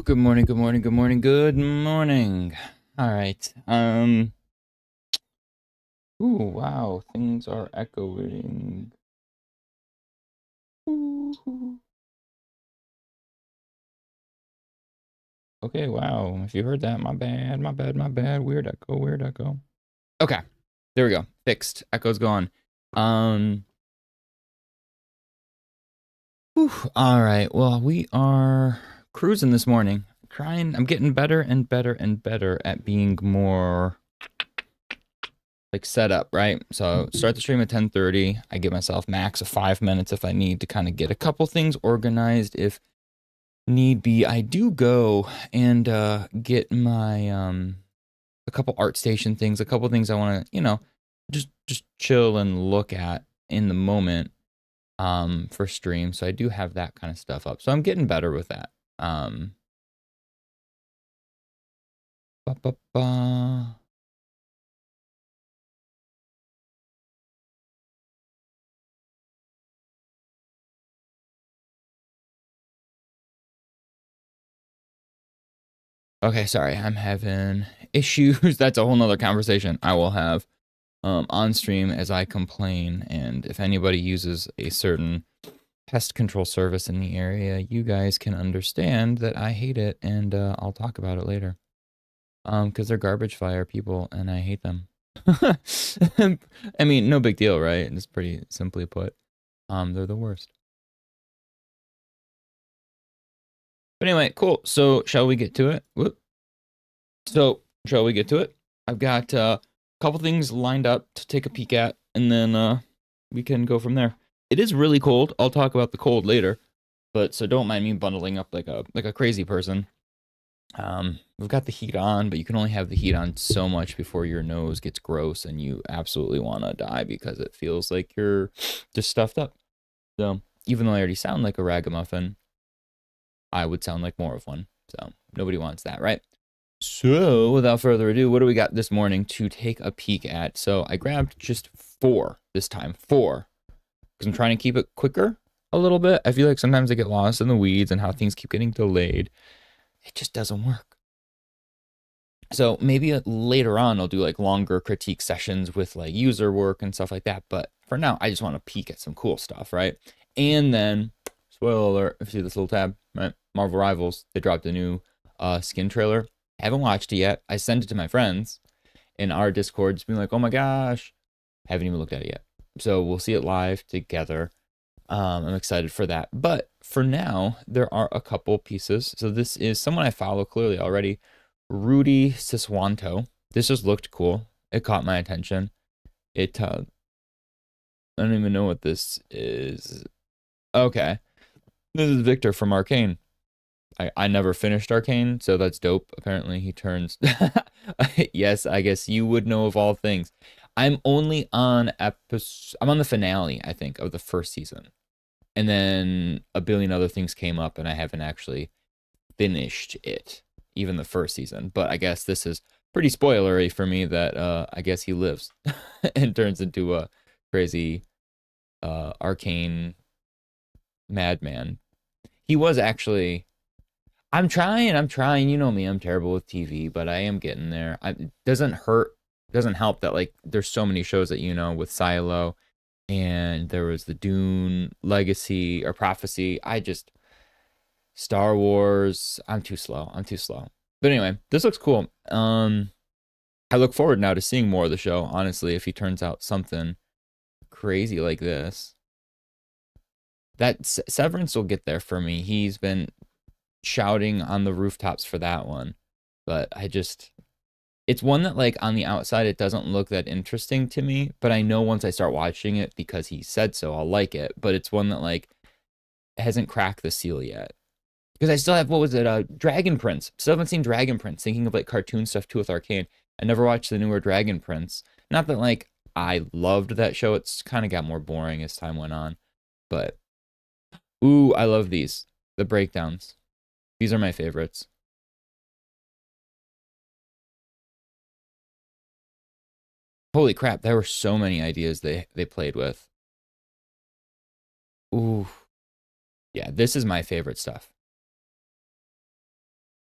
Good morning, good morning, good morning, good morning. All right. Ooh, wow, things are echoing. Ooh. Okay, wow. If you heard that, my bad, my bad, my bad. Weird echo, weird echo. Okay. There we go. Fixed. Echo's gone. Um all right. Well, we are cruising this morning. I'm getting better and better and better at being more like set up, right? So start the stream at 10:30. I give myself max of 5 minutes if I need to kind of get a couple things organized. If need be, I do go and get my a couple art station things, a couple things I want to, just chill and look at in the moment for stream. So I do have that kind of stuff up. So I'm getting better with that. Um ba, ba, ba. Okay, sorry, I'm having issues. That's a whole nother conversation I will have on stream as I complain. And if anybody uses a certain pest control service in the area, you guys can understand that I hate it, and I'll talk about it later. Because they're garbage fire people, and I hate them. I mean, no big deal, right? It's pretty simply put. They're the worst. But anyway, cool. So shall we get to it? Whoop. So shall we get to it? I've got a couple things lined up to take a peek at, and then we can go from there. It is really cold. I'll talk about the cold later, but so don't mind me bundling up like a crazy person. We've got the heat on, but you can only have the heat on so much before your nose gets gross and you absolutely want to die because it feels like you're just stuffed up. So even though I already sound like a ragamuffin, I would sound like more of one. So nobody wants that, right? So without further ado, what do we got this morning to take a peek at? So I grabbed just four this time, four, because I'm trying to keep it quicker a little bit. I feel like sometimes I get lost in the weeds and how things keep getting delayed. It just doesn't work. So maybe later on I'll do like longer critique sessions with like user work and stuff like that. But for now, I just want to peek at some cool stuff, right? And then, spoiler alert, if you see this little tab, right? Marvel Rivals, they dropped a new skin trailer. Haven't watched it yet. I sent it to my friends in our Discord, just being like, oh my gosh, haven't even looked at it yet. So we'll see it live together. I'm excited for that. But for now, there are a couple pieces. So this is someone I follow clearly already, Rudy Siswanto. This just looked cool. It caught my attention. I don't even know what this is. Okay. This is Victor from Arcane. I never finished Arcane, so that's dope. Apparently he turns yes, I guess you would know of all things. I'm only on I'm on the finale, I think, of the first season. And then a billion other things came up and I haven't actually finished it, even the first season. But I guess this is pretty spoilery for me that I guess he lives and turns into a crazy arcane madman. He was actually I'm trying. You know me, I'm terrible with TV, but I am getting there. It doesn't hurt, doesn't help that like there's so many shows that with Silo, and there was the Dune Legacy or Prophecy. Star Wars. I'm too slow. I'm too slow. But anyway, this looks cool. I look forward now to seeing more of the show. Honestly, if he turns out something crazy like this, that Severance will get there for me. He's been shouting on the rooftops for that one, but it's one that like on the outside it doesn't look that interesting to me, but I know once I start watching it because he said so, I'll like it. But it's one that like hasn't cracked the seal yet. Because I still have, what was it, Dragon Prince. Still haven't seen Dragon Prince. Thinking of like cartoon stuff too with Arcane. I never watched the newer Dragon Prince. Not that like I loved that show. It's kind of got more boring as time went on. But ooh, I love these. The breakdowns. These are my favorites. Holy crap, there were so many ideas they played with. Ooh. Yeah, this is my favorite stuff.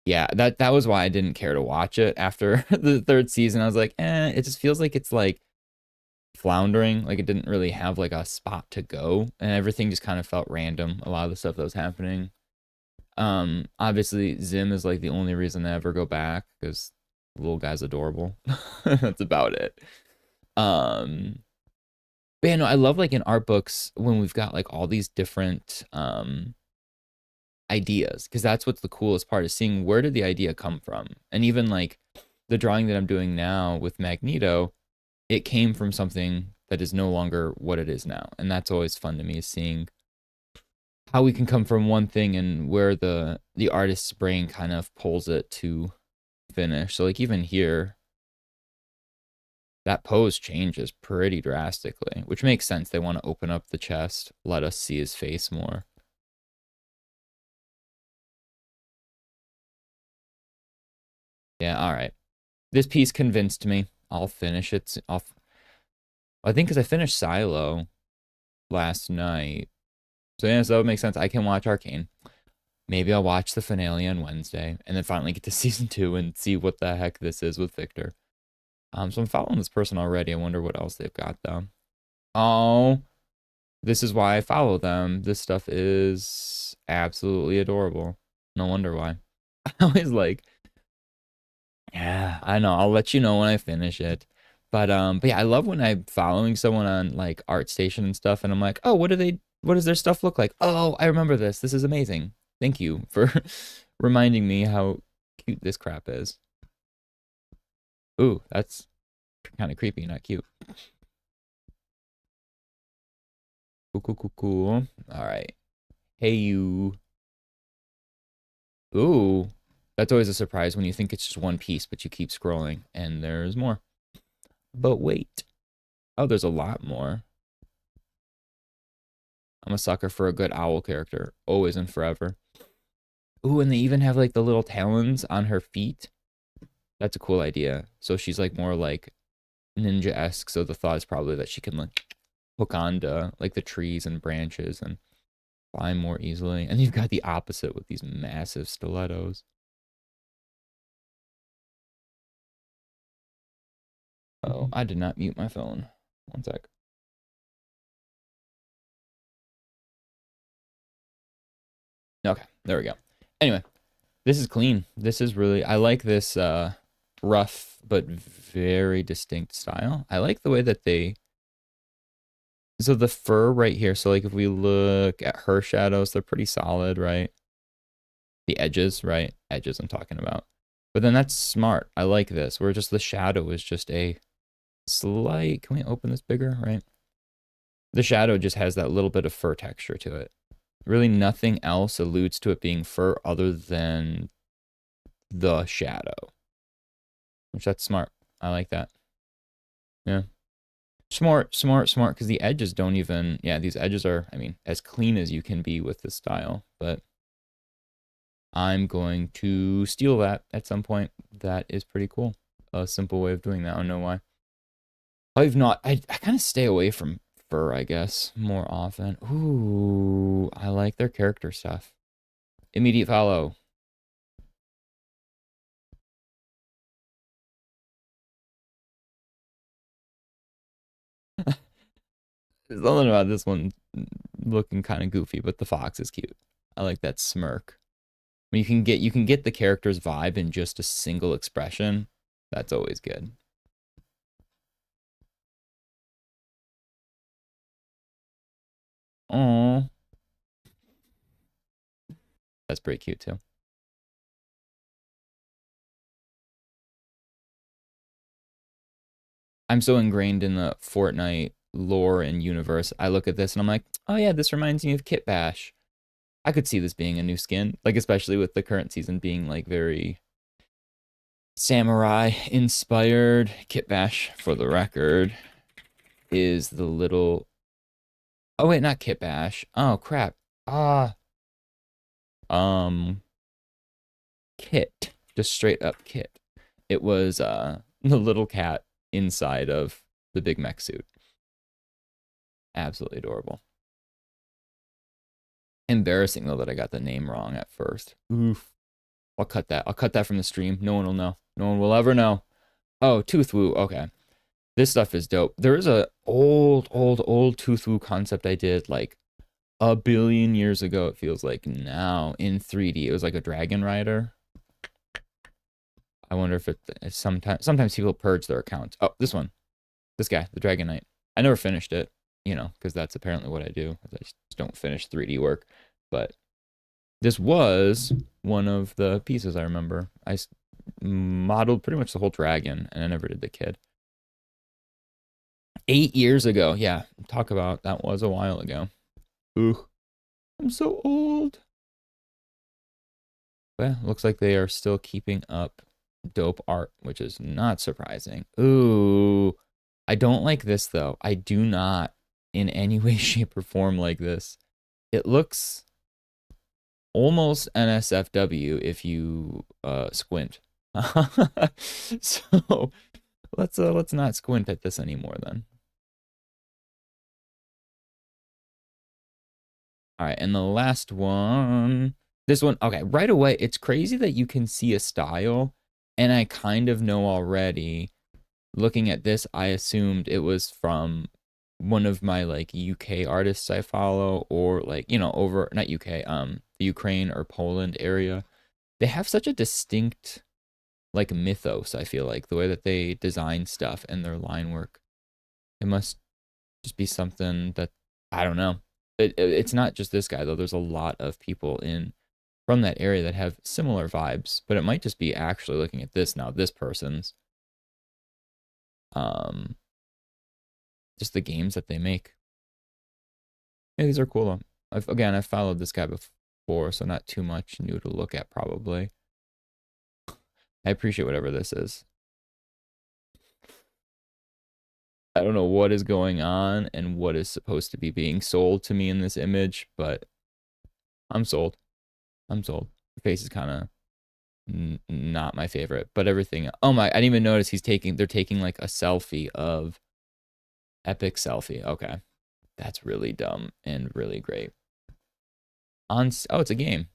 Yeah, that was why I didn't care to watch it after the third season. I was like, it just feels like it's like floundering. Like it didn't really have like a spot to go, and everything just kind of felt random. A lot of the stuff that was happening. Obviously Zim is like the only reason I ever go back because the little guy's adorable. That's about it. Um, but yeah, no, I love like in art books when we've got like all these different ideas because that's what's the coolest part is seeing where did the idea come from. And even like the drawing that I'm doing now with Magneto, it came from something that is no longer what it is now. And that's always fun to me is seeing how we can come from one thing and where the artist's brain kind of pulls it to finish. So like even here, that pose changes pretty drastically, which makes sense. They want to open up the chest, let us see his face more. Yeah, all right. This piece convinced me. I'll finish it. I think because I finished Silo last night. So yeah, so that would make sense. I can watch Arcane. Maybe I'll watch the finale on Wednesday and then finally get to season 2 and see what the heck this is with Victor. So I'm following this person already. I wonder what else they've got though. Oh, this is why I follow them. This stuff is absolutely adorable. No wonder why. I always like, yeah, I know. I'll let you know when I finish it. But yeah, I love when I'm following someone on like ArtStation and stuff, and I'm like, oh, what does their stuff look like? Oh, I remember this. This is amazing. Thank you for reminding me how cute this crap is. Ooh, that's kind of creepy, not cute. Cool, cool, cool, cool. All right. Hey, you. Ooh, that's always a surprise when you think it's just one piece, but you keep scrolling and there's more. But wait. Oh, there's a lot more. I'm a sucker for a good owl character, always and forever. Ooh, and they even have like the little talons on her feet. That's a cool idea. So she's like more like ninja-esque. So the thought is probably that she can like hook onto like the trees and branches and fly more easily. And you've got the opposite with these massive stilettos. Oh, I did not mute my phone. One sec. Okay, there we go. Anyway, this is clean. This is really, I like this rough but very distinct style. I like the way that so the fur right here, so like if we look at her shadows, they're pretty solid, right? The edges, right? Edges I'm talking about. But then that's smart. I like this, where just the shadow is just a slight, can we open this bigger, right? The shadow just has that little bit of fur texture to it. Really nothing else alludes to it being fur other than the shadow. Which that's smart. I like that. Yeah. Smart, smart, smart, because the edges don't even, yeah, these edges are, I mean, as clean as you can be with this style, but I'm going to steal that at some point. That is pretty cool. A simple way of doing that. I don't know why. I've not, I kind of stay away from fur, I guess, more often. Ooh, I like their character stuff. Immediate follow. There's something about this one looking kind of goofy, but the fox is cute. I like that smirk. When you can get the character's vibe in just a single expression. That's always good. Oh, that's pretty cute too. I'm so ingrained in the Fortnite lore and universe. I look at this and I'm like, oh yeah, this reminds me of Kit Bash. I could see this being a new skin, like especially with the current season being like very samurai inspired. Kit Bash, for the record, is the little. Oh wait, not Kit Bash. Oh crap. Ah, um, Kit, just straight up Kit. It was the little cat inside of the big mech suit. Absolutely adorable. Embarrassing though that I got the name wrong at first. Oof. I'll cut that. I'll cut that from the stream. No one will know. No one will ever know. Oh, Tooth Woo. Okay. This stuff is dope. There is a old Tooth Woo concept I did like a billion years ago, it feels like now, in 3D. It was like a dragon rider. I wonder if sometimes people purge their accounts. Oh, this one. This guy, the Dragon Knight. I never finished it, you know, because that's apparently what I do. I just don't finish 3D work. But this was one of the pieces I remember. I modeled pretty much the whole dragon, and I never did the kid. 8 years ago. Yeah, talk about that was a while ago. Ooh, I'm so old. Well, looks like they are still keeping up dope art, which is not surprising. Ooh, I don't like this though. I do not in any way, shape, or form like this. It looks almost NSFW if you squint. So let's not squint at this anymore then. All right, and the last one, this one, okay, right away, it's crazy that you can see a style, and I kind of know already. Looking at this, I assumed it was from one of my like UK artists I follow, or like, you know, over, not UK, the Ukraine or Poland area. They have such a distinct like mythos, I feel like, the way that they design stuff and their line work. It must just be something that, I don't know. It's not just this guy though. There's a lot of people from that area that have similar vibes, but it might just be actually looking at this now, this person's just the games that they make. Yeah, these are cool though. I've followed this guy before, so not too much new to look at probably. I appreciate whatever this is. I don't know what is going on and what is supposed to be being sold to me in this image, but I'm sold. I'm sold. The face is kind of not my favorite, but everything. Oh my, I didn't even notice they're taking like a selfie of epic selfie. Okay. That's really dumb and really great. Oh, it's a game.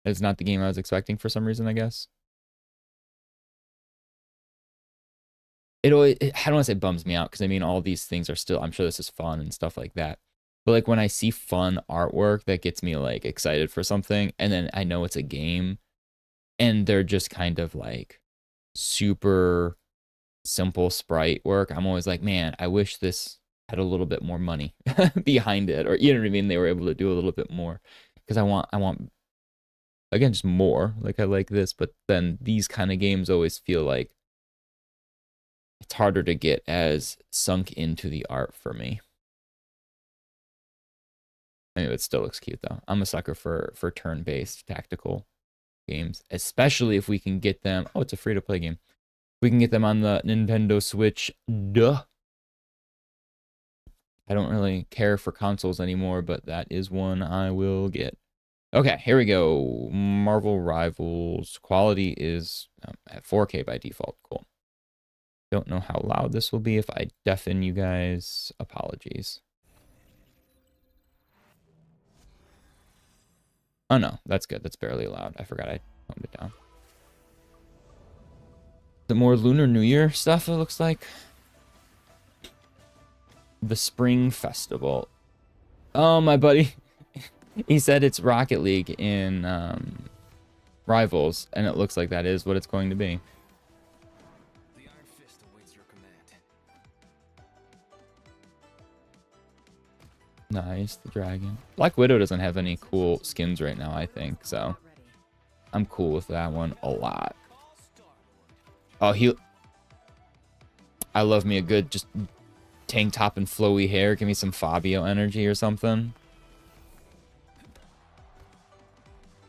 It's not the game I was expecting for some reason, I guess. It always, I don't want to say bums me out, because I mean, all these things are still, I'm sure this is fun and stuff like that. But like when I see fun artwork that gets me like excited for something, and then I know it's a game, and they're just kind of like super simple sprite work, I'm always like, man, I wish this had a little bit more money behind it, or you know what I mean? They were able to do a little bit more, because I want again, just more. Like I like this, but then these kind of games always feel like it's harder to get as sunk into the art for me. Anyway, it still looks cute though. I'm a sucker for turn-based tactical games, especially if we can get them. Oh, it's a free-to-play game. We can get them on the Nintendo Switch. Duh. I don't really care for consoles anymore, but that is one I will get. Okay, here we go. Marvel Rivals. Quality is at 4K by default. Cool. Don't know how loud this will be. If I deafen you guys, apologies. Oh no, that's good. That's barely loud. I forgot I toned it down. The more Lunar New Year stuff, it looks like. The Spring Festival. Oh, my buddy. He said it's Rocket League in Rivals, and it looks like that is what it's going to be. The Iron Fist awaits your command. Nice, the dragon. Black Widow doesn't have any cool skins right now, I think, so I'm cool with that one a lot. Oh, I love me a good just tank top and flowy hair. Give me some Fabio energy or something.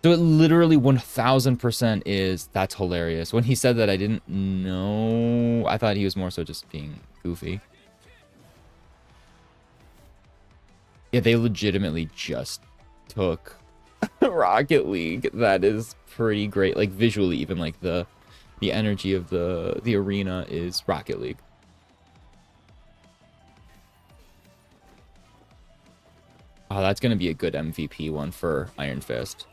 So it literally 1000% is, that's hilarious. When he said that, I didn't know. I thought he was more so just being goofy. Yeah, they legitimately just took Rocket League. That is pretty great. Like visually, even like the energy of the arena is Rocket League. Oh, that's going to be a good MVP one for Iron Fist.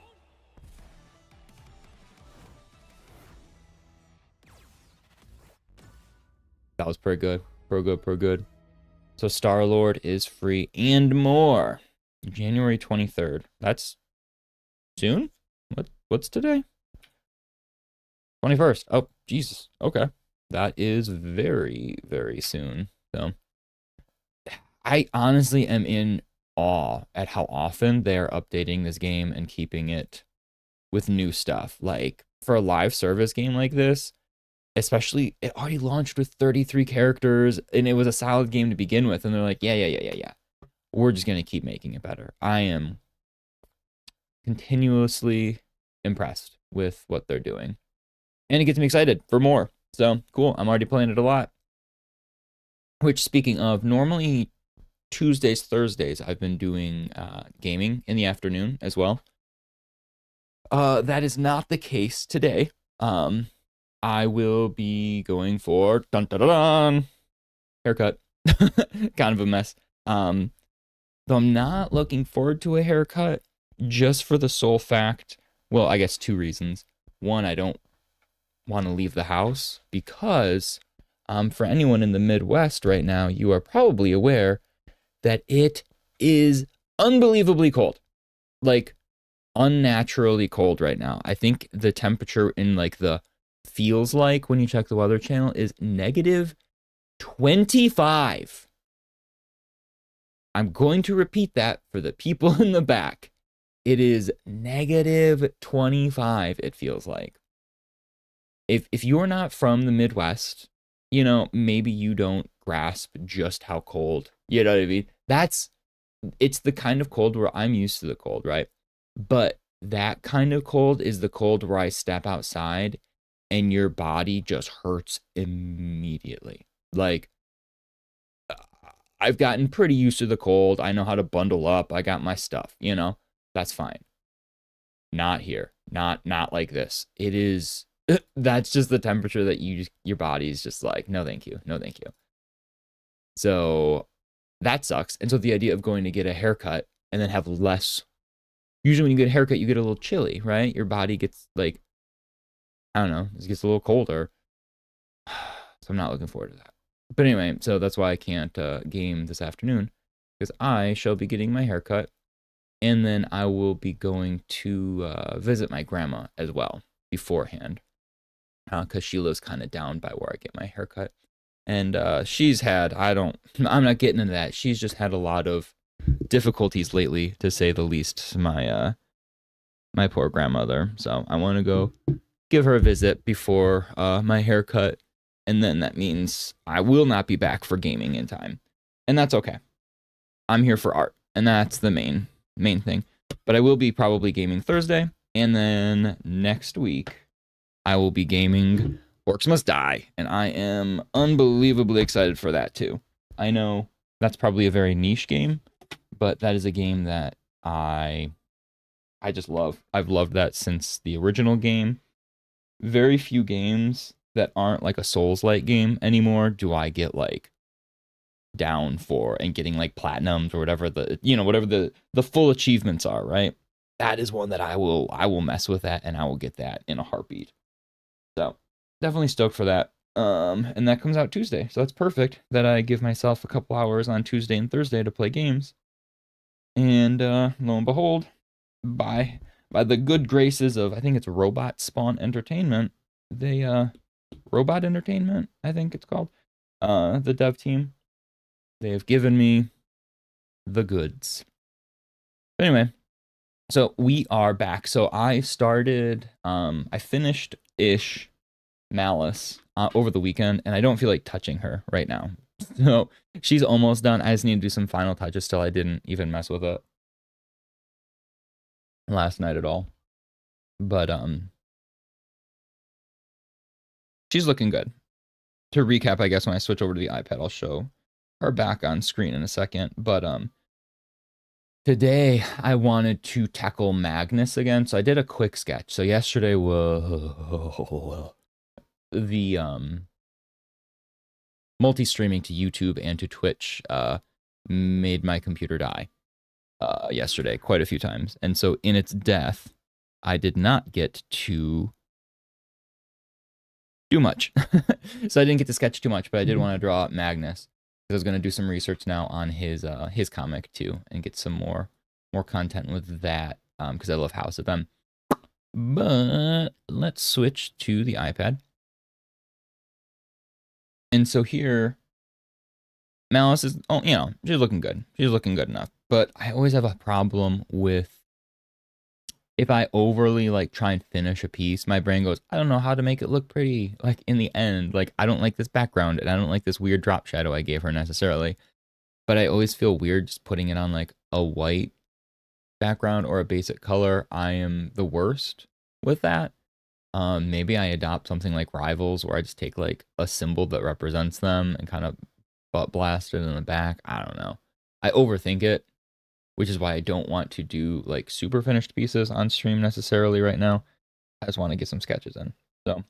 That was pretty good. Pro good, pro good. So Star-Lord is free and more. January 23rd. That's soon? What's today? 21st. Oh, Jesus. Okay. That is very, very soon. So I honestly am in awe at how often they're updating this game and keeping it with new stuff. Like for a live service game like this, especially it already launched with 33 characters and it was a solid game to begin with. And they're like, yeah. We're just going to keep making it better. I am continuously impressed with what they're doing. And it gets me excited for more. So cool. I'm already playing it a lot. Which, speaking of, normally Tuesdays, Thursdays, I've been doing gaming in the afternoon as well. That is not the case today. I will be going for dun dun dun, dun haircut. Kind of a mess. Though I'm not looking forward to a haircut just for the sole fact, well, I guess 2 reasons. One, I don't want to leave the house because for anyone in the Midwest right now, you are probably aware that it is unbelievably cold. Like unnaturally cold right now. I think the temperature in like the feels like when you check the Weather Channel is negative 25. I'm going to repeat that for the people in the back. It is negative 25, it feels like. If you're not from the Midwest, you know, maybe you don't grasp just how cold, you know what I mean? It's the kind of cold where I'm used to the cold, right? But that kind of cold is the cold where I step outside and your body just hurts immediately. Like, I've gotten pretty used to the cold. I know how to bundle up. I got my stuff, you know? That's fine. Not here. Not like this. It is that's just the temperature that your body's just like, no thank you. No thank you. So that sucks. And so the idea of going to get a haircut and then have less, usually when you get a haircut, you get a little chilly, right? Your body gets like, I don't know, it gets a little colder. So I'm not looking forward to that. But anyway, so that's why I can't game this afternoon, because I shall be getting my haircut, and then I will be going to visit my grandma as well beforehand, because she lives kind of down by where I get my haircut. And she's had, I'm not getting into that. She's just had a lot of difficulties lately, to say the least, my poor grandmother. So I want to go give her a visit before my haircut. And then that means I will not be back for gaming in time. And that's okay. I'm here for art. And that's the main thing. But I will be probably gaming Thursday. And then next week, I will be gaming Orcs Must Die. And I am unbelievably excited for that too. I know that's probably a very niche game, but that is a game that I just love. I've loved that since the original game. Very few games that aren't like a Souls-like game anymore do I get like down for and getting like platinums or whatever the full achievements are, right? That is one that I will mess with that, and I will get that in a heartbeat. So definitely stoked for that. And that comes out Tuesday, so that's perfect that I give myself a couple hours on Tuesday and Thursday to play games. And lo and behold, by the good graces of, I think it's Robot Spawn Entertainment, Robot Entertainment, I think it's called, the dev team, they have given me the goods. But anyway, so we are back. So I started, I finished-ish Malice over the weekend, and I don't feel like touching her right now. So she's almost done. I just need to do some final touches still. I didn't even mess with it last night at all. But she's looking good. To recap, I guess when I switch over to the iPad, I'll show her back on screen in a second. But today I wanted to tackle Magnus again, so I did a quick sketch. So yesterday was the multi-streaming to YouTube and to Twitch made my computer die. yesterday quite a few times. And so in its death, I did not get to do much. So I didn't get to sketch too much, but I did want to draw Magnus. I was going to do some research now on his comic too and get some more content with that because I love House of M. But let's switch to the iPad. And so here, Malice is, oh, you know, she's looking good. She's looking good enough. But I always have a problem with if I overly like try and finish a piece, my brain goes, I don't know how to make it look pretty. Like in the end, like I don't like this background and I don't like this weird drop shadow I gave her necessarily. But I always feel weird just putting it on like a white background or a basic color. I am the worst with that. Maybe I adopt something like Rivals where I just take like a symbol that represents them and kind of butt blast it in the back. I don't know. I overthink it, which is why I don't want to do like super finished pieces on stream necessarily right now. I just want to get some sketches in. So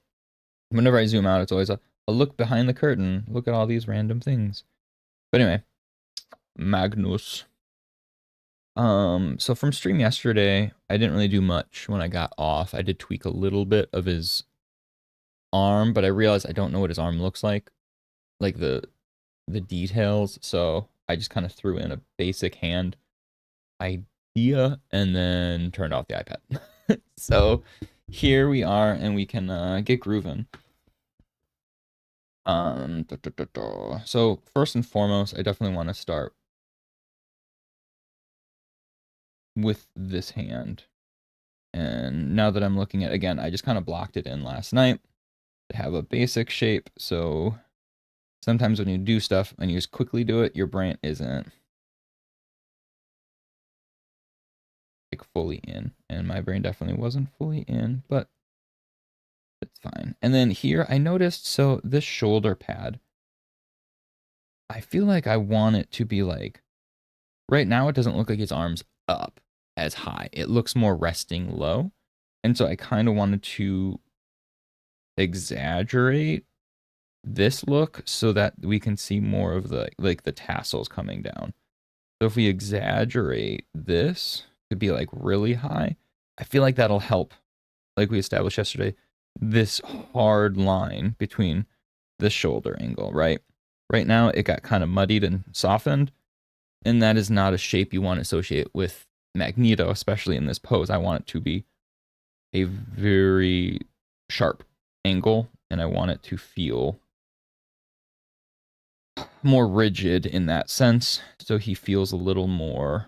whenever I zoom out, it's always a look behind the curtain. Look at all these random things. But anyway, Magnus. So from stream yesterday, I didn't really do much when I got off. I did tweak a little bit of his arm, but I realized I don't know what his arm looks like the details. So I just kind of threw in a basic hand idea and then turned off the iPad. So here we are, and we can get grooving. So first and foremost, I definitely want to start with this hand. And now that I'm looking at, again, I just kind of blocked it in last night to have a basic shape. So sometimes when you do stuff and you just quickly do it, your brain isn't like fully in. And my brain definitely wasn't fully in, but it's fine. And then here I noticed, so this shoulder pad, I feel like I want it to be like, right now it doesn't look like his arm's up as high. It looks more resting low. And so I kind of wanted to exaggerate this look so that we can see more of the like the tassels coming down. So if we exaggerate this to be like really high, I feel like that'll help, like we established yesterday, this hard line between the shoulder angle, right? Right now it got kind of muddied and softened, and that is not a shape you want to associate with Magneto, especially in this pose. I want it to be a very sharp angle, and I want it to feel more rigid in that sense, so he feels a little more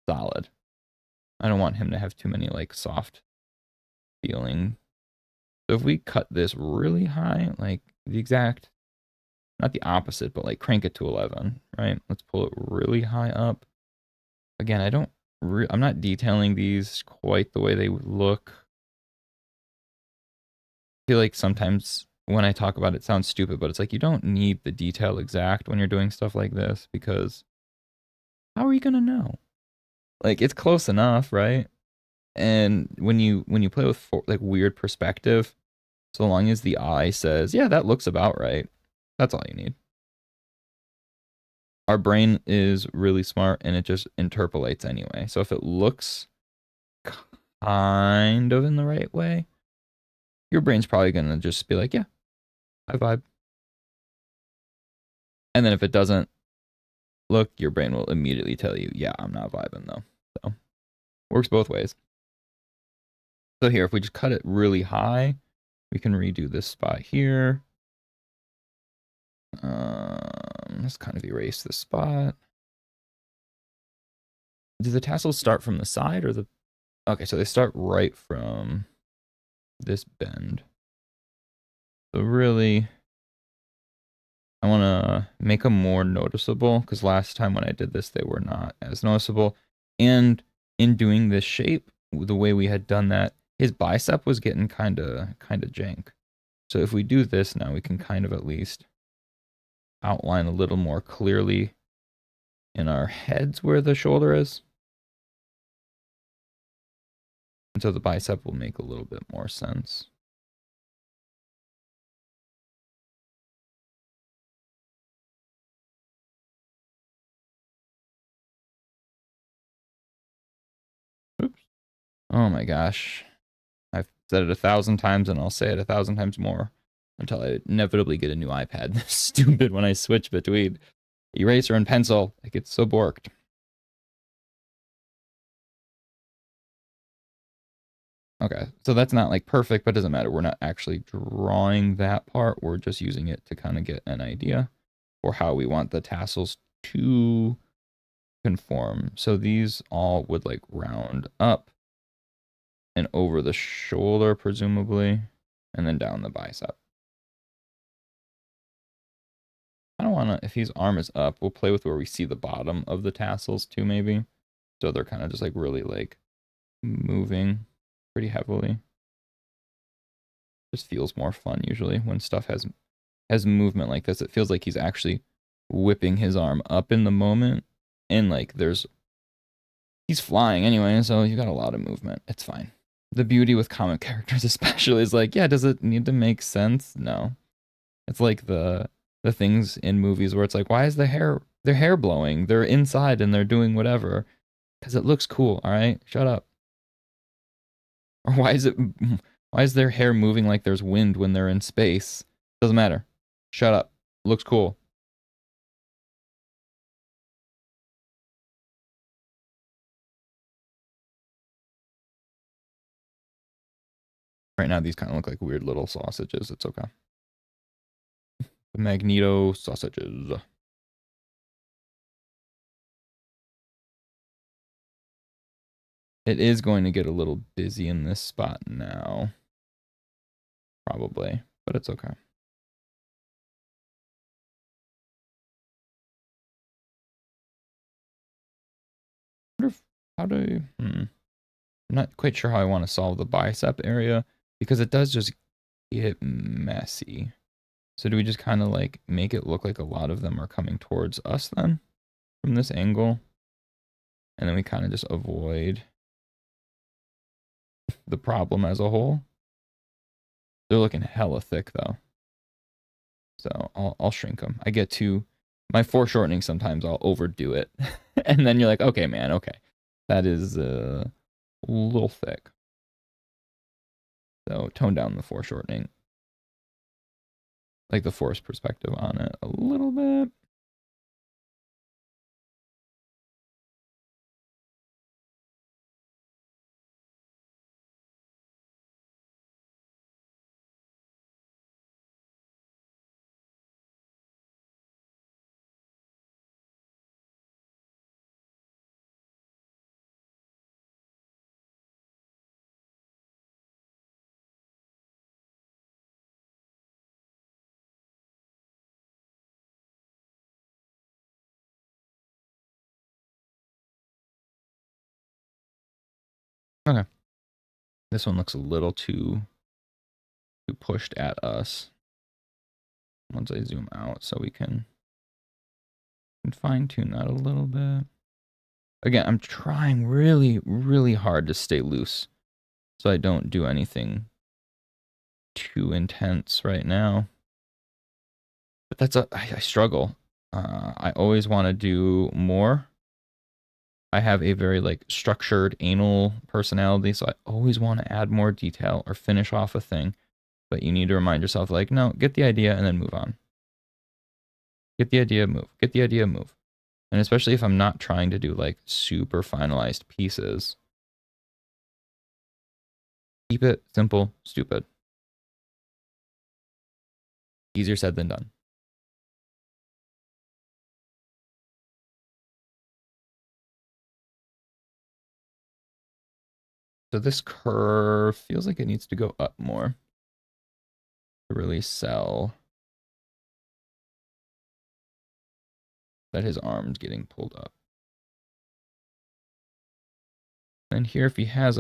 solid. I don't want him to have too many like soft feeling. So if we cut this really high, like the exact, not the opposite, but like crank it to 11, right? Let's pull it really high up. Again, I'm not detailing these quite the way they would look. I feel like sometimes when I talk about it, it sounds stupid, but it's like you don't need the detail exact when you're doing stuff like this, because how are you gonna know? Like it's close enough, right? And when you play with like weird perspective, so long as the eye says, yeah, that looks about right, that's all you need. Our brain is really smart and it just interpolates anyway. So if it looks kind of in the right way, your brain's probably going to just be like, yeah, I vibe. And then if it doesn't look, your brain will immediately tell you, yeah, I'm not vibing though. So works both ways. So here, if we just cut it really high, we can redo this spot here. Let's kind of erase this spot. Do the tassels start from the side or the... Okay, so they start right from this bend. So really, I want to make them more noticeable, because last time when I did this, they were not as noticeable. And in doing this shape, the way we had done that, his bicep was getting kind of jank. So if we do this now, we can kind of at least outline a little more clearly in our heads where the shoulder is. And so the bicep will make a little bit more sense. Oh my gosh. I've said it 1,000 times and I'll say it 1,000 times more until I inevitably get a new iPad. This is stupid when I switch between eraser and pencil. I get so borked. Okay, so that's not like perfect, but it doesn't matter. We're not actually drawing that part. We're just using it to kind of get an idea for how we want the tassels to conform. So these all would like round up and over the shoulder, presumably, and then down the bicep. I don't want to, if his arm is up, we'll play with where we see the bottom of the tassels too, maybe. So they're kind of just like really like moving pretty heavily. Just feels more fun usually when stuff has movement like this. It feels like he's actually whipping his arm up in the moment, and like he's flying anyway, so you got a lot of movement. It's fine. The beauty with comic characters especially is like, yeah, does it need to make sense? No. It's like the things in movies where it's like, why is their hair blowing? They're inside and they're doing whatever because it looks cool, all right? Shut up. Or why is their hair moving like there's wind when they're in space? Doesn't matter. Shut up. Looks cool. Right now, these kind of look like weird little sausages. It's okay. The Magneto sausages. It is going to get a little busy in this spot now. Probably, but it's okay. I wonder if, how do you, I'm not quite sure how I want to solve the bicep area because it does just get messy. So do we just kind of like make it look like a lot of them are coming towards us then from this angle? And then we kind of just avoid the problem as a whole. They're looking hella thick though. So I'll shrink them. I get to my foreshortening sometimes I'll overdo it. And then you're like, okay, man, okay. That is a little thick. So tone down the foreshortening. Like the force perspective on it a little bit. Okay. This one looks a little too pushed at us. Once I zoom out so we can fine tune that a little bit. Again, I'm trying really, really hard to stay loose so I don't do anything too intense right now. But I struggle. I always want to do more. I have a very like structured anal personality, so I always want to add more detail or finish off a thing. But you need to remind yourself like, no, get the idea and then move on. Get the idea, move. Get the idea, move. And especially if I'm not trying to do like super finalized pieces, keep it simple, stupid. Easier said than done. So this curve feels like it needs to go up more to really sell that his arm's getting pulled up. And here, if he has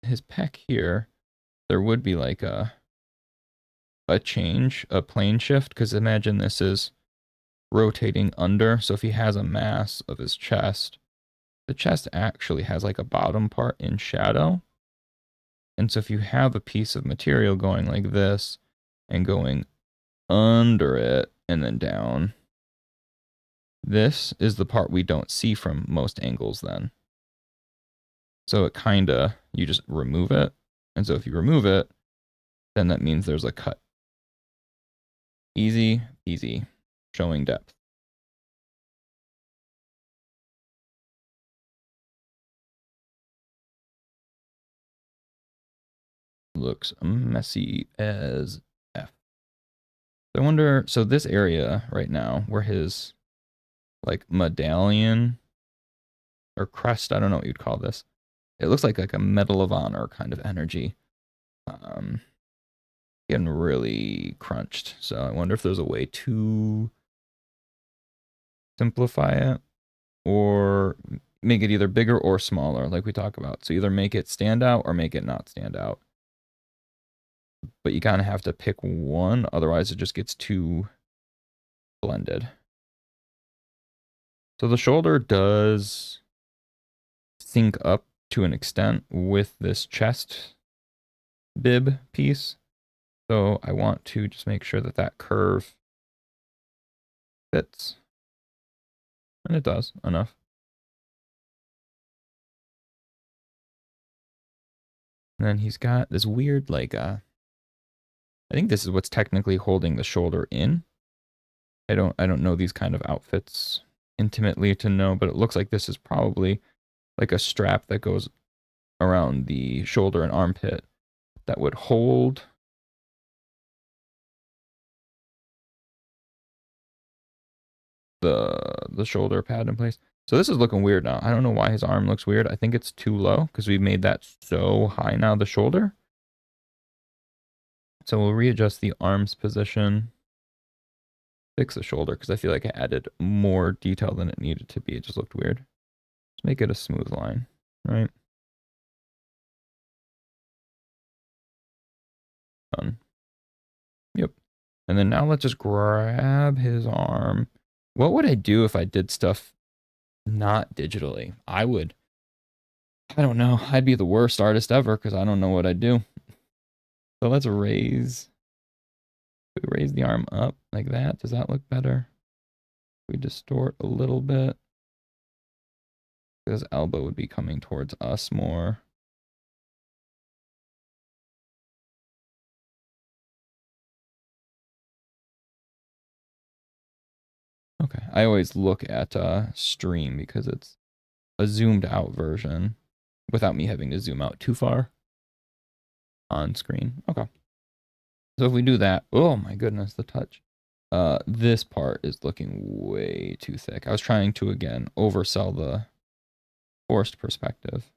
his pec here, there would be like a change, a plane shift, because imagine this is rotating under. So if he has a mass of his chest, the chest actually has like a bottom part in shadow. And so if you have a piece of material going like this and going under it and then down, this is the part we don't see from most angles then. So it kinda, you just remove it. And so if you remove it, then that means there's a cut. Easy, easy, showing depth. Looks messy as F. I wonder, so this area right now, where his like medallion or crest, I don't know what you'd call this. It looks like a Medal of Honor kind of energy. Um, Getting really crunched. So I wonder if there's a way to simplify it or make it either bigger or smaller, like we talk about. So either make it stand out or make it not stand out. But you kind of have to pick one, otherwise it just gets too blended. So the shoulder does sync up to an extent with this chest bib piece. So I want to just make sure that that curve fits. And it does enough. And then he's got this weird, like, I think this is what's technically holding the shoulder in. I don't know these kind of outfits intimately to know, but it looks like this is probably like a strap that goes around the shoulder and armpit that would hold the shoulder pad in place. So this is looking weird now. I don't know why his arm looks weird. I think it's too low because we made that so high now, the shoulder. So we'll readjust the arm's position. Fix the shoulder because I feel like I added more detail than it needed to be. It just looked weird. Let's make it a smooth line, right? Done. Yep. And then now let's just grab his arm. What would I do if I did stuff not digitally? I don't know. I'd be the worst artist ever because I don't know what I'd do. So let's raise the arm up like that. Does that look better? We distort a little bit. His elbow would be coming towards us more. Okay, I always look at stream because it's a zoomed out version without me having to zoom out too far on screen. Okay. So if we do that, oh my goodness, the touch. This part is looking way too thick. I was trying to, again, oversell the forced perspective.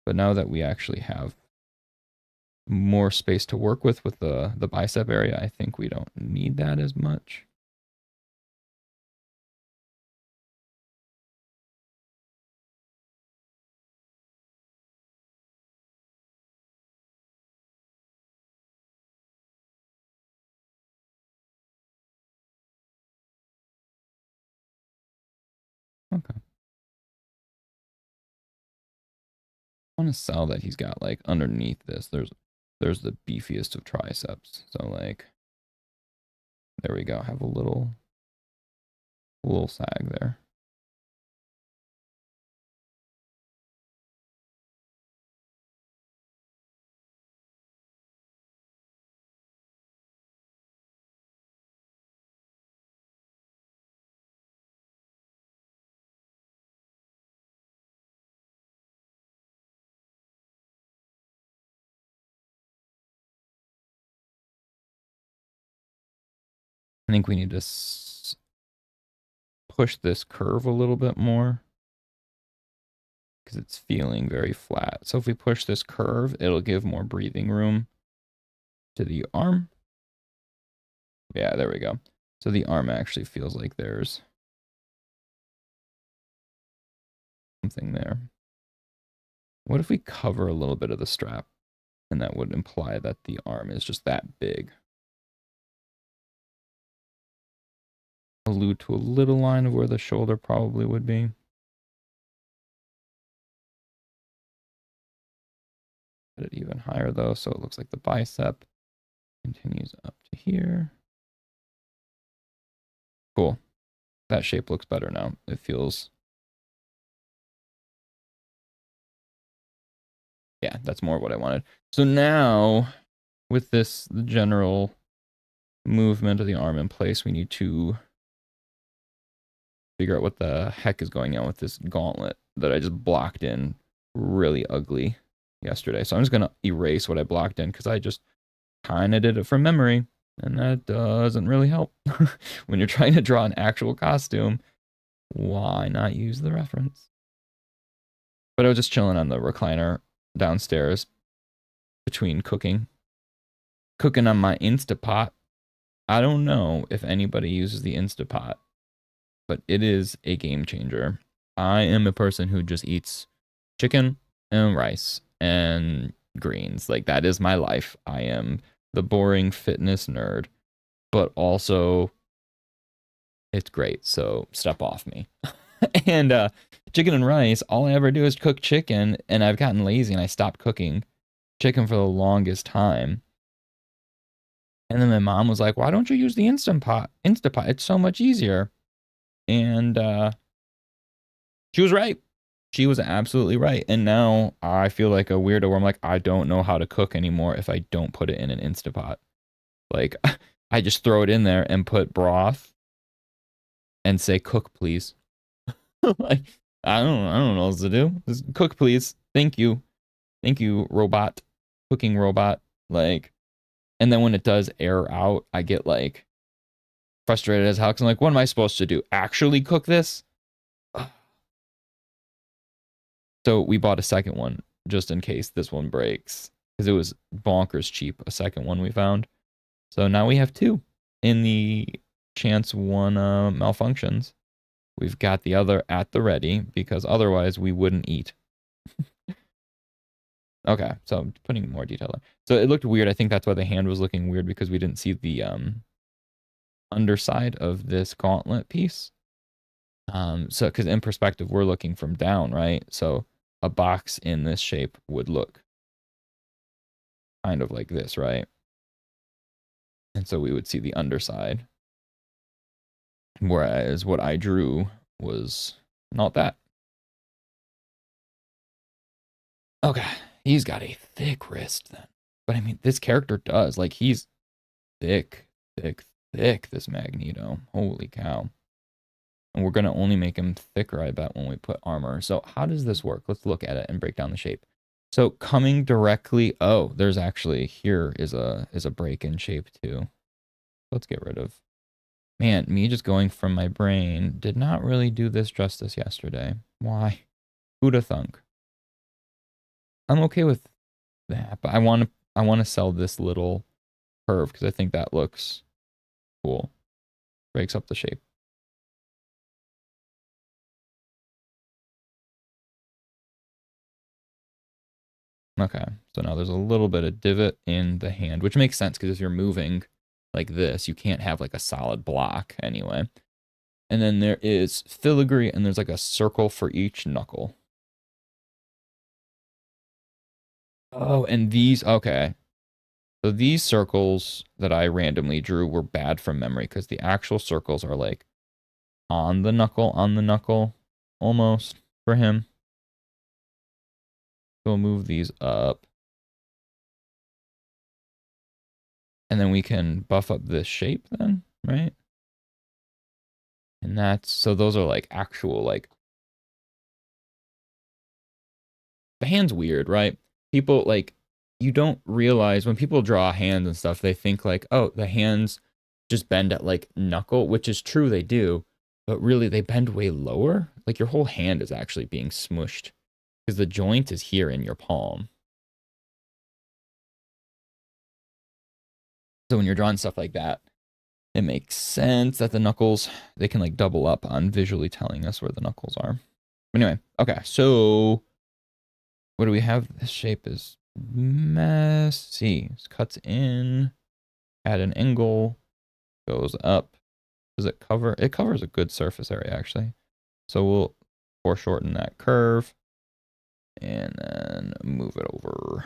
But now that we actually have more space to work with the bicep area, I think we don't need that as much. Okay. I want to sell that he's got like underneath this. There's the beefiest of triceps. So like, there we go. Have a little sag there. I think we need to push this curve a little bit more because it's feeling very flat. So if we push this curve, it'll give more breathing room to the arm. Yeah, there we go. So the arm actually feels like there's something there. What if we cover a little bit of the strap? And that would imply that the arm is just that big. Allude to a little line of where the shoulder probably would be. Put it even higher though, so it looks like the bicep continues up to here. Cool. That shape looks better now. It feels Yeah, that's more what I wanted. So now, with this, the general movement of the arm in place, we need to figure out what the heck is going on with this gauntlet that I just blocked in really ugly yesterday. So I'm just going to erase what I blocked in because I just kind of did it from memory. And that doesn't really help. When you're trying to draw an actual costume, why not use the reference? But I was just chilling on the recliner downstairs between cooking on my Instapot. I don't know if anybody uses the Instapot, but it is a game changer. I am a person who just eats chicken and rice and greens. Like, that is my life. I am the boring fitness nerd, but also it's great. So step off me. And chicken and rice, all I ever do is cook chicken, and I've gotten lazy and I stopped cooking chicken for the longest time. And then my mom was like, "Why don't you use the Instant Pot? Instapot, it's so much easier." And she was right. She was absolutely right. And now I feel like a weirdo where I'm like, I don't know how to cook anymore if I don't put it in an Instapot. Like, I just throw it in there and put broth and say, "Cook, please." Like, I don't know what else to do. Just cook, please. Thank you. Thank you, robot. Cooking robot. Like, and then when it does air out, I get like frustrated as hell. 'Cause I'm like, what am I supposed to do? Actually cook this? So we bought a second one just in case this one breaks. Because it was bonkers cheap, a second one we found. So now we have two. In the chance one malfunctions, we've got the other at the ready, because otherwise we wouldn't eat. Okay, so I'm putting more detail there. So it looked weird. I think that's why the hand was looking weird, because we didn't see the underside of this gauntlet piece. So because in perspective, we're looking from down, right? So a box in this shape would look kind of like this, right? And so we would see the underside. Whereas what I drew was not that. Okay, he's got a thick wrist then. But I mean, this character does. Like, he's thick, thick, thick, this Magneto. Holy cow. And we're going to only make him thicker, I bet, when we put armor. So how does this work? Let's look at it and break down the shape. So coming directly, oh, there's actually, here is a break in shape too. Let's get rid of, man, me just going from my brain did not really do this justice yesterday. Why? Who'da thunk? I'm okay with that, but I want to sell this little curve because I think that looks cool. Breaks up the shape. Okay, so now there's a little bit of divot in the hand, which makes sense because if you're moving like this, you can't have like a solid block anyway. And then there is filigree, and there's like a circle for each knuckle. Oh, and these, okay. So these circles that I randomly drew were bad from memory because the actual circles are like on the knuckle, almost for him. So we'll move these up. And then we can buff up this shape then, right? And that's, so those are like actual, like, the hand's weird, right? People, like, you don't realize when people draw hands and stuff, they think like, oh, the hands just bend at like knuckle, which is true, they do, but really they bend way lower. Like, your whole hand is actually being smushed because the joint is here in your palm. So when you're drawing stuff like that, it makes sense that the knuckles, they can like double up on visually telling us where the knuckles are. But anyway, okay, so what do we have? This shape is messy. It cuts in at an angle, goes up. Does it cover? It covers a good surface area, actually. So we'll foreshorten that curve and then move it over.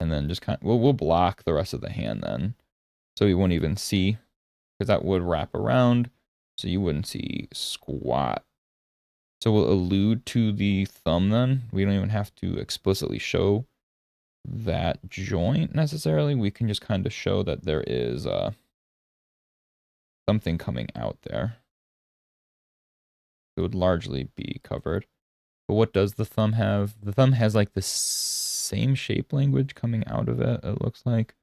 And then just kind of, we'll block the rest of the hand then. So you won't even see, because that would wrap around, so you wouldn't see squat. So we'll allude to the thumb then. We don't even have to explicitly show that joint necessarily. We can just kind of show that there is something coming out there. It would largely be covered. But what does the thumb have? The thumb has like the same shape language coming out of it, it looks like,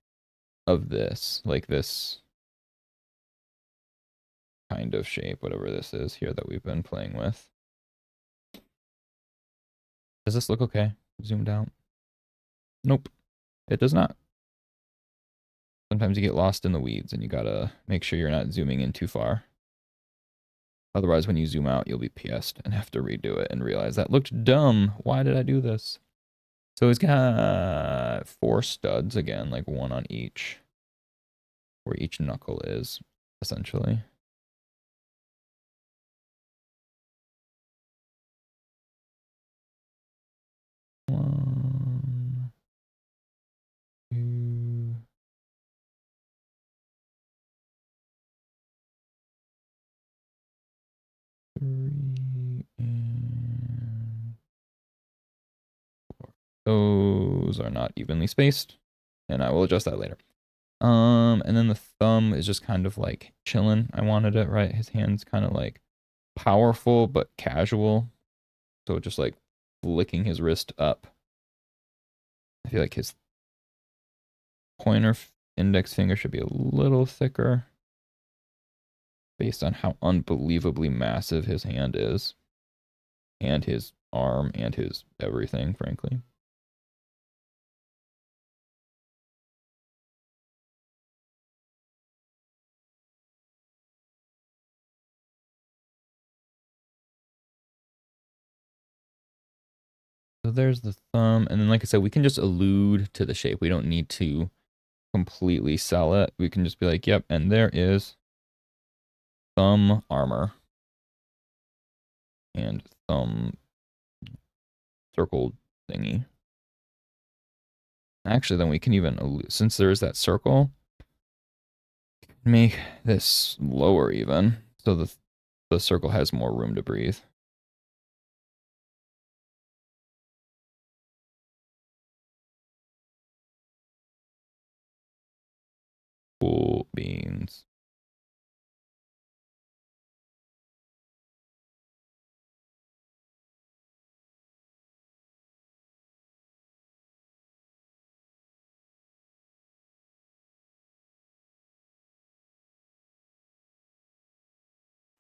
of this, like this kind of shape, whatever this is here that we've been playing with. Does this look okay? Zoomed out? Nope, it does not. Sometimes you get lost in the weeds and you gotta make sure you're not zooming in too far. Otherwise, when you zoom out, you'll be pissed and have to redo it and realize that looked dumb. Why did I do this? So he's got 4 studs again, like 1 on each, where each knuckle is, essentially. One, 2, 3, and 4. Those are not evenly spaced, and I will adjust that later. And then the thumb is just kind of like chilling. I wanted it, right? His hand's kind of like powerful but casual. So just like flicking his wrist up. I feel like his pointer index finger should be a little thicker based on how unbelievably massive his hand is. And his arm and his everything, frankly. So there's the thumb. And then, like I said, we can just allude to the shape. We don't need to completely sell it. We can just be like, yep, and there is thumb armor. And thumb circle thingy. Actually, then we can even allude, since there is that circle, make this lower even, so the circle has more room to breathe. Cool beans.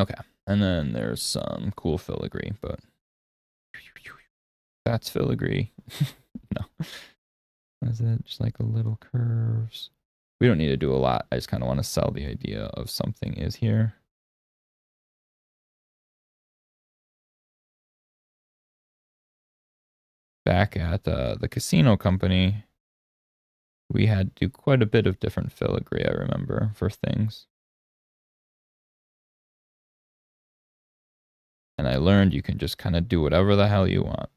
Okay, and then there's some cool filigree, but that's filigree. No. Is it just like a little curves? We don't need to do a lot. I just kind of want to sell the idea of something is here. Back at the casino company, we had to do quite a bit of different filigree, I remember, for things. And I learned you can just kind of do whatever the hell you want.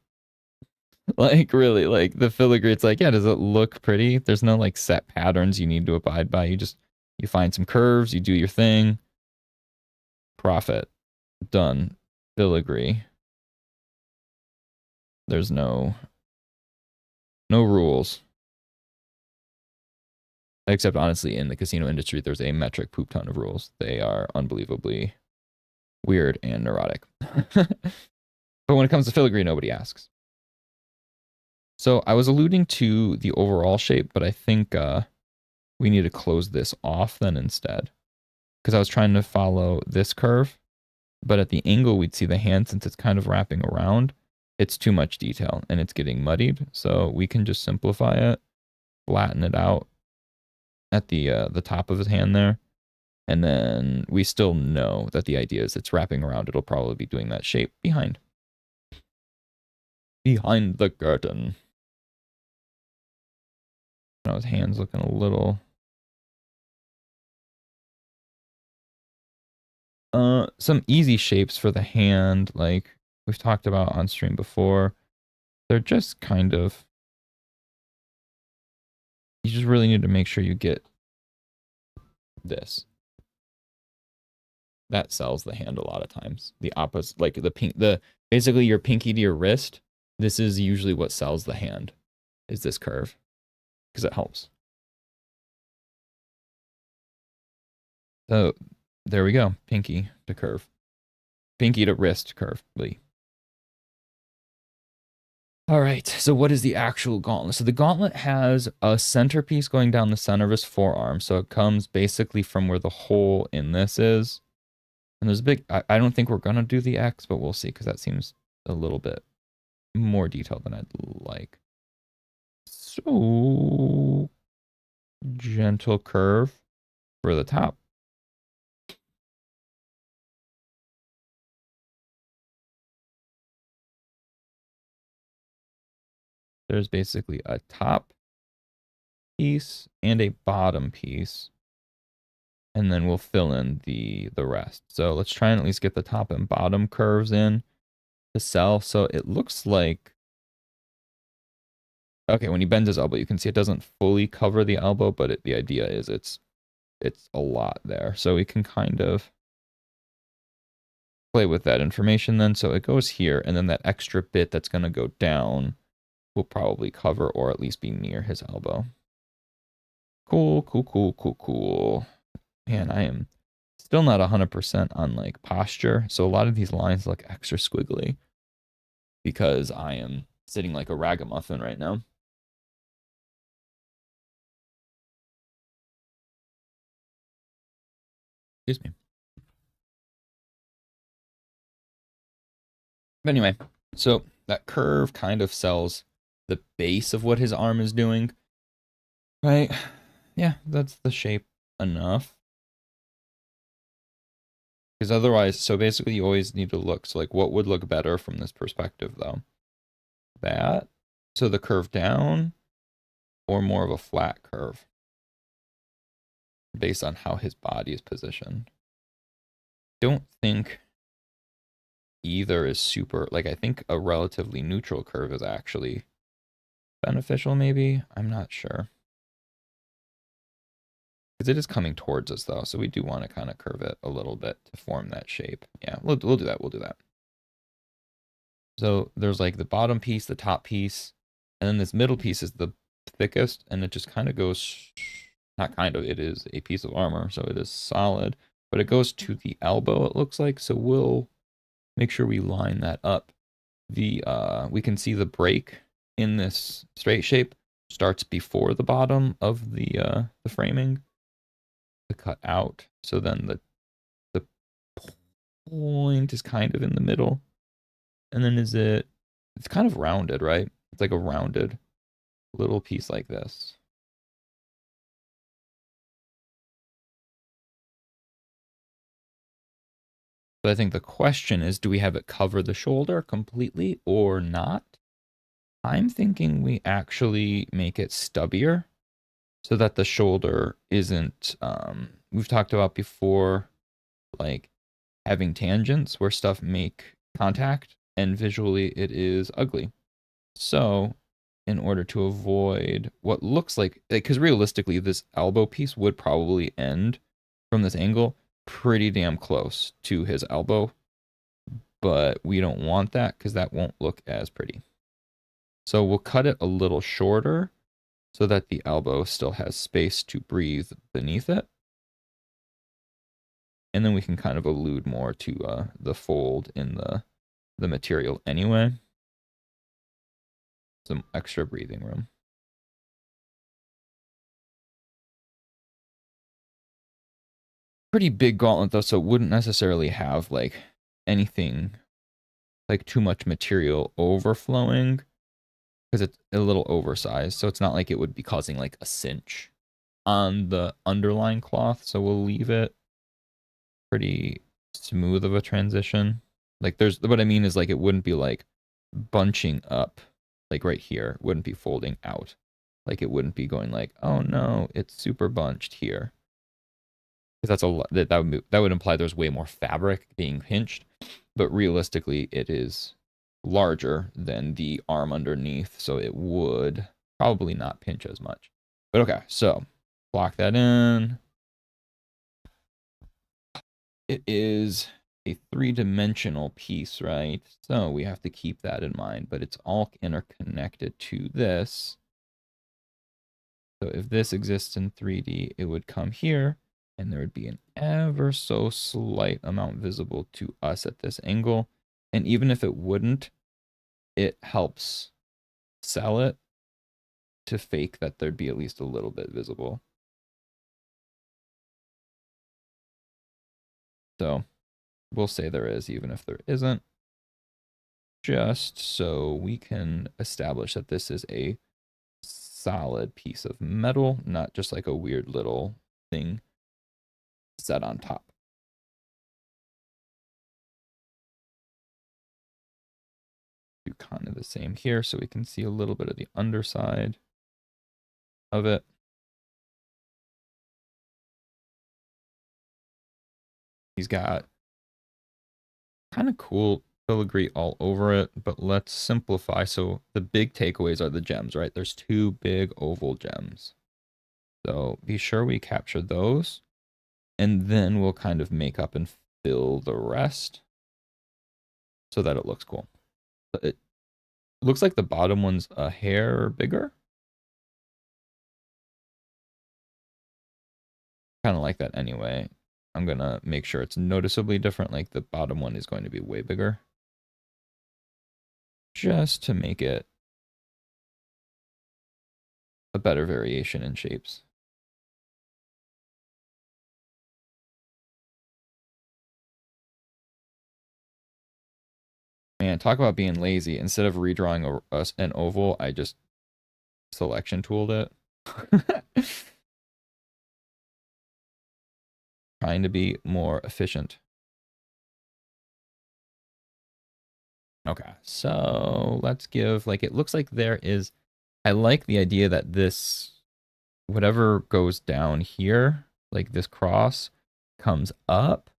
Like, really, like, the filigree, it's like, yeah, does it look pretty? There's no, like, set patterns you need to abide by. You find some curves, you do your thing. Profit. Done. Filigree. There's no rules. Except, honestly, in the casino industry, there's a metric poop ton of rules. They are unbelievably weird and neurotic. But when it comes to filigree, nobody asks. So I was alluding to the overall shape, but I think we need to close this off then instead. Because I was trying to follow this curve, but at the angle we'd see the hand, since it's kind of wrapping around, it's too much detail and it's getting muddied. So we can just simplify it, flatten it out at the top of his hand there. And then we still know that the idea is it's wrapping around. It'll probably be doing that shape behind. Behind the curtain. Now his hand's looking a little... some easy shapes for the hand, like we've talked about on stream before. They're just kind of... You just really need to make sure you get this. That sells the hand a lot of times. The opposite, like the basically your pinky to your wrist. This is usually what sells the hand, is this curve, because it helps. So there we go, pinky to curve, pinky to wrist curve. All right, so what is the actual gauntlet? So the gauntlet has a centerpiece going down the center of his forearm. So it comes basically from where the hole in this is. And there's a big, I don't think we're going to do the X, but we'll see, because that seems a little bit more detailed than I'd like. So, gentle curve for the top. There's basically a top piece and a bottom piece. And then we'll fill in the rest. So let's try and at least get the top and bottom curves in to sell. So it looks like, okay, when he bends his elbow, you can see it doesn't fully cover the elbow, but the idea is it's a lot there. So we can kind of play with that information then. So it goes here, and then that extra bit that's going to go down will probably cover or at least be near his elbow. Cool, cool, cool, cool, cool. Man, I am still not 100% on like posture. So a lot of these lines look extra squiggly because I am sitting like a ragamuffin right now. Excuse me. But anyway, so that curve kind of sells the base of what his arm is doing. Right? Yeah, that's the shape enough. Because otherwise, so basically you always need to look. So like what would look better from this perspective though? That. So the curve down or more of a flat curve based on how his body is positioned. Don't think either is super, like I think a relatively neutral curve is actually beneficial maybe. I'm not sure. Because it is coming towards us though, so we do want to kind of curve it a little bit to form that shape. Yeah, we'll do that. We'll do that. So there's like the bottom piece, the top piece, and then this middle piece is the thickest, and it just kind of goes, not kind of, it is a piece of armor, so it is solid, but it goes to the elbow, it looks like, so we'll make sure we line that up. We can see the break in this straight shape starts before the bottom of the framing, the cut out, so then the point is kind of in the middle. And then it's kind of rounded, right? It's like a rounded little piece like this. But I think the question is, do we have it cover the shoulder completely or not? I'm thinking we actually make it stubbier so that the shoulder isn't, we've talked about before, like having tangents where stuff make contact and visually it is ugly. So in order to avoid what looks like, because realistically this elbow piece would probably end from this angle pretty damn close to his elbow, but we don't want that because that won't look as pretty. So we'll cut it a little shorter so that the elbow still has space to breathe beneath it. And then we can kind of allude more to the fold in the material anyway. Some extra breathing room. Pretty big gauntlet though, so it wouldn't necessarily have like anything like too much material overflowing because it's a little oversized. So it's not like it would be causing like a cinch on the underlying cloth. So we'll leave it pretty smooth of a transition. Like there's, what I mean is like it wouldn't be like bunching up like right here. It wouldn't be folding out. Like it wouldn't be going like, oh no, it's super bunched here. Because that's a lot, that would imply there's way more fabric being pinched, but realistically it is larger than the arm underneath, so it would probably not pinch as much. But okay, so block that in. it is a three-dimensional piece, right? So we have to keep that in mind, but it's all interconnected to this. So if this exists in 3D, it would come here, and there would be an ever so slight amount visible to us at this angle. And even if it wouldn't, it helps sell it to fake that there'd be at least a little bit visible. So we'll say there is, even if there isn't, just so we can establish that this is a solid piece of metal, not just like a weird little thing set on top. Do kind of the same here so we can see a little bit of the underside of it. He's got kind of cool filigree all over it, but let's simplify. So the big takeaways are the gems, right? There's two big oval gems. So be sure we capture those, and then we'll kind of make up and fill the rest so that it looks cool. But it looks like the bottom one's a hair bigger. Kind of like that anyway. I'm going to make sure it's noticeably different. Like the bottom one is going to be way bigger. Just to make it a better variation in shapes. Man, talk about being lazy. Instead of redrawing an oval, I just selection tooled it. Trying to be more efficient. Okay, so let's give, like, it looks like there is, I like the idea that this, whatever goes down here, like this cross, comes up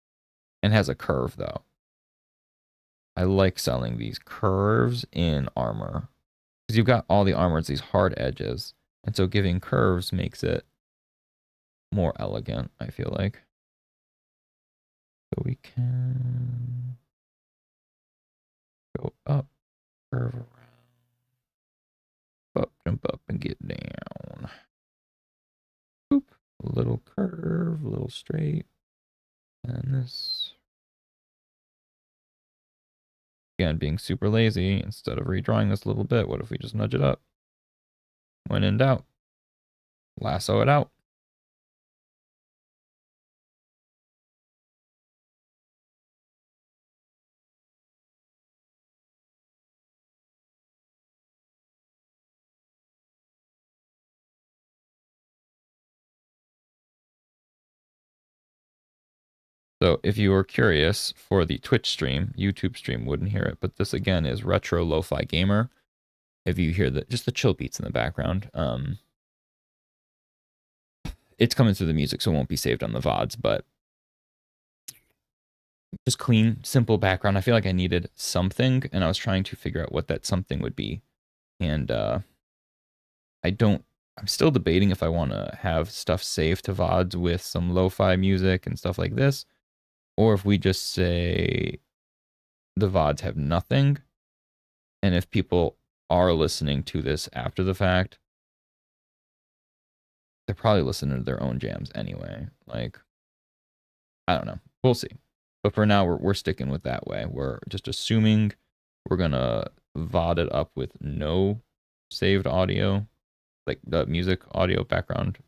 and has a curve, though. I like selling these curves in armor. Because you've got all the armor, it's these hard edges. And so giving curves makes it more elegant, I feel like. So we can go up, curve around, up, jump up, and get down. Boop. A little curve, a little straight. And this. Again, being super lazy, instead of redrawing this a little bit, what if we just nudge it up? When in doubt, lasso it out. So if you were curious for the Twitch stream, YouTube stream wouldn't hear it, but this again is Retro Lo-Fi Gamer. If you hear just the chill beats in the background, it's coming through the music, so it won't be saved on the VODs, but just clean, simple background. I feel like I needed something, and I was trying to figure out what that something would be. And I'm still debating if I want to have stuff saved to VODs with some lo-fi music and stuff like this, or if we just say the VODs have nothing, and if people are listening to this after the fact, they're probably listening to their own jams anyway. Like, I don't know. We'll see. But for now, we're sticking with that way. We're just assuming we're going to VOD it up with no saved audio, like the music audio background.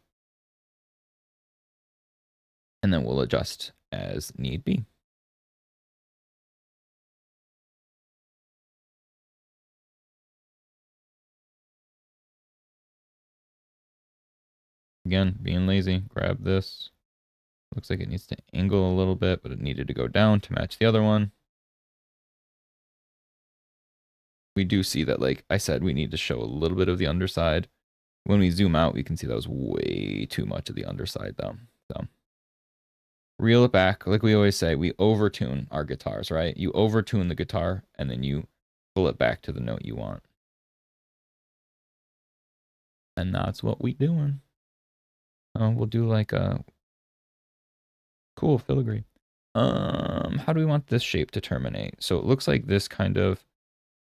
And then we'll adjust as need be. Again, being lazy, grab this. Looks like it needs to angle a little bit, but it needed to go down to match the other one. We do see that, like I said, we need to show a little bit of the underside. When we zoom out, we can see that was way too much of the underside, though. So reel it back. Like we always say, we overtune our guitars, right? You overtune the guitar, and then you pull it back to the note you want. And that's what we doing. We'll do like a cool filigree. How do we want this shape to terminate? So it looks like this kind of,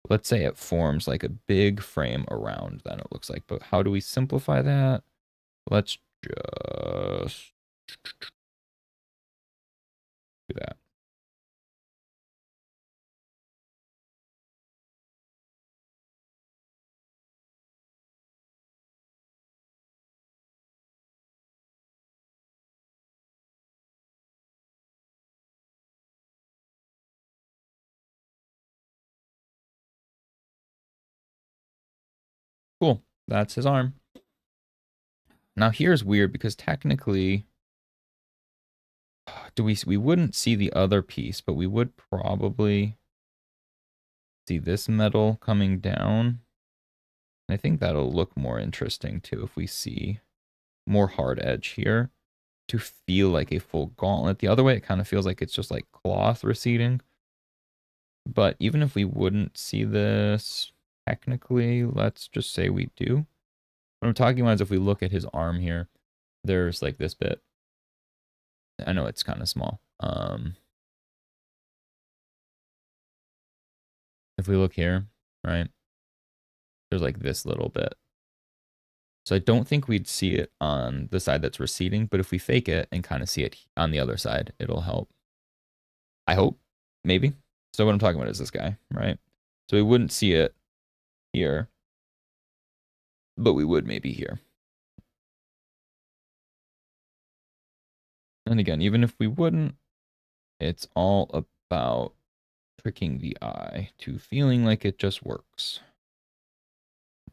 let's say it forms like a big frame around, then it looks like. But how do we simplify that? Let's just do that. Cool. That's his arm. Now here's weird because technically, we wouldn't see the other piece, but we would probably see this metal coming down. I think that'll look more interesting too if we see more hard edge here to feel like a full gauntlet. The other way, it kind of feels like it's just like cloth receding. But even if we wouldn't see this technically, let's just say we do. What I'm talking about is if we look at his arm here, there's like this bit. I know it's kind of small. If we look here, right, there's like this little bit. So I don't think we'd see it on the side that's receding, but if we fake it and kind of see it on the other side, it'll help. I hope, maybe. So what I'm talking about is this guy, right? So we wouldn't see it here, but we would maybe here. And again, even if we wouldn't, it's all about tricking the eye to feeling like it just works.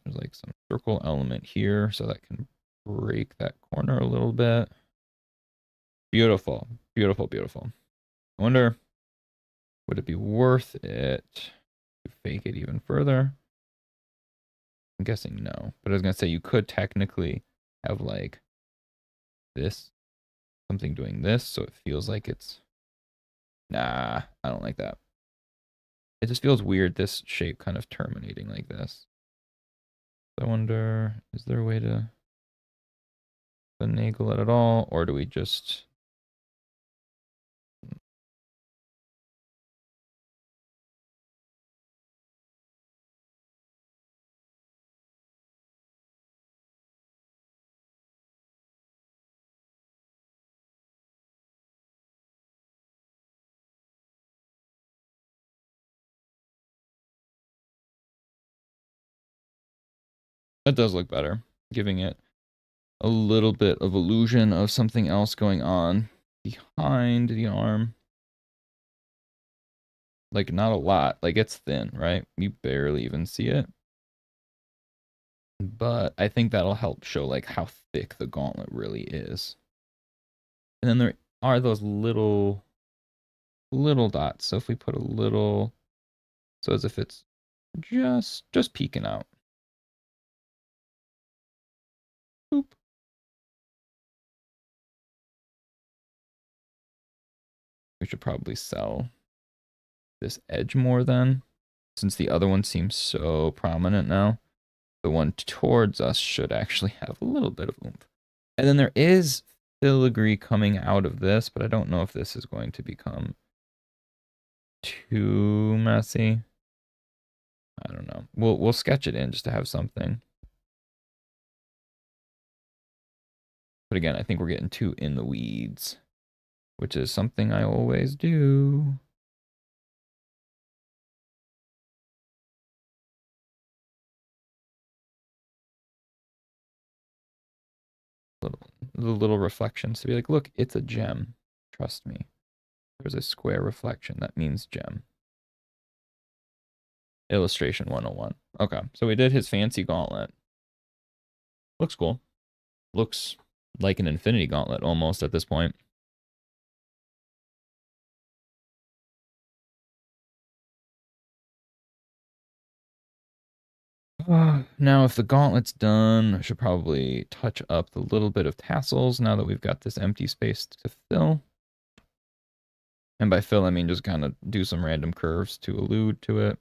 There's like some circle element here, so that can break that corner a little bit. Beautiful, beautiful, beautiful. I wonder, would it be worth it to fake it even further? I'm guessing no, but I was gonna say you could technically have like this, something doing this, so it feels like it's, nah, I don't like that. It just feels weird, this shape kind of terminating like this. I wonder, is there a way to finagle it at all, or do we just... That does look better, giving it a little bit of illusion of something else going on behind the arm. Like, not a lot. Like, it's thin, right? You barely even see it. But I think that'll help show, like, how thick the gauntlet really is. And then there are those little dots. So if we put a little... So as if it's just peeking out. Boop. We should probably sell this edge more then, since the other one seems so prominent now. The one towards us should actually have a little bit of oomph. And then there is filigree coming out of this, but I don't know if this is going to become too messy. I don't know. We'll sketch it in just to have something. But again, I think we're getting too in the weeds, which is something I always do. The little reflections to be like, look, it's a gem. Trust me. There's a square reflection. That means gem. Illustration 101. Okay, so we did his fancy gauntlet. Looks cool. Looks like an infinity gauntlet almost at this point. Now, if the gauntlet's done, I should probably touch up the little bit of tassels now that we've got this empty space to fill. And by fill, I mean just kind of do some random curves to allude to it.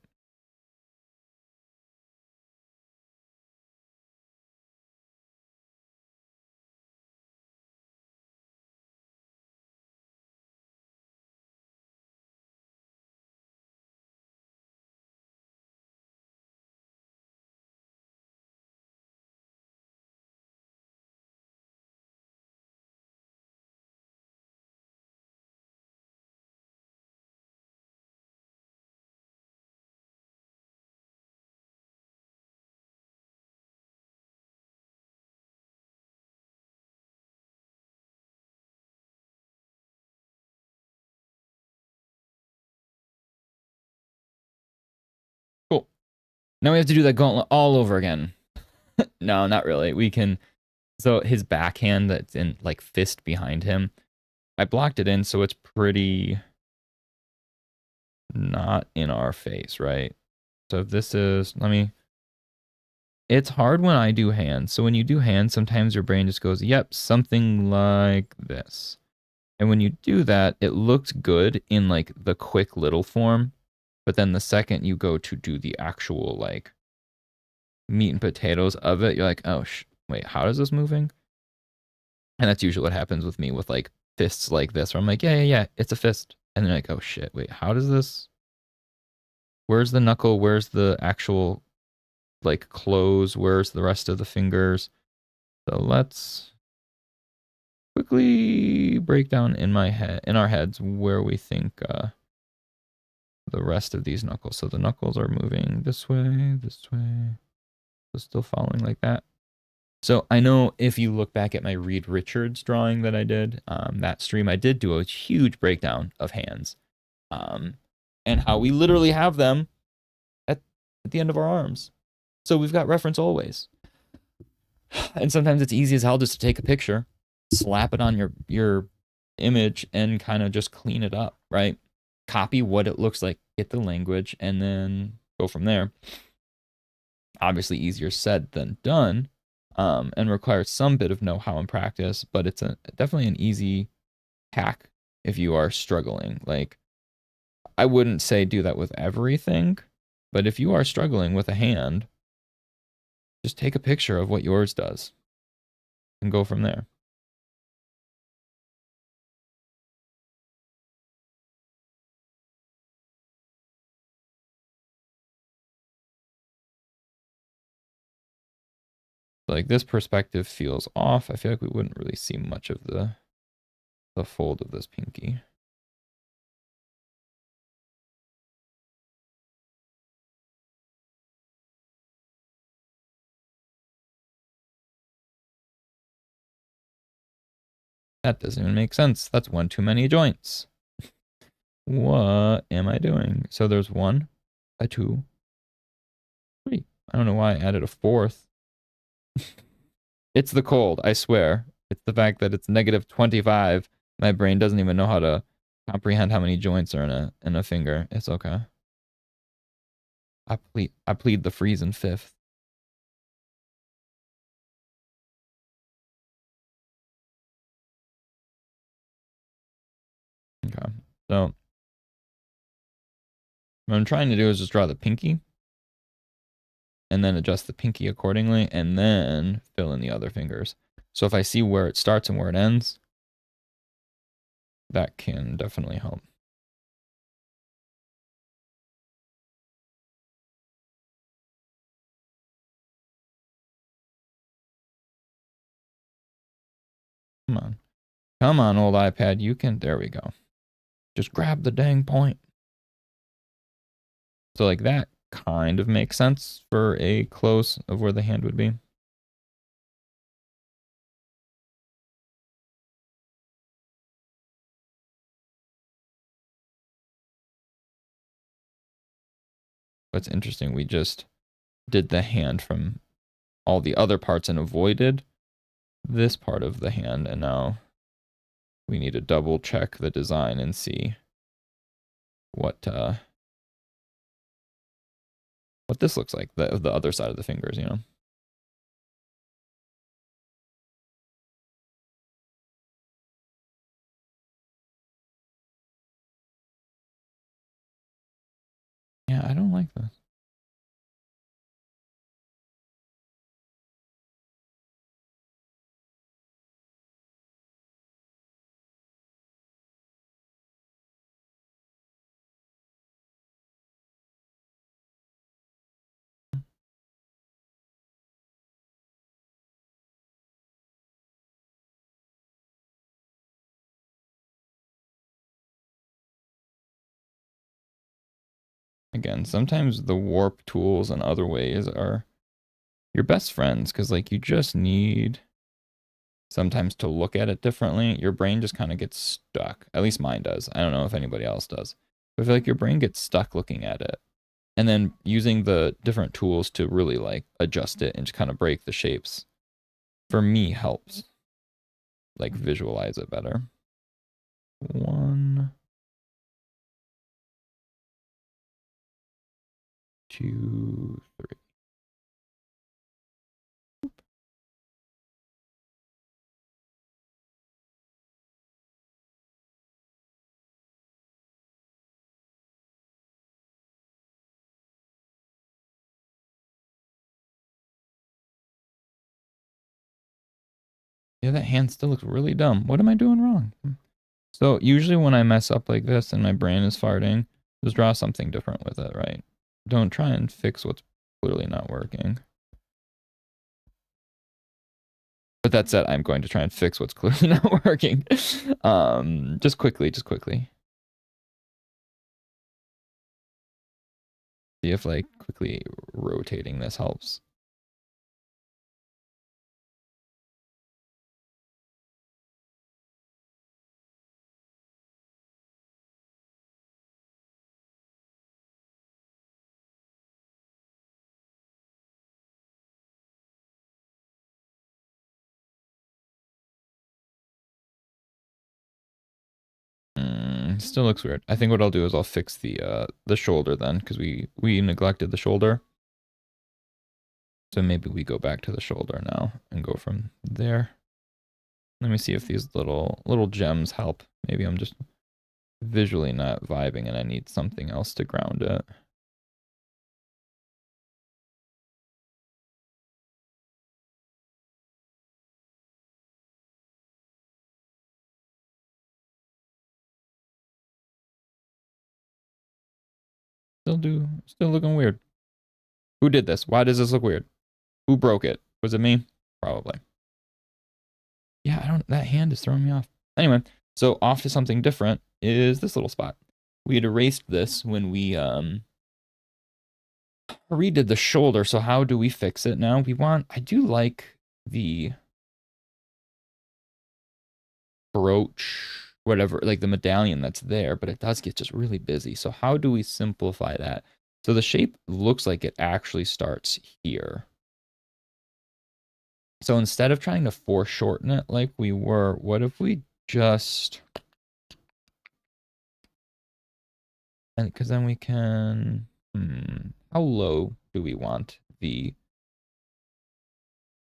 Now we have to do that gauntlet all over again. No, not really. We can. So his backhand that's in like fist behind him, I blocked it in so it's pretty not in our face, right? So if this is, it's hard when I do hands. So when you do hands, sometimes your brain just goes, yep, something like this. And when you do that, it looks good in like the quick little form. But then the second you go to do the actual like meat and potatoes of it, you're like, oh, wait, how is this moving? And that's usually what happens with me with like fists like this, where I'm like, yeah, it's a fist. And then like, oh shit, wait, how does this? Where's the knuckle? Where's the actual like close? Where's the rest of the fingers? So let's quickly break down in our heads where we think the rest of these knuckles. So the knuckles are moving this way. So still following like that. So I know if you look back at my Reed Richards drawing that I did, that stream, I did do a huge breakdown of hands, and how we literally have them at the end of our arms. So we've got reference always. And sometimes it's easy as hell just to take a picture, slap it on your image, and kind of just clean it up, right? Copy what it looks like, get the language, and then go from there. Obviously easier said than done, and requires some bit of know-how and practice, but it's definitely an easy hack if you are struggling. Like, I wouldn't say do that with everything, but if you are struggling with a hand, just take a picture of what yours does and go from there. Like, this perspective feels off. I feel like we wouldn't really see much of the fold of this pinky. That doesn't even make sense. That's one too many joints. What am I doing? So there's 1, a 2, 3. I don't know why I added a 4th. It's the cold, I swear. It's the fact that it's -25. My brain doesn't even know how to comprehend how many joints are in a finger. It's okay. I plead the freeze in 5th. Okay. So what I'm trying to do is just draw the pinky and then adjust the pinky accordingly and then fill in the other fingers. So if I see where it starts and where it ends, that can definitely help. Come on. Come on, old iPad. You can. There we go. Just grab the dang point. So like that kind of makes sense for a close of where the hand would be. What's interesting, we just did the hand from all the other parts and avoided this part of the hand, and now we need to double check the design and see what this looks like, the other side of the fingers, you know. Yeah, I don't like this. Again, sometimes the warp tools and other ways are your best friends, because like you just need sometimes to look at it differently. Your brain just kind of gets stuck. At least mine does. I don't know if anybody else does. But I feel like your brain gets stuck looking at it. And then using the different tools to really like adjust it and just kind of break the shapes for me helps like visualize it better. 1, 2, 3. Yeah, that hand still looks really dumb. What am I doing wrong? So usually when I mess up like this and my brain is farting, just draw something different with it, right? Don't try and fix what's clearly not working. But that said, I'm going to try and fix what's clearly not working. Just quickly. See if like quickly rotating this helps. Still looks weird. I think what I'll do is I'll fix the shoulder then, because we neglected the shoulder. So maybe we go back to the shoulder now and go from there. Let me see if these little gems help. Maybe I'm just visually not vibing and I need something else to ground it. Still looking weird. Who did this? Why does this look weird? Who broke it? Was it me? Probably. Yeah, that hand is throwing me off. Anyway, so off to something different is this little spot. We had erased this when we redid the shoulder, so how do we fix it now? I do like the brooch, whatever, like the medallion that's there, but it does get just really busy. So how do we simplify that? So the shape looks like it actually starts here. So instead of trying to foreshorten it like we were, what if we just... And because then we can... how low do we want the...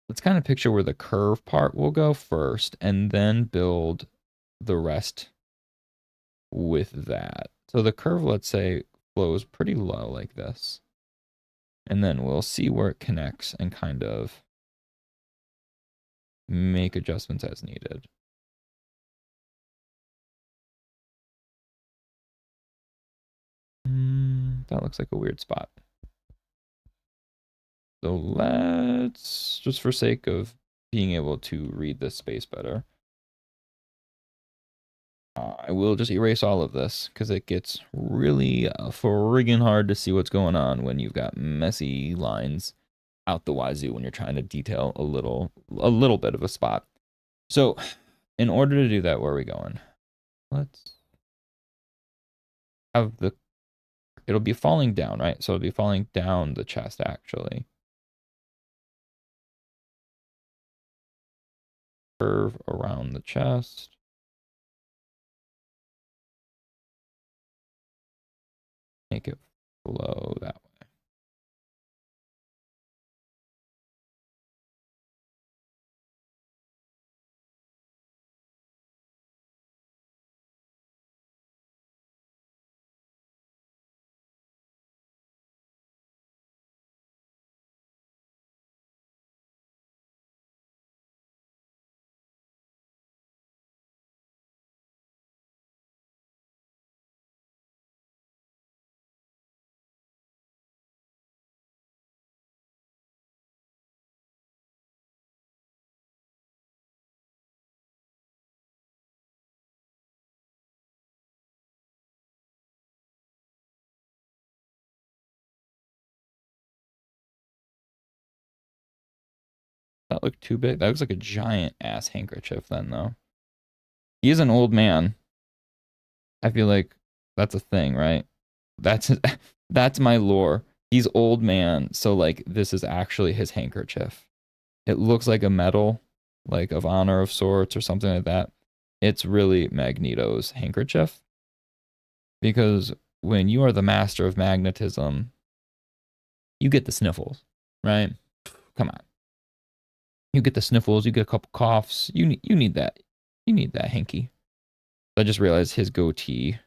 Let's kind of picture where the curve part will go first and then build the rest with that. So the curve, let's say, flows pretty low like this. And then we'll see where it connects and kind of make adjustments as needed. That looks like a weird spot. So let's, just for sake of being able to read this space better, I will just erase all of this because it gets really friggin' hard to see what's going on when you've got messy lines out the wazoo when you're trying to detail a little bit of a spot. So in order to do that, where are we going? Let's have it'll be falling down, right? So it'll be falling down the chest actually. Curve around the chest. Make it flow that way. That looked too big. That looks like a giant ass handkerchief then though. He is an old man. I feel like that's a thing, right? That's That's my lore. He's old man, so like this is actually his handkerchief. It looks like a medal, like of honor of sorts or something like that. It's really Magneto's handkerchief. Because when you are the master of magnetism, you get the sniffles, right? Come on. You get the sniffles, you get a couple coughs. You need that. You need that hanky. I just realized his goatees,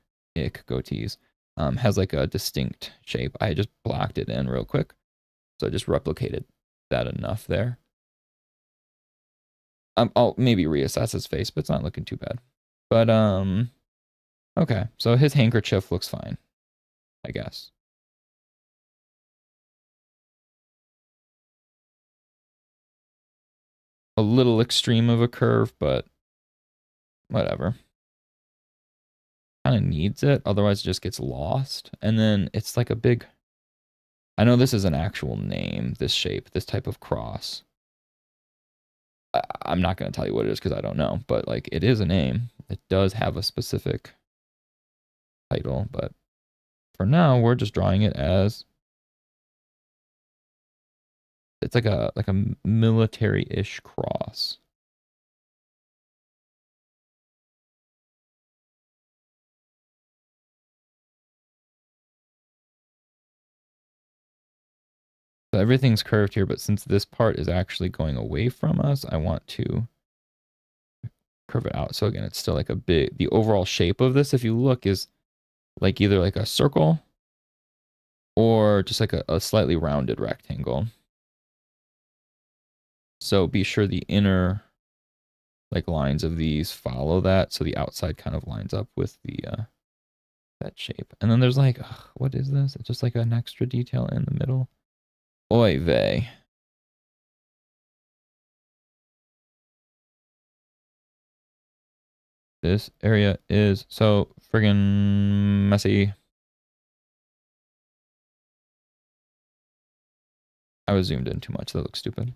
has like a distinct shape. I just blocked it in real quick. So I just replicated that enough there. I'll maybe reassess his face, but it's not looking too bad. But okay. So his handkerchief looks fine, I guess. A little extreme of a curve, but whatever. Kind of needs it, otherwise it just gets lost. And then it's like a big, I know this is an actual name, this shape, this type of cross. I'm not going to tell you what it is because I don't know, but like it is a name. It does have a specific title, but for now we're just drawing it as it's like a military-ish cross. So everything's curved here, but since this part is actually going away from us, I want to curve it out. So again, it's still like the overall shape of this, if you look, is like either like a circle or just like a slightly rounded rectangle. So be sure the inner like lines of these follow that, so the outside kind of lines up with the that shape. And then there's like, what is this? It's just like an extra detail in the middle. Oy vey. This area is so friggin' messy. I was zoomed in too much. That looks stupid.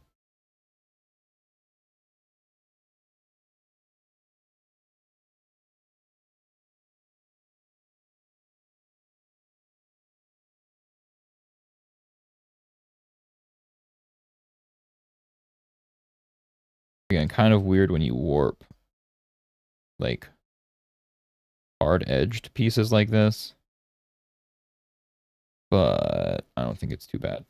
Again, kind of weird when you warp like hard-edged pieces like this. But I don't think it's too bad.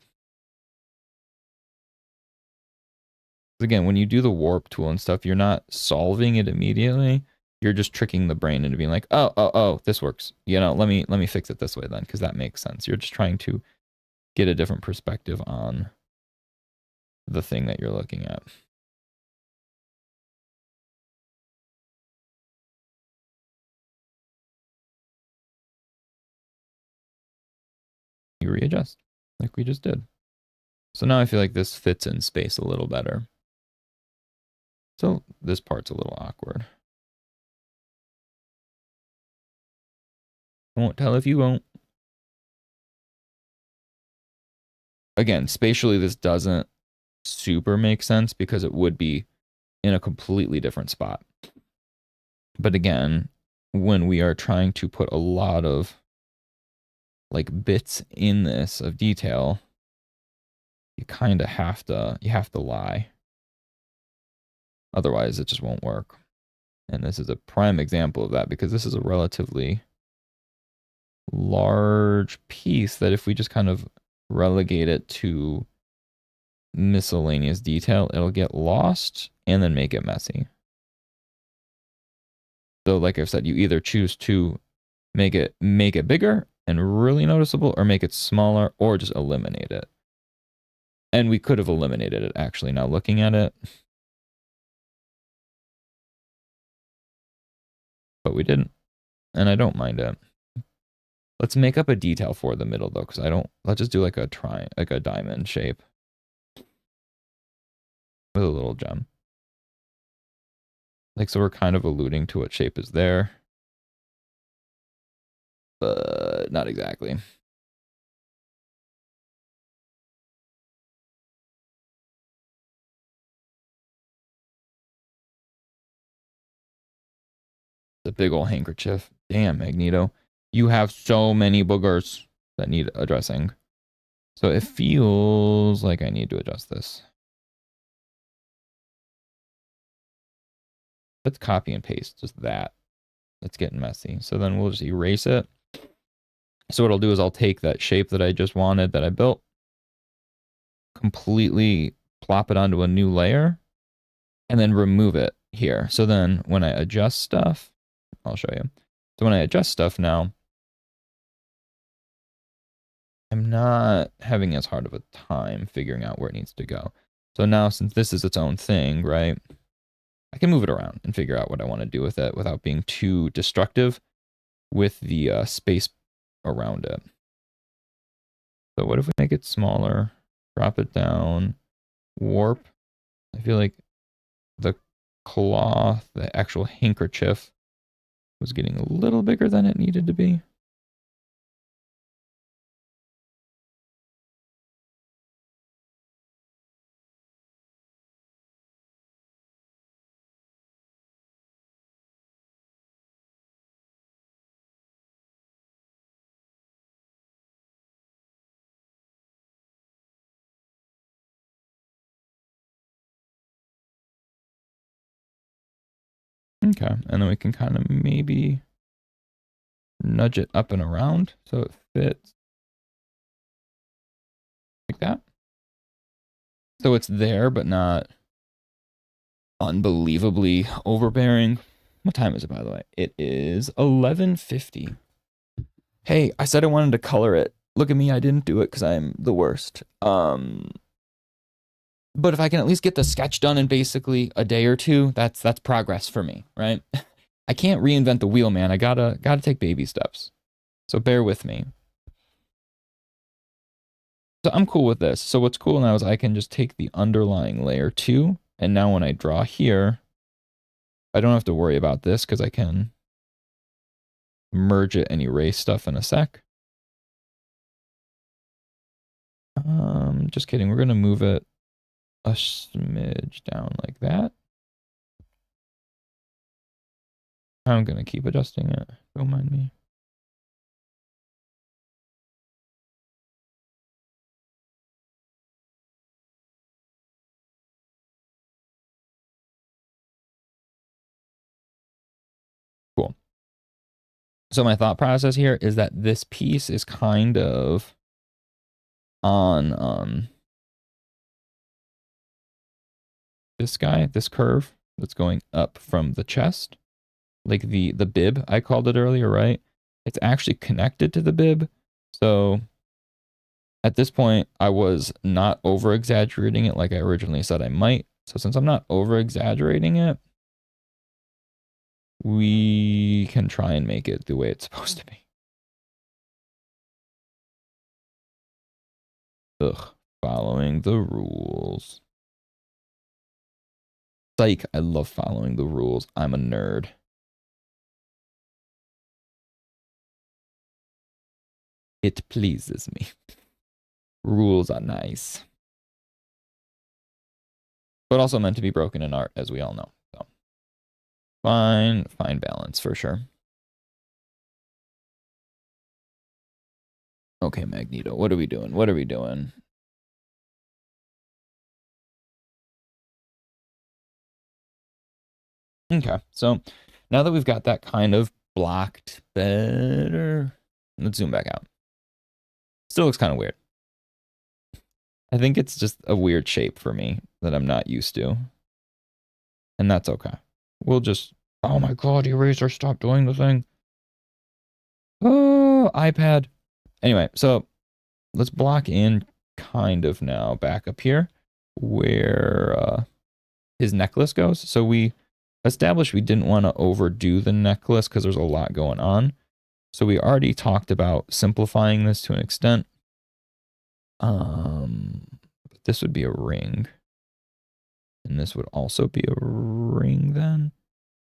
Again, when you do the warp tool and stuff, you're not solving it immediately. You're just tricking the brain into being like, oh, this works. You know, let me fix it this way then, because that makes sense. You're just trying to get a different perspective on the thing that you're looking at. You readjust, like we just did. So now I feel like this fits in space a little better. So this part's a little awkward. I won't tell if you won't. Again, spatially, this doesn't super make sense because it would be in a completely different spot. But again, when we are trying to put a lot of like bits in this of detail, you kind of have to lie. Otherwise, it just won't work. And this is a prime example of that because this is a relatively large piece that if we just kind of relegate it to miscellaneous detail, it'll get lost and then make it messy. So like I've said, you either choose to make it bigger and really noticeable, or make it smaller, or just eliminate it. And we could have eliminated it actually now looking at it. But we didn't. And I don't mind it. Let's make up a detail for the middle though, because let's just do like a diamond shape. With a little gem. Like, so we're kind of alluding to what shape is there. But not exactly. The big old handkerchief. Damn, Magneto. You have so many boogers. that need addressing. So it feels like I need to adjust this. Let's copy and paste just that. It's getting messy. So then we'll just erase it. So what I'll do is I'll take that shape that I just wanted that I built, completely plop it onto a new layer, and then remove it here. So then when I adjust stuff, I'll show you. So when I adjust stuff now, I'm not having as hard of a time figuring out where it needs to go. So now since this is its own thing, right, I can move it around and figure out what I want to do with it without being too destructive with the space around it. So what if we make it smaller, drop it down, warp? I feel like the cloth, the actual handkerchief, was getting a little bigger than it needed to be. Okay, and then we can kind of maybe nudge it up and around so it fits like that. So it's there, but not unbelievably overbearing. What time is it, by the way? It is 11:50. Hey, I said I wanted to color it. Look at me, I didn't do it because I'm the worst. But if I can at least get the sketch done in basically a day or two, that's progress for me, right? I can't reinvent the wheel, man. I gotta take baby steps. So bear with me. So I'm cool with this. So what's cool now is I can just take the underlying layer too, and now when I draw here, I don't have to worry about this because I can merge it and erase stuff in a sec. Just kidding. We're gonna move it a smidge down like that. I'm gonna keep adjusting it. Don't mind me. Cool. So my thought process here is that this piece is kind of on this guy, this curve that's going up from the chest, like the bib I called it earlier, right? It's actually connected to the bib. So at this point, I was not over exaggerating it like I originally said I might. So since I'm not over exaggerating it, we can try and make it the way it's supposed to be. Ugh, following the rules. Psych, I love following the rules. I'm a nerd. It pleases me. Rules are nice. But also meant to be broken in art, as we all know. So fine balance for sure. Okay, Magneto, what are we doing? What are we doing? Okay, so now that we've got that kind of blocked better, let's zoom back out. Still looks kind of weird. I think it's just a weird shape for me that I'm not used to. And that's okay. We'll just, oh my God, eraser, stop doing the thing. Oh, iPad. Anyway, so let's block in kind of now back up here where his necklace goes. So we established we didn't want to overdo the necklace because there's a lot going on. So we already talked about simplifying this to an extent. This would be a ring. And this would also be a ring then.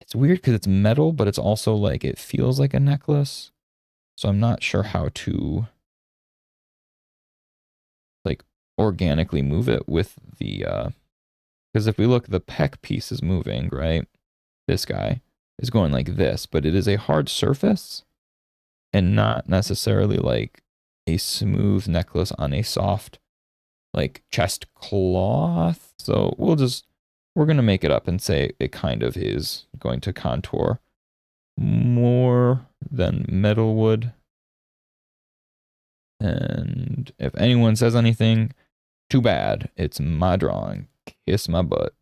It's weird because it's metal, but it's also like, it feels like a necklace. So I'm not sure how to like organically move it with the, because if we look, the pec piece is moving, right? This guy is going like this, but it is a hard surface and not necessarily like a smooth necklace on a soft, like, chest cloth. So we're going to make it up and say it kind of is going to contour more than metal would. And if anyone says anything, too bad. It's my drawing. Kiss my butt.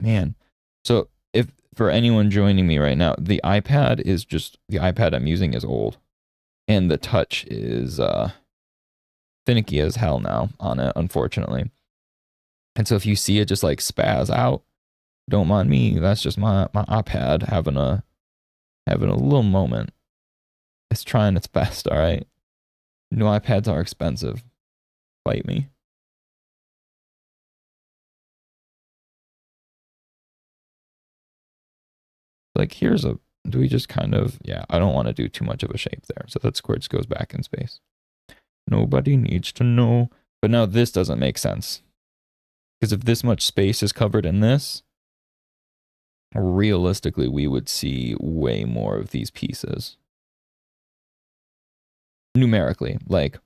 Man. So if for anyone joining me right now, the iPad is just the iPad I'm using is old. And the touch is finicky as hell now on it, unfortunately. And so if you see it just like spaz out, don't mind me. That's just my iPad having a little moment. It's trying its best, all right? New iPads are expensive. Fight me. Like, here's a, do we just kind of, yeah, I don't want to do too much of a shape there. So that square just goes back in space. Nobody needs to know. But now this doesn't make sense. Because if this much space is covered in this, realistically, we would see way more of these pieces. Numerically, like,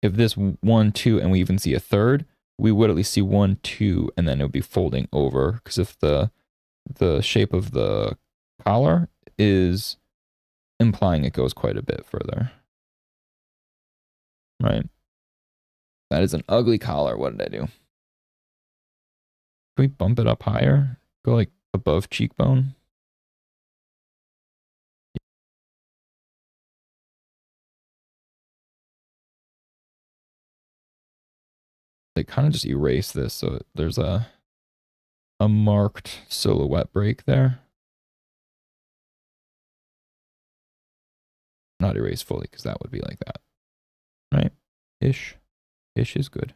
if this 1, 2, and we even see a third, we would at least see 1, 2, and then it would be folding over. Because if the shape of the collar is implying it goes quite a bit further. Right? That is an ugly collar. What did I do? Can we bump it up higher? Go like above cheekbone? Like kind of just erase this so there's a marked silhouette break there. Not erase fully because that would be like that. Right? Ish. Ish is good.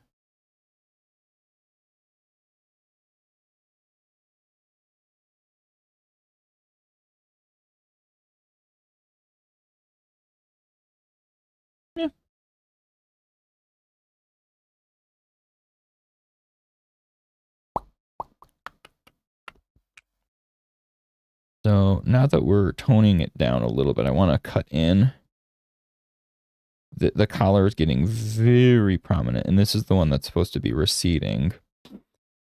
Yeah. So now that we're toning it down a little bit, I want to cut in. The collar is getting very prominent, and this is the one that's supposed to be receding.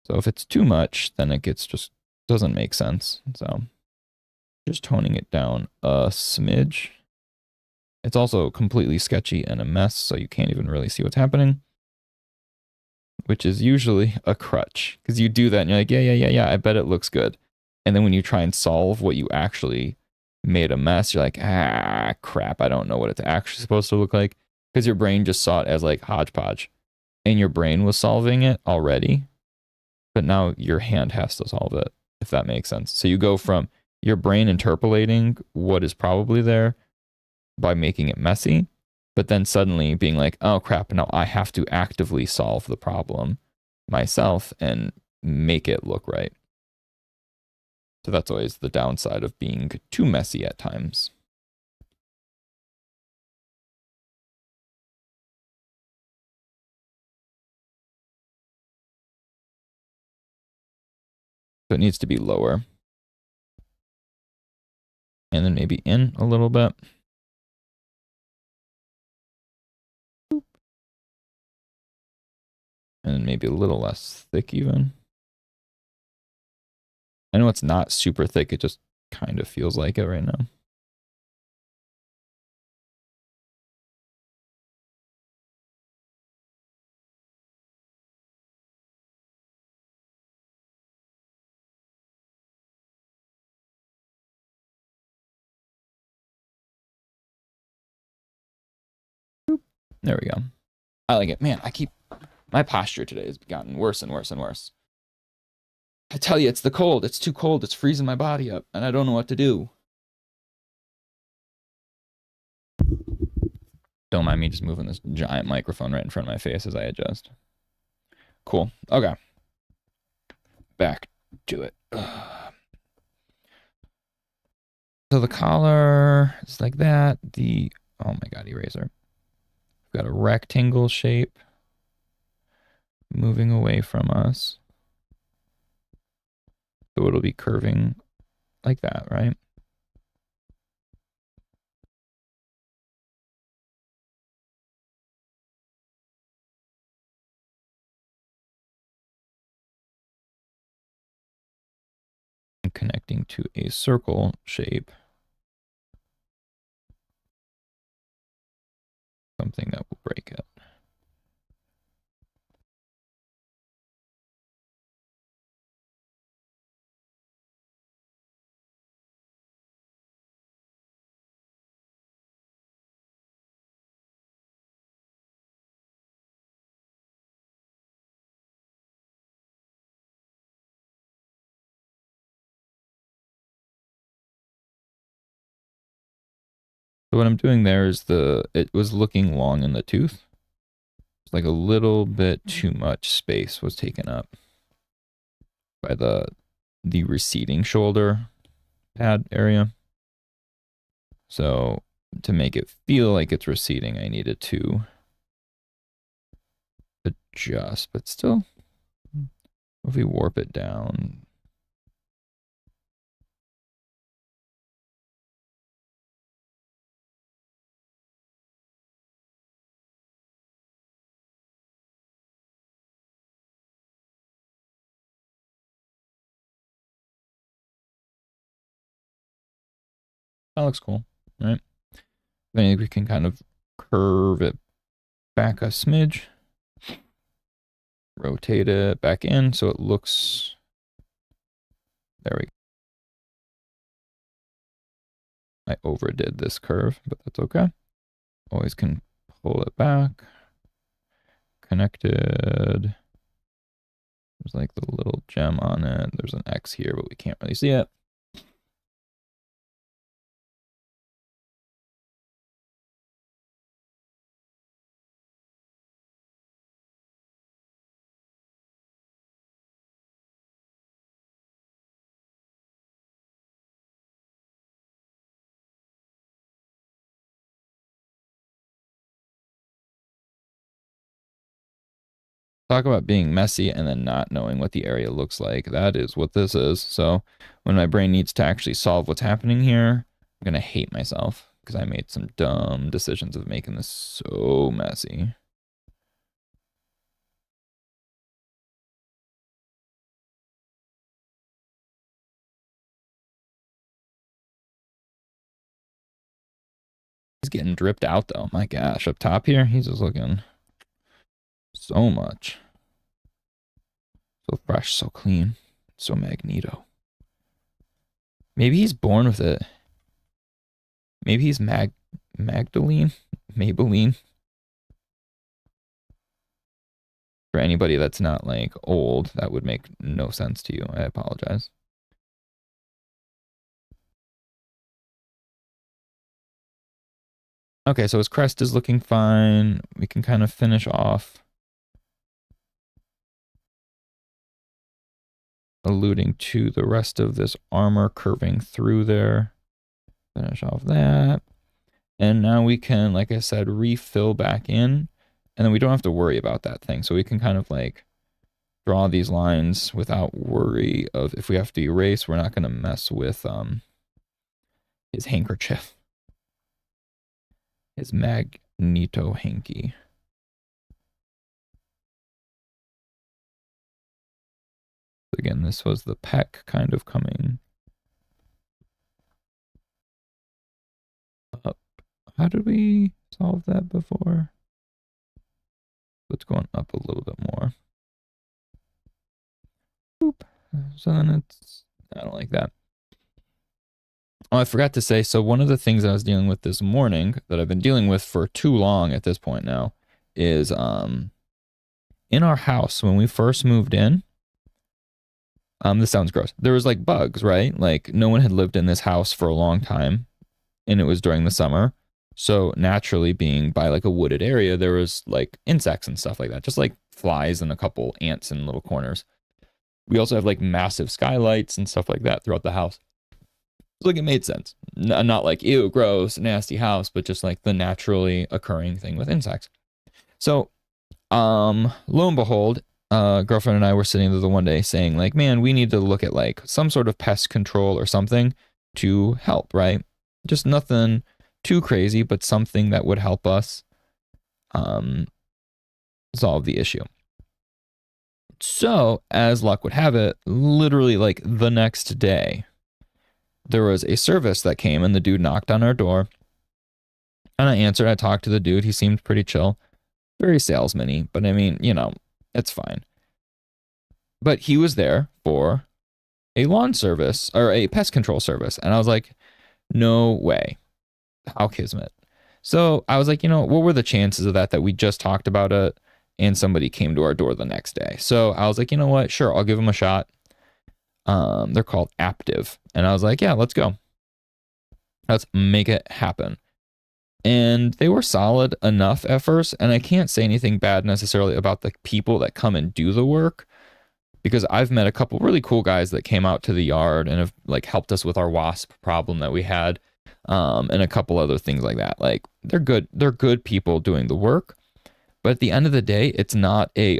So if it's too much, then it gets just doesn't make sense. So just toning it down a smidge. It's also completely sketchy and a mess, so you can't even really see what's happening, which is usually a crutch because you do that and you're like, yeah, I bet it looks good. And then when you try and solve what you actually made a mess, you're like, ah, crap, I don't know what it's actually supposed to look like because your brain just saw it as like hodgepodge and your brain was solving it already. But now your hand has to solve it, if that makes sense. So you go from your brain interpolating what is probably there by making it messy, but then suddenly being like, oh crap, now I have to actively solve the problem myself and make it look right. So that's always the downside of being too messy at times. So it needs to be lower. And then maybe in a little bit. And maybe a little less thick even. I know it's not super thick, it just kind of feels like it right now. There we go. I like it. Man, my posture today has gotten worse and worse and worse. I tell you, it's the cold. It's too cold. It's freezing my body up, and I don't know what to do. Don't mind me just moving this giant microphone right in front of my face as I adjust. Cool. Okay. Back to it. So the collar is like that. Oh my god, eraser. We've got a rectangle shape moving away from us. So it'll be curving like that, right? And connecting to a circle shape. Something that will break it. So what I'm doing there is it was looking long in the tooth. It's like a little bit too much space was taken up by the receding shoulder pad area. So to make it feel like it's receding, I needed to adjust, but still, if we warp it down. That looks cool, right? Then we can kind of curve it back a smidge. Rotate it back in so it looks... There we go. I overdid this curve, but that's okay. Always can pull it back. Connected. There's like the little gem on it. There's an X here, but we can't really see it. Talk about being messy and then not knowing what the area looks like. That is what this is. So when my brain needs to actually solve what's happening here, I'm going to hate myself because I made some dumb decisions of making this so messy. He's getting dripped out though. My gosh, up top here, he's just looking so much. So fresh, so clean, so Magneto. Maybe he's born with it. Maybe he's Magdalene? Maybelline? For anybody that's not like old, that would make no sense to you. I apologize. Okay, so his crest is looking fine. We can kind of finish off alluding to the rest of this armor curving through there. Finish off that. And now we can, like I said, refill back in. And then we don't have to worry about that thing. So we can kind of like draw these lines without worry of if we have to erase, we're not going to mess with his handkerchief. His Magneto hanky. Again, this was the peck kind of coming up. How did we solve that before? It's going up a little bit more. Boop. So then it's, I don't like that. Oh, I forgot to say, so one of the things I was dealing with this morning that I've been dealing with for too long at this point now is in our house when we first moved in, this sounds gross. There was like bugs, right? Like no one had lived in this house for a long time and it was during the summer. So naturally being by like a wooded area, there was like insects and stuff like that, just like flies and a couple ants in little corners. We also have like massive skylights and stuff like that throughout the house. So like it made sense. Not like, ew, gross, nasty house, but just like the naturally occurring thing with insects. So, lo and behold, girlfriend and I were sitting there the one day saying like, man, we need to look at like some sort of pest control or something to help, right? Just nothing too crazy, but something that would help us solve the issue. So, as luck would have it, literally like the next day, there was a service that came and the dude knocked on our door. And I answered. I talked to the dude. He seemed pretty chill, very salesman-y, but I mean, you know, it's fine. But he was there for a lawn service or a pest control service. And I was like, no way. How kismet. So I was like, you know, what were the chances of that we just talked about it and somebody came to our door the next day? So I was like, you know what? Sure, I'll give them a shot. They're called Aptive. And I was like, yeah, let's go. Let's make it happen. And they were solid enough at first. And I can't say anything bad necessarily about the people that come and do the work, because I've met a couple really cool guys that came out to the yard and have like helped us with our wasp problem that we had. And a couple other things like that. Like they're good people doing the work, but at the end of the day, it's not a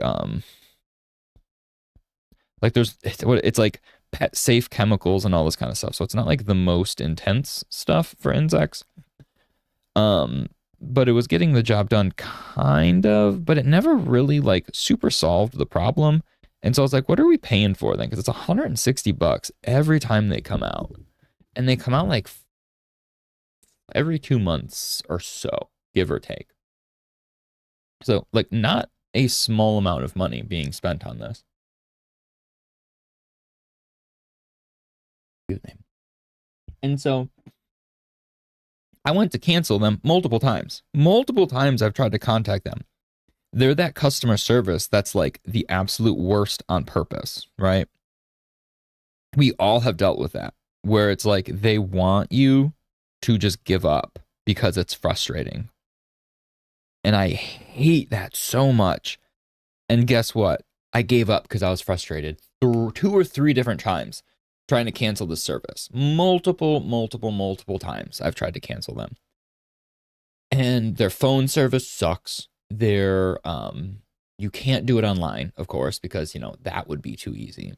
like it's like pet safe chemicals and all this kind of stuff. So it's not like the most intense stuff for insects. But it was getting the job done kind of, but it never really like super solved the problem. And so I was like, what are we paying for then? Because it's $160 every time they come out, and they come out like every 2 months or so, give or take. So like not a small amount of money being spent on this. And so I went to cancel them multiple times. Multiple times I've tried to contact them. They're that customer service that's like the absolute worst on purpose, right? We all have dealt with that, where it's like they want you to just give up because it's frustrating. And I hate that so much. And guess what? I gave up because I was frustrated 2 or 3 different times trying to cancel this service. Multiple times I've tried to cancel them. And their phone service sucks. Their you can't do it online, of course, because you know that would be too easy.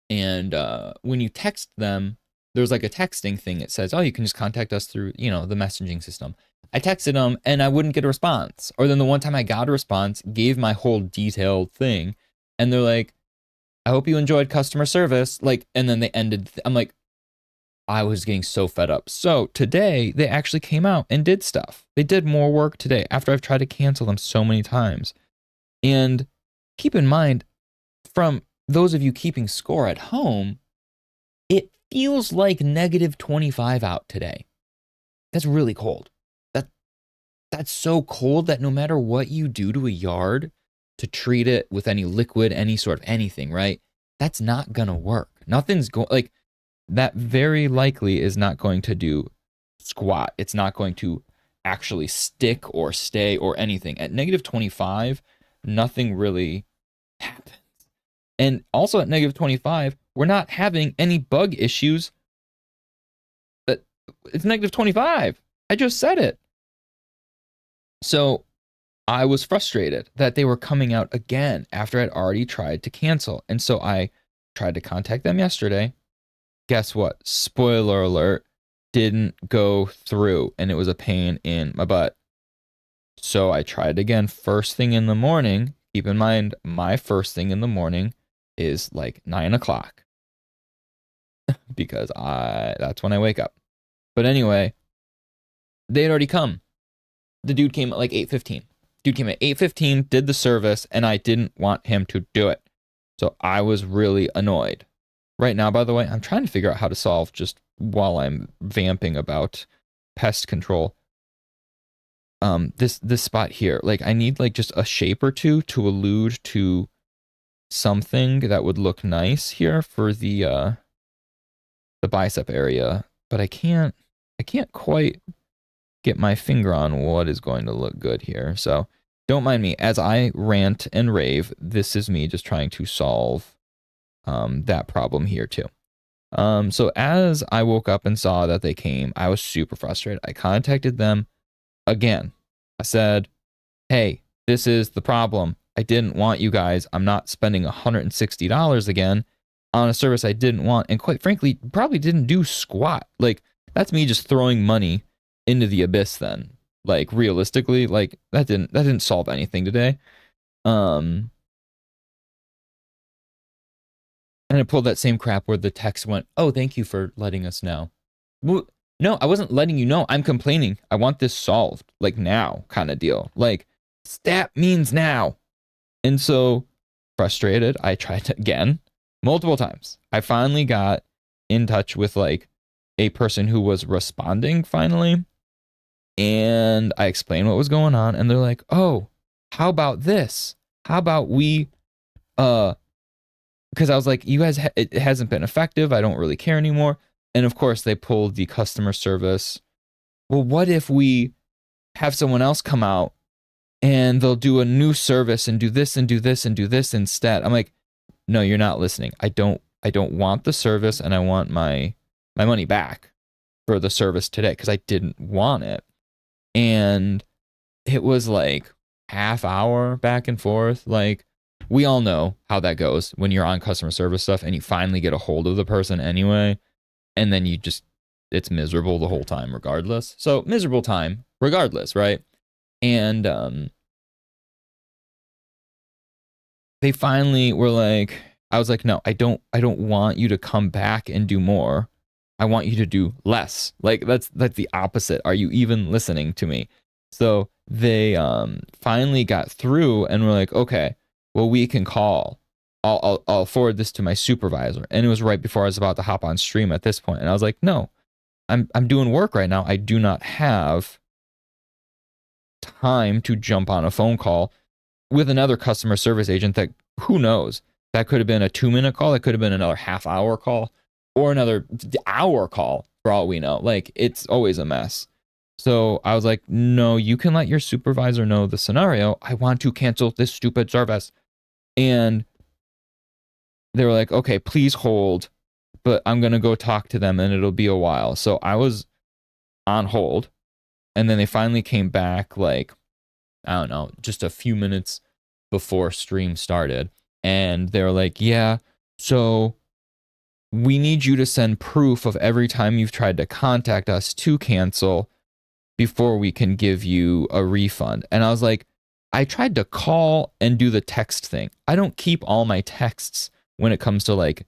And when you text them, there's like a texting thing. It says, oh, you can just contact us through, you know, the messaging system. I texted them and I wouldn't get a response. Or then the one time I got a response, gave my whole detailed thing, and they're like, I hope you enjoyed customer service. Like, and then they ended. I'm like, I was getting so fed up. So today they actually came out and did stuff. They did more work today after I've tried to cancel them so many times. And keep in mind, from those of you keeping score at home, it feels like -25 out today. That's really cold. That's so cold that no matter what you do to a yard to treat it with any liquid, any sort of anything, right? That's not gonna work. Nothing's going, like, that very likely is not going to do squat. It's not going to actually stick or stay or anything. At -25, nothing really happens. And also at -25, we're not having any bug issues. But it's -25. I just said it. So I was frustrated that they were coming out again after I'd already tried to cancel. And so I tried to contact them yesterday. Guess what? Spoiler alert, didn't go through, and it was a pain in my butt. So I tried again first thing in the morning. Keep in mind, my first thing in the morning is like 9 o'clock because that's when I wake up. But anyway, they had already come. The dude came at like 8:15. Dude came at 8:15, did the service, and I didn't want him to do it. So I was really annoyed. Right now, by the way, I'm trying to figure out how to solve, just while I'm vamping about pest control, this spot here. Like, I need like just a shape or two to allude to something that would look nice here for the bicep area, but I can't quite get my finger on what is going to look good here. So don't mind me as I rant and rave. This is me just trying to solve that problem here too. So as I woke up and saw that they came, I was super frustrated. I contacted them again. I said, hey, this is the problem. I didn't want you guys. I'm not spending $160 again on a service I didn't want. And quite frankly, probably didn't do squat. Like, that's me just throwing money into the abyss then. Like, realistically, like, that didn't solve anything today. And I pulled that same crap where the text went, oh, thank you for letting us know. Well, no, I wasn't letting you know. I'm complaining. I want this solved, like now, kind of deal. Like, stat means now. And so, frustrated, I tried to, again, multiple times. I finally got in touch with like a person who was responding finally. And I explained what was going on. And they're like, oh, how about this? How about we, because I was like, you guys, it hasn't been effective. I don't really care anymore. And of course, they pulled the customer service. Well, what if we have someone else come out and they'll do a new service and do this and do this and do this instead? I'm like, no, you're not listening. I don't want the service, and I want my money back for the service today because I didn't want it. And it was like half hour back and forth. Like, we all know how that goes when you're on customer service stuff and you finally get a hold of the person anyway. And then it's miserable the whole time regardless. So miserable time regardless, right? And they finally were like, I was like, no, I don't want you to come back and do more. I want you to do less. Like, that's the opposite. Are you even listening to me? So they finally got through and were like, okay, well, we can call. I'll forward this to my supervisor. And it was right before I was about to hop on stream at this point. And I was like, no, I'm doing work right now. I do not have time to jump on a phone call with another customer service agent that, who knows, that could have been a 2-minute call. It could have been another half-hour call or another hour call for all we know. Like, it's always a mess. So I was like, no, you can let your supervisor know the scenario. I want to cancel this stupid service. And they were like, okay, please hold, but I'm going to go talk to them and it'll be a while. So I was on hold, and then they finally came back, like, I don't know, just a few minutes before stream started. And they were like, yeah, so we need you to send proof of every time you've tried to contact us to cancel before we can give you a refund. And I was like, I tried to call and do the text thing. I don't keep all my texts when it comes to like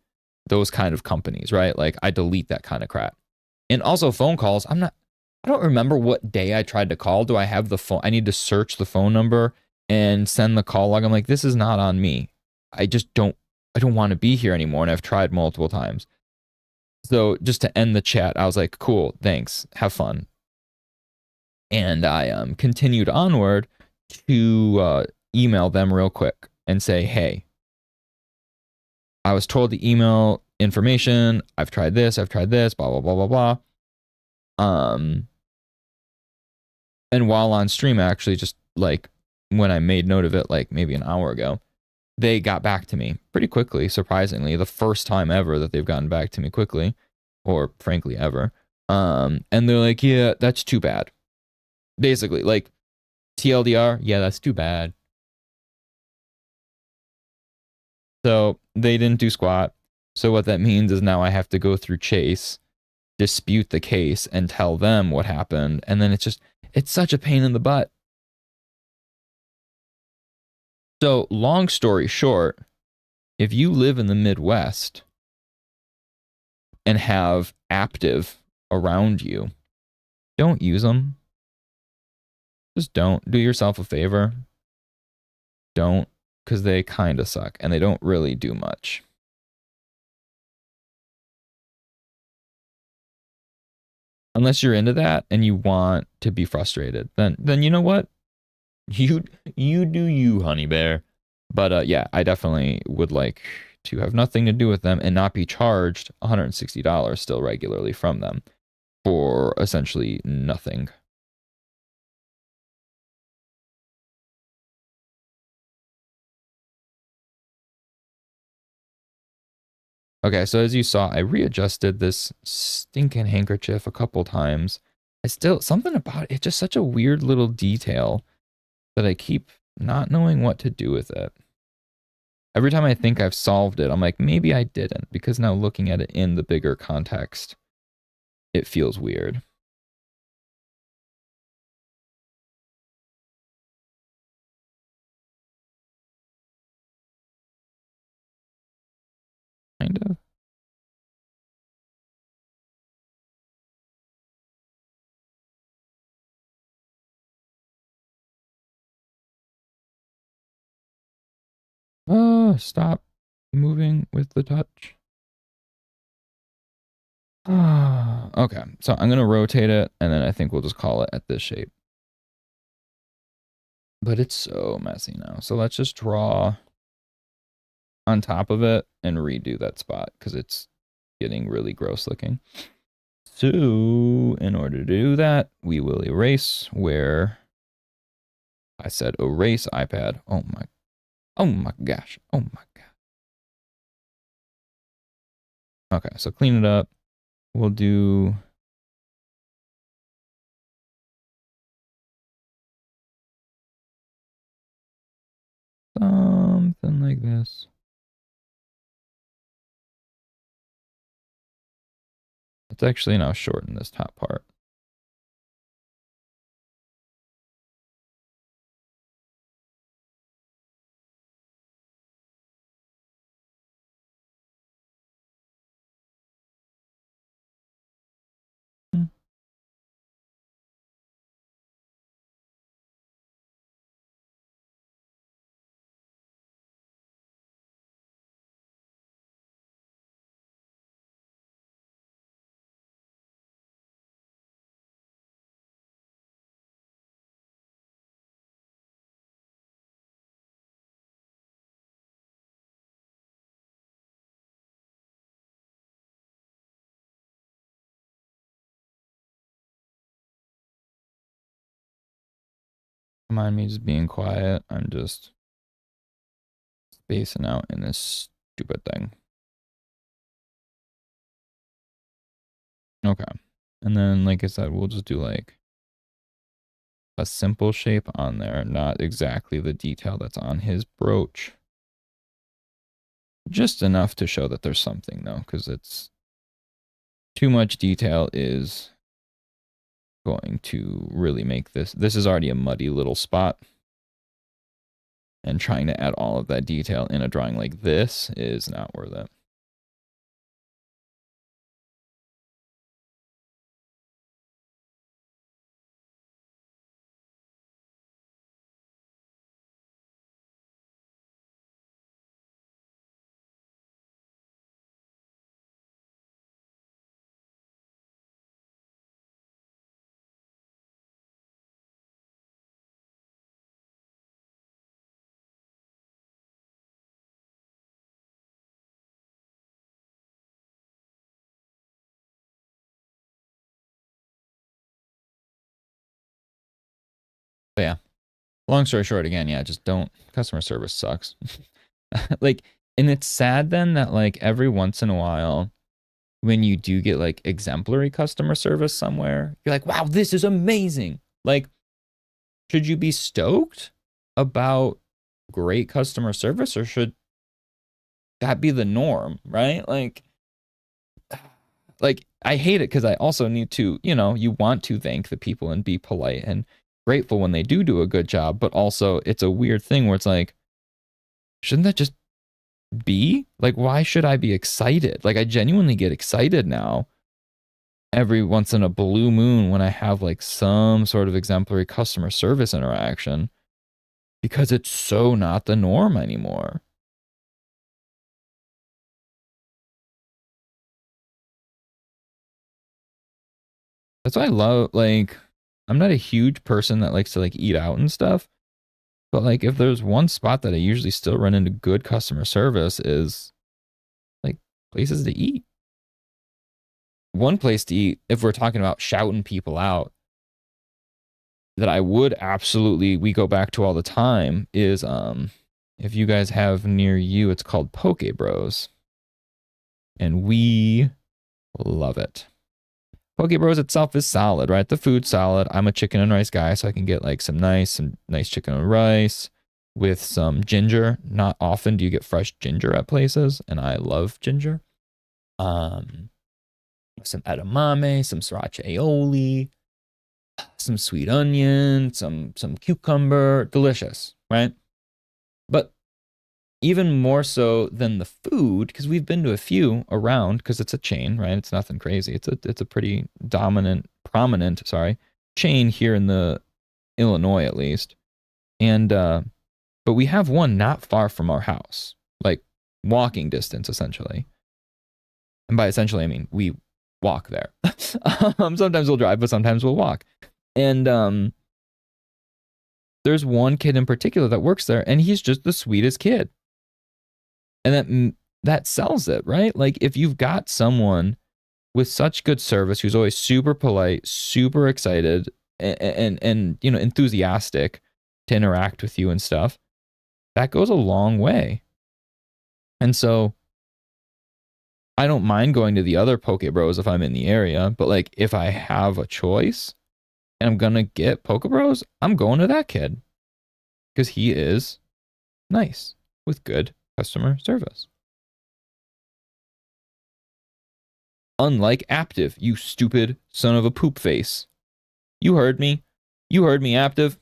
those kind of companies, right? Like, I delete that kind of crap. And also phone calls, I don't remember what day I tried to call. Do I have the phone? I need to search the phone number and send the call log. I'm like, this is not on me. I don't want to be here anymore. And I've tried multiple times. So just to end the chat, I was like, cool, thanks. Have fun. And I continued onward to email them real quick and say, hey, I was told the email information. I've tried this, blah, blah, blah, blah, blah. And while on stream, actually, just like when I made note of it, like maybe an hour ago, they got back to me pretty quickly, surprisingly. The first time ever that they've gotten back to me quickly, or frankly ever. And they're like, yeah, that's too bad. Basically, like, TLDR, yeah, that's too bad. So they didn't do squat. So what that means is now I have to go through Chase, dispute the case, and tell them what happened. And then it's such a pain in the butt. So long story short, if you live in the Midwest and have Aptive around you, don't use them. Just don't. Do yourself a favor. Don't, because they kind of suck and they don't really do much. Unless you're into that and you want to be frustrated, then you know what? You do you, honey bear. But yeah, I definitely would like to have nothing to do with them and not be charged $160 still regularly from them for essentially nothing. Okay, so as you saw, I readjusted this stinking handkerchief a couple times. It's still something about it, just such a weird little detail that I keep not knowing what to do with it. Every time I think I've solved it, I'm like, maybe I didn't, because now looking at it in the bigger context, it feels weird. Kind of. Stop moving with the touch. Okay, so I'm gonna rotate it, and then I think we'll just call it at this shape. But it's so messy now. So let's just draw on top of it and redo that spot, because it's getting really gross looking. So in order to do that, we will erase where I said erase iPad. Oh my gosh. Oh my god. Okay, so clean it up. We'll do something like this. Let's actually now shorten this top part. Mind me just being quiet. I'm just spacing out in this stupid thing. Okay. And then, like I said, we'll just do like a simple shape on there, not exactly the detail that's on his brooch. Just enough to show that there's something, though, because it's too much detail is going to really make this. This is already a muddy little spot. And trying to add all of that detail in a drawing like this is not worth it. But yeah, long story short, again, yeah, just don't. Customer service sucks. Like, and it's sad then that like every once in a while, when you do get like exemplary customer service somewhere, you're like, wow, this is amazing. Like, should you be stoked about great customer service, or should that be the norm, right? Like I hate it because I also need to, you want to thank the people and be polite and grateful when they do a good job, but also it's a weird thing where it's like, shouldn't that just be? Like, why should I be excited? Like, I genuinely get excited now every once in a blue moon when I have like some sort of exemplary customer service interaction, because it's so not the norm anymore. That's why I love, like, I'm not a huge person that likes to like eat out and stuff, but like if there's one spot that I usually still run into good customer service is like places to eat. One place to eat, if we're talking about shouting people out, that I would absolutely, we go back to all the time is if you guys have near you, it's called Poke Bros. And we love it. Poke Bros itself is solid, right? The food's solid. I'm a chicken and rice guy, so I can get like some nice chicken and rice. with some ginger. Not often do you get fresh ginger at places, and I love ginger. Some edamame, some sriracha aioli, some sweet onion, some cucumber, delicious, right? But even more so than the food, because we've been to a few around, because it's a chain, right? It's nothing crazy. It's a pretty prominent, chain here in the Illinois at least. And but we have one not far from our house, like walking distance essentially. And by essentially I mean we walk there. Sometimes we'll drive, but sometimes we'll walk. And there's one kid in particular that works there, and he's just the sweetest kid. And that sells it, right? Like if you've got someone with such good service who's always super polite, super excited, and you know, enthusiastic to interact with you and stuff, that goes a long way. And so I don't mind going to the other Poke Bros if I'm in the area, but like if I have a choice and I'm gonna get Poke Bros, I'm going to that kid because he is nice with good customer service. Unlike Aptive, you stupid son of a poop face. You heard me. You heard me, Aptive.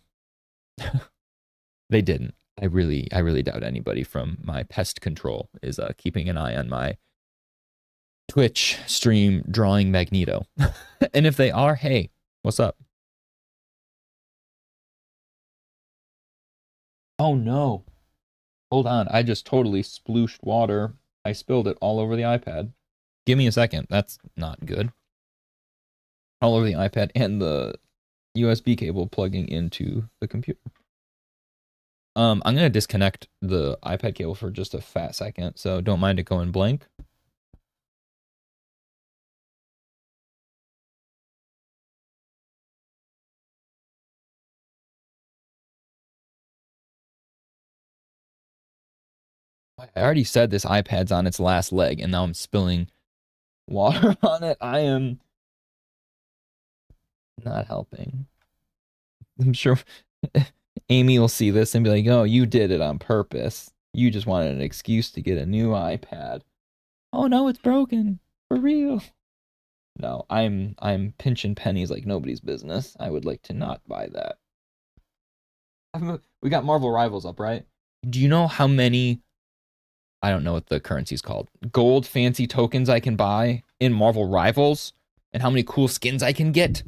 They didn't. I really doubt anybody from my pest control is keeping an eye on my Twitch stream drawing Magneto. And if they are, hey, what's up? Oh no. Hold on, I just totally splooshed water. I spilled it all over the iPad. Give me a second. That's not good. All over the iPad and the USB cable plugging into the computer. I'm going to disconnect the iPad cable for just a fat second, so don't mind it going blank. I already said this iPad's on its last leg, and now I'm spilling water on it. I am not helping. I'm sure Amy will see this and be like, oh, you did it on purpose. You just wanted an excuse to get a new iPad. Oh no, it's broken. For real. No, I'm pinching pennies like nobody's business. I would like to not buy that. We got Marvel Rivals up, right? Do you know how many, I don't know what the currency's called, gold fancy tokens I can buy in Marvel Rivals? And how many cool skins I can get?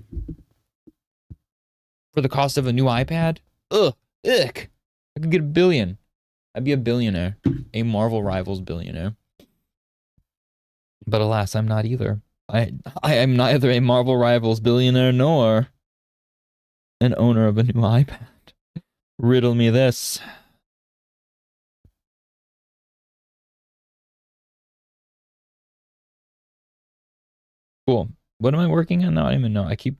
For the cost of a new iPad? Ugh. Ick. I could get 1 billion. I'd be a billionaire. A Marvel Rivals billionaire. But alas, I'm not either. I am neither a Marvel Rivals billionaire nor an owner of a new iPad. Riddle me this. Cool. What am I working on now? I don't even know. I keep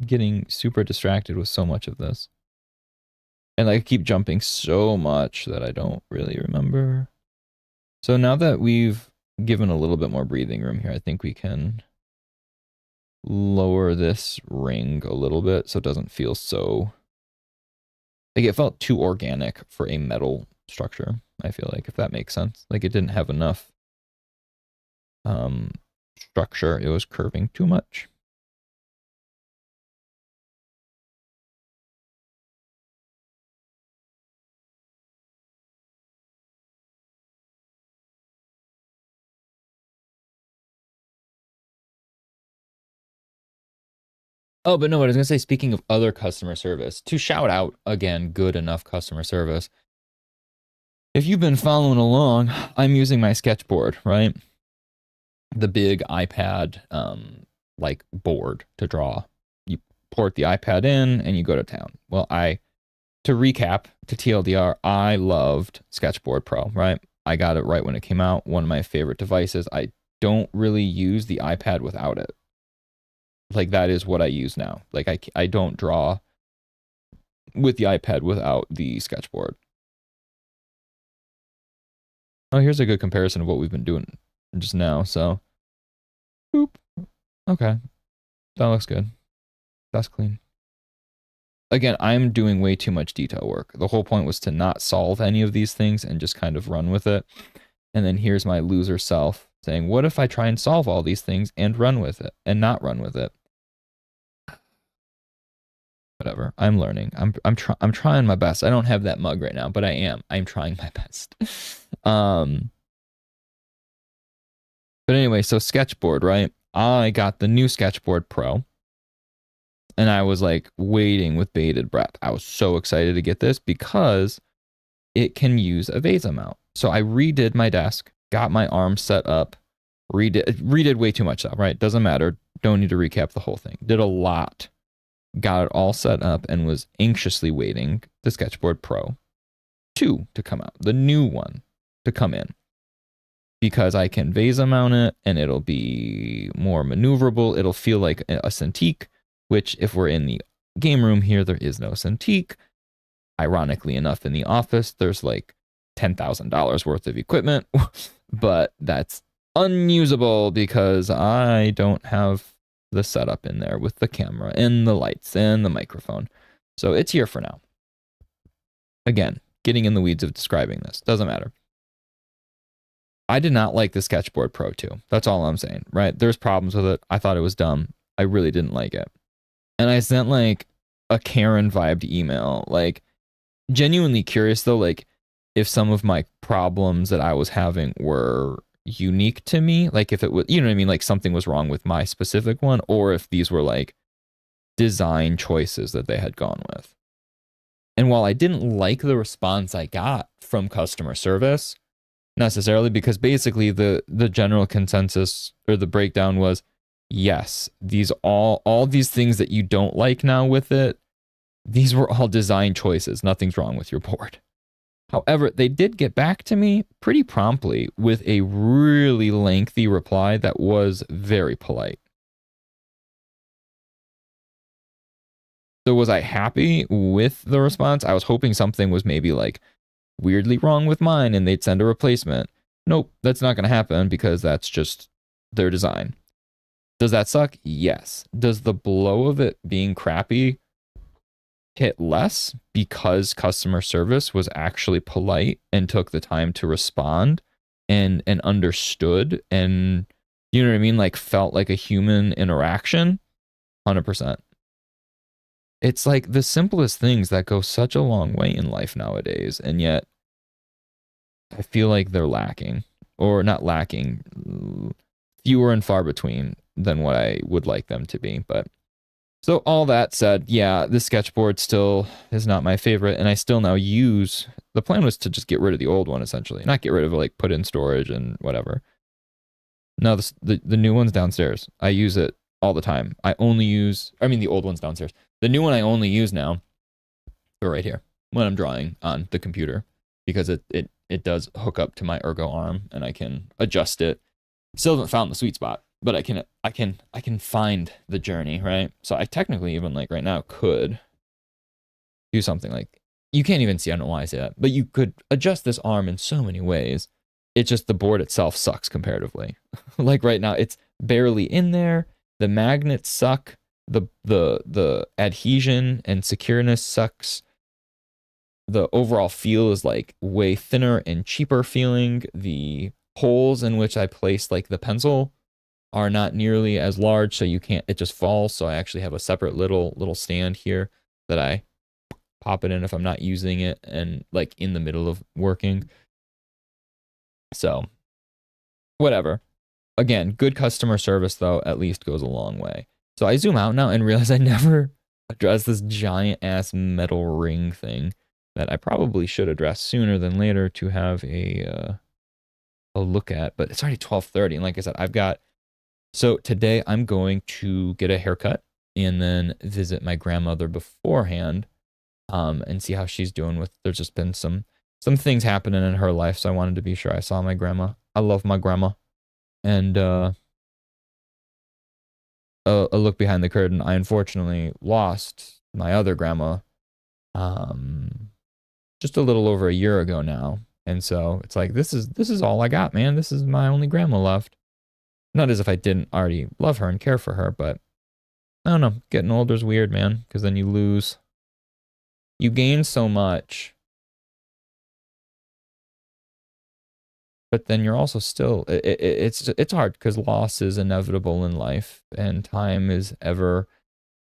getting super distracted with so much of this. And I keep jumping so much that I don't really remember. So now that we've given a little bit more breathing room here, I think we can lower this ring a little bit so it doesn't feel so... Like it felt too organic for a metal structure, I feel like, if that makes sense. Like it didn't have enough structure. It was curving too much. Oh, but no, what I was going to say, speaking of other customer service, to shout out, again, good enough customer service. If you've been following along, I'm using my sketchboard, right? The big iPad, like, board to draw. You port the iPad in and you go to town. Well, to recap, to TLDR, I loved Sketchboard Pro, right? I got it right when it came out. One of my favorite devices. I don't really use the iPad without it. Like that is what I use now. Like I don't draw with the iPad without the sketchboard. Oh, here's a good comparison of what we've been doing just now. So, boop. Okay, that looks good. That's clean. again, I'm doing way too much detail work. The whole point was to not solve any of these things and just kind of run with it. And then here's my loser self saying, what if I try and solve all these things and run with it and not run with it? Whatever. I'm learning. I'm trying my best. I don't have that mug right now, but I am. I'm trying my best. But anyway, so sketchboard, right? I got the new Sketchboard Pro. And I was like waiting with bated breath. I was so excited to get this because it can use a VESA mount. So I redid my desk, got my arm set up, redid way too much stuff, right? Doesn't matter. Don't need to recap the whole thing. Did a lot. Got it all set up and was anxiously waiting the Sketchboard Pro 2 to come out, the new one to come in. Because I can VESA mount it and it'll be more maneuverable. It'll feel like a Cintiq, which if we're in the game room here, there is no Cintiq. Ironically enough, in the office, there's like $10,000 worth of equipment, but that's unusable because I don't have the setup in there with the camera and the lights and the microphone. So it's here for now. Again, getting in the weeds of describing this. Doesn't matter. I did not like the Sketchboard Pro 2. That's all I'm saying, right? There's problems with it. I thought it was dumb. I really didn't like it. And I sent like a Karen vibed email, like genuinely curious though, like if some of my problems that I was having were unique to me, like if it was, you know what I mean? Like something was wrong with my specific one, or if these were like design choices that they had gone with. And while I didn't like the response I got from customer service necessarily, because basically the general consensus or the breakdown was, yes, these all these things that you don't like now with it, these were all design choices. Nothing's wrong with your board. However, they did get back to me pretty promptly with a really lengthy reply that was very polite. So was I happy with the response? I was hoping something was maybe like weirdly wrong with mine and they'd send a replacement. Nope, that's not going to happen because that's just their design. Does that suck? Yes. Does the blow of it being crappy hit less because customer service was actually polite and took the time to respond and understood and, you know what I mean, like felt like a human interaction? 100%. It's like the simplest things that go such a long way in life nowadays, and yet I feel like they're lacking, or not lacking, fewer and far between than what I would like them to be. But so all that said, yeah, the sketchboard still is not my favorite, and I still now use, the plan was to just get rid of the old one essentially, not get rid of it, like put in storage and whatever. No, the new one's downstairs. I use it all the time. The old one's downstairs. The new one I only use now, right here, when I'm drawing on the computer, because it does hook up to my ergo arm and I can adjust it. Still haven't found the sweet spot, but I can find the journey, right? So I technically even like right now could do something like, you can't even see, I don't know why I say that, but you could adjust this arm in so many ways. It's just the board itself sucks comparatively. Like right now, it's barely in there. The magnets suck. The adhesion and secureness sucks. The overall feel is like way thinner and cheaper feeling. The holes in which I place like the pencil are not nearly as large, so you can't, it just falls. So I actually have a separate little stand here that I pop it in if I'm not using it and like in the middle of working. So whatever. Again, good customer service though at least goes a long way. So I zoom out now and realize I never addressed this giant ass metal ring thing that I probably should address sooner than later to have a look at. But it's already 12:30, and like I said, so today I'm going to get a haircut and then visit my grandmother beforehand, and see how she's doing with. There's just been some things happening in her life, so I wanted to be sure I saw my grandma. I love my grandma, and a look behind the curtain. I unfortunately lost my other grandma, just a little over a year ago now, and so it's like this is all I got, man. This is my only grandma left. Not as if I didn't already love her and care for her, but I don't know. Getting older is weird, man, because then you lose you gain so much, but then you're also still it's hard because loss is inevitable in life and time is ever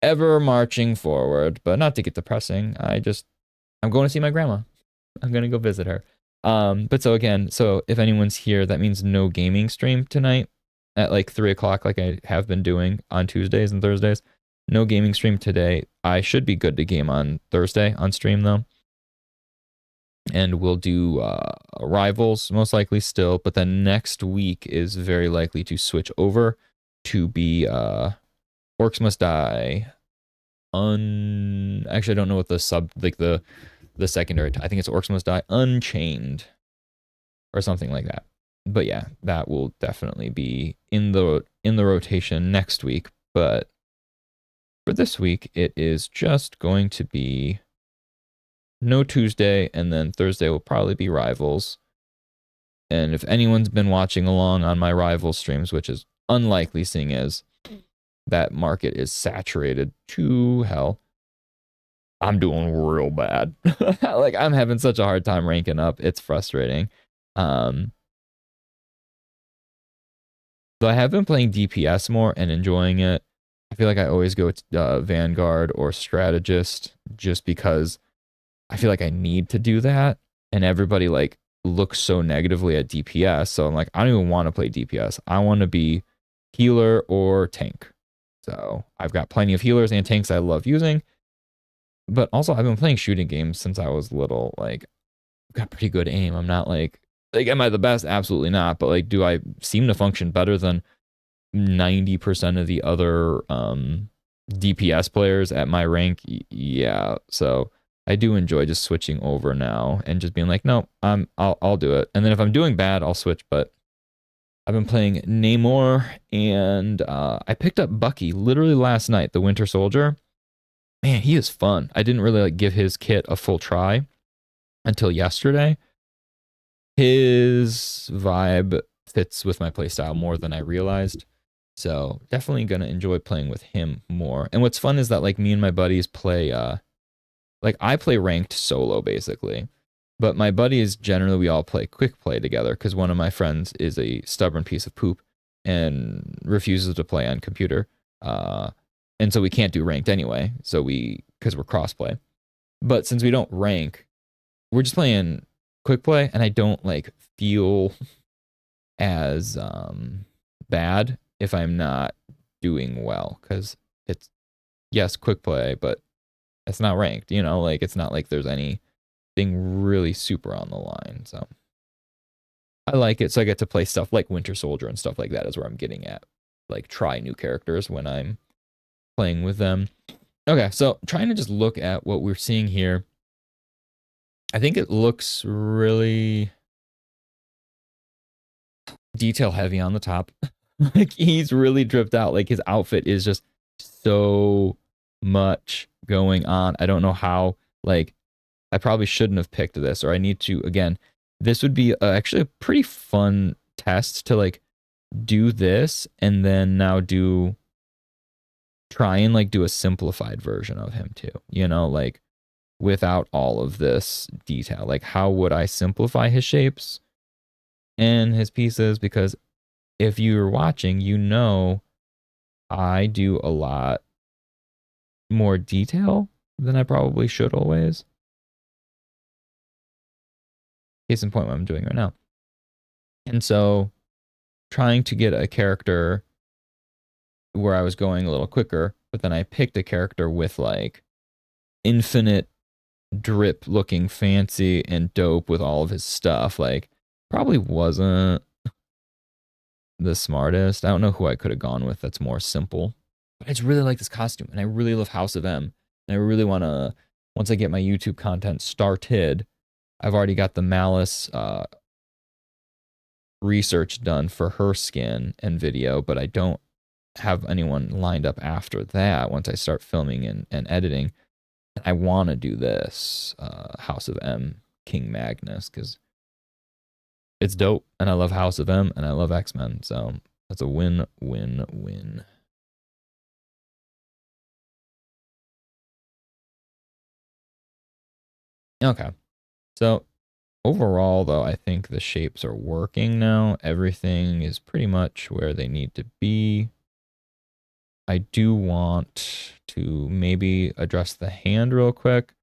marching forward. But not to get depressing, I'm going to see my grandma. I'm gonna go visit her. But so again, so if anyone's here, that means no gaming stream tonight at like 3 o'clock, like I have been doing on Tuesdays and Thursdays. No gaming stream today. I should be good to game on Thursday on stream though. And we'll do rivals most likely still, but then next week is very likely to switch over to be Orcs Must Die. Actually, I don't know what the the secondary. I think it's Orcs Must Die Unchained or something like that. But yeah, that will definitely be in the rotation next week. But for this week, it is just going to be no Tuesday, and then Thursday will probably be Rivals. And if anyone's been watching along on my Rivals streams, which is unlikely seeing as that market is saturated to hell, I'm doing real bad. Like, I'm having such a hard time ranking up. It's frustrating. So I have been playing DPS more and enjoying it. I feel like I always go to Vanguard or Strategist just because I feel like I need to do that, and everybody like looks so negatively at DPS. So I'm like, I don't even want to play DPS. I want to be healer or tank. So I've got plenty of healers and tanks I love using. But also I've been playing shooting games since I was little. Like, I've got pretty good aim. I'm not like am I the best? Absolutely not. But like, do I seem to function better than 90% of the other DPS players at my rank? Yeah. So I do enjoy just switching over now and just being like, no, I'll do it. And then if I'm doing bad, I'll switch. But I've been playing Namor, and I picked up Bucky literally last night, the Winter Soldier. Man, he is fun. I didn't really like give his kit a full try until yesterday. His vibe fits with my playstyle more than I realized. So definitely gonna enjoy playing with him more. And what's fun is that like me and my buddies play like I play ranked solo basically, but my buddies generally we all play quick play together because one of my friends is a stubborn piece of poop and refuses to play on computer. And so we can't do ranked anyway. So because we're crossplay. But since we don't rank, we're just playing quick play, and I don't like feel as bad if I'm not doing well, because it's yes quick play, but it's not ranked, you know, like it's not like there's anything really super on the line. So I like it. So I get to play stuff like Winter Soldier and stuff like that is where I'm getting at. Like try new characters when I'm playing with them. Okay, so trying to just look at what we're seeing here. I think it looks really detail heavy on the top. Like he's really dripped out. Like his outfit is just so much going on. I don't know how, like, I probably shouldn't have picked this, or I need to, again, this would be actually a pretty fun test to like do this and then now try and like do a simplified version of him too, you know, like without all of this detail. Like how would I simplify his shapes and his pieces? Because if you're watching, you know I do a lot more detail than I probably should always. Case in point, what I'm doing right now. And so trying to get a character where I was going a little quicker, but then I picked a character with like infinite drip looking fancy and dope with all of his stuff. Like probably wasn't the smartest. I don't know who I could have gone with that's more simple. But I just really like this costume, and I really love House of M. And I really want to, once I get my YouTube content started, I've already got the Malice research done for her skin and video, but I don't have anyone lined up after that once I start filming and editing. I want to do this House of M King Magnus because it's dope, and I love House of M, and I love X-Men, so that's a win-win-win. Okay. So overall, though, I think the shapes are working now. Everything is pretty much where they need to be. I do want to maybe address the hand real quick.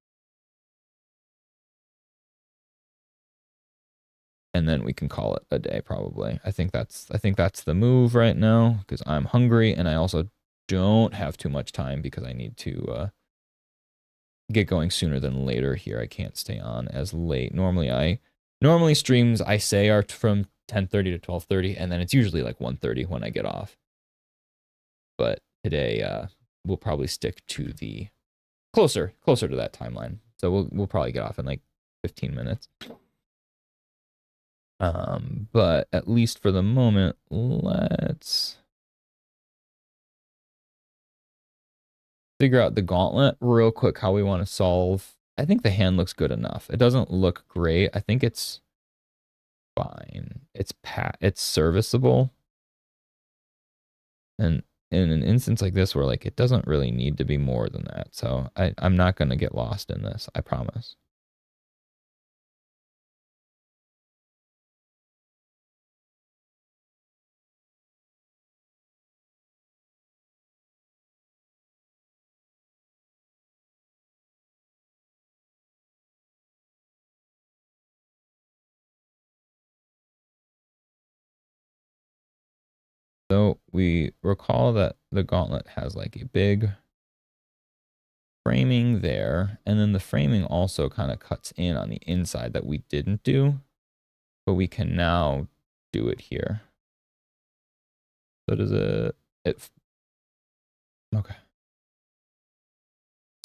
And then we can call it a day probably. I think that's the move right now because I'm hungry and I also don't have too much time because I need to get going sooner than later here. I can't stay on as late. Normally streams I say are from 10:30 to 12:30 and then it's usually like 1:30 when I get off. But today we'll probably stick to the closer to that timeline. So we'll probably get off in like 15 minutes. But at least for the moment, let's figure out the gauntlet real quick, how we want to solve. I think the hand looks good enough. It doesn't look great. I think it's fine. It's serviceable. And in an instance like this where like it doesn't really need to be more than that. So I'm not gonna get lost in this, I promise. So we recall that the gauntlet has like a big framing there, and then the framing also kind of cuts in on the inside that we didn't do, but we can now do it here. So does it okay.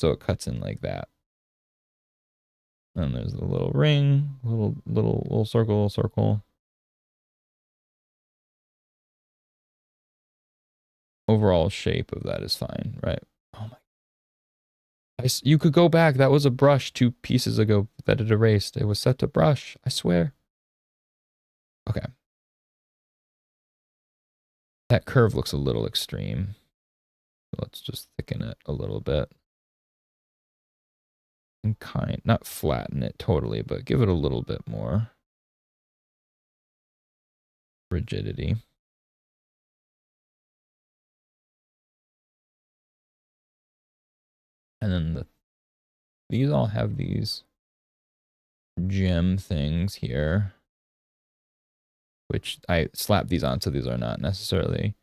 So it cuts in like that. And there's the little ring, little circle. Overall shape of that is fine, right? Oh my. You could go back. That was a brush 2 pieces ago that it erased. It was set to brush, I swear. Okay. That curve looks a little extreme. Let's just thicken it a little bit. And not flatten it totally, but give it a little bit more rigidity. And then these all have these gem things here, which I slap these on, so these are not necessarily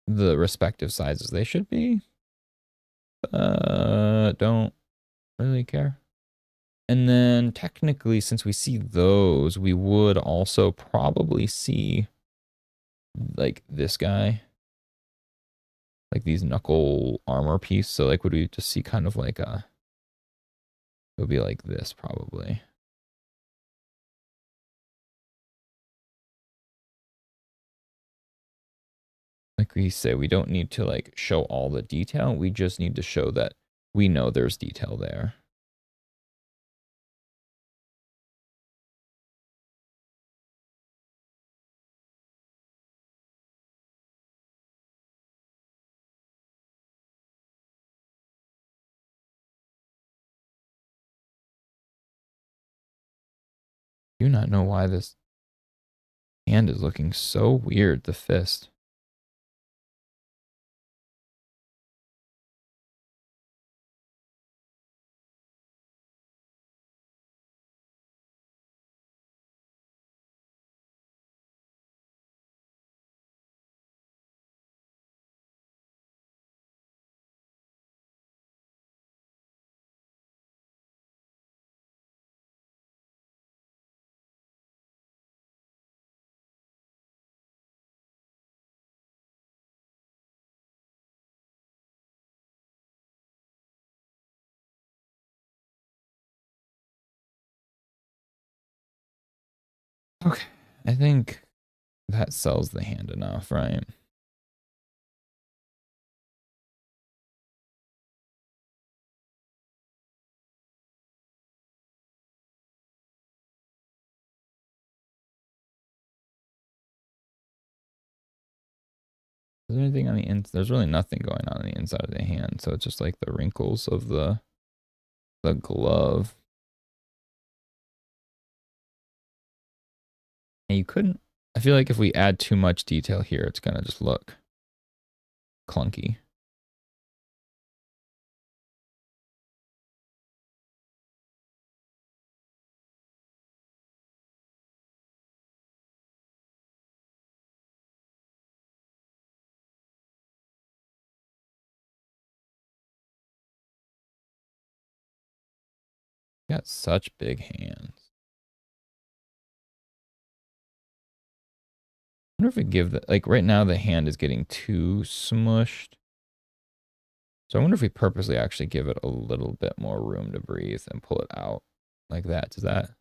the respective sizes they should be. Don't really care. And then technically, since we see those, we would also probably see like this guy, like these knuckle armor piece. So like, would we just see kind of like it would be like this probably. Like we say, we don't need to like show all the detail. We just need to show that we know there's detail there. I do not know why this hand is looking so weird, the fist. Okay, I think that sells the hand enough, right? Is there anything on the inside? There's really nothing going on the inside of the hand, so it's just like the wrinkles of the the glove. And you couldn't, I feel like if we add too much detail here, it's gonna just look clunky. Got such big hands. I wonder if we give the, like right now the hand is getting too smushed. So I wonder if we purposely actually give it a little bit more room to breathe and pull it out like that. Does that?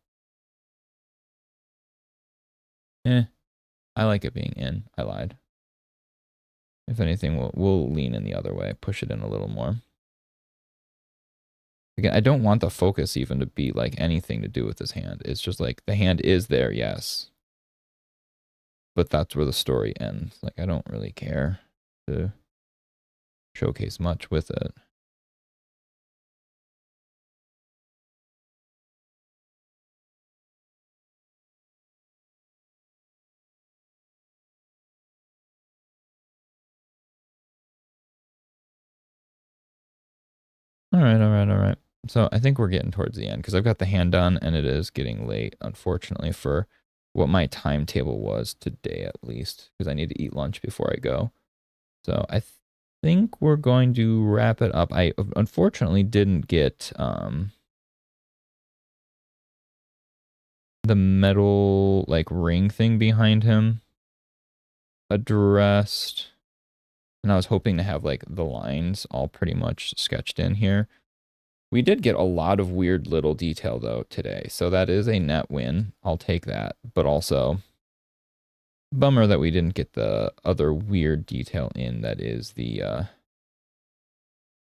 Eh, I like it being in. I lied. If anything, we'll lean in the other way, push it in a little more. Again, I don't want the focus even to be like anything to do with this hand. It's just like the hand is there, yes. But that's where the story ends. Like I don't really care to showcase much with it. All right, all right, all right. So I think we're getting towards the end because I've got the hand done and it is getting late, unfortunately, for what my timetable was today at least, because I need to eat lunch before I go. So I think we're going to wrap it up. I unfortunately didn't get the metal like ring thing behind him addressed. And I was hoping to have like the lines all pretty much sketched in here. We did get a lot of weird little detail though today. So that is a net win. I'll take that. But also bummer that we didn't get the other weird detail in that is the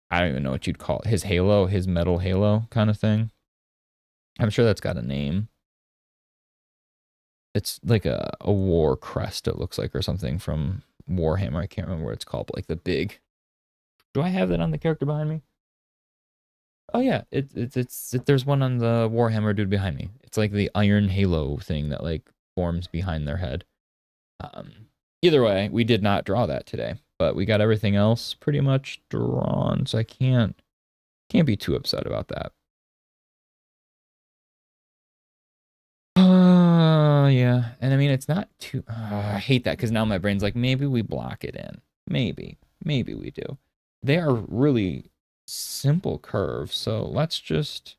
I don't even know what you'd call it. His halo, his metal halo kind of thing. I'm sure that's got a name. It's like a war crest, it looks like, or something from Warhammer. I can't remember what it's called, but like the big. Do I have that on the character behind me? Oh yeah, there's one on the Warhammer dude behind me. It's like the iron halo thing that like forms behind their head. Either way, we did not draw that today, but we got everything else pretty much drawn, so I can't be too upset about that. Yeah. And I mean, it's not too, I hate that because now my brain's like, maybe we block it in. Maybe we do. They are really simple curves. So let's just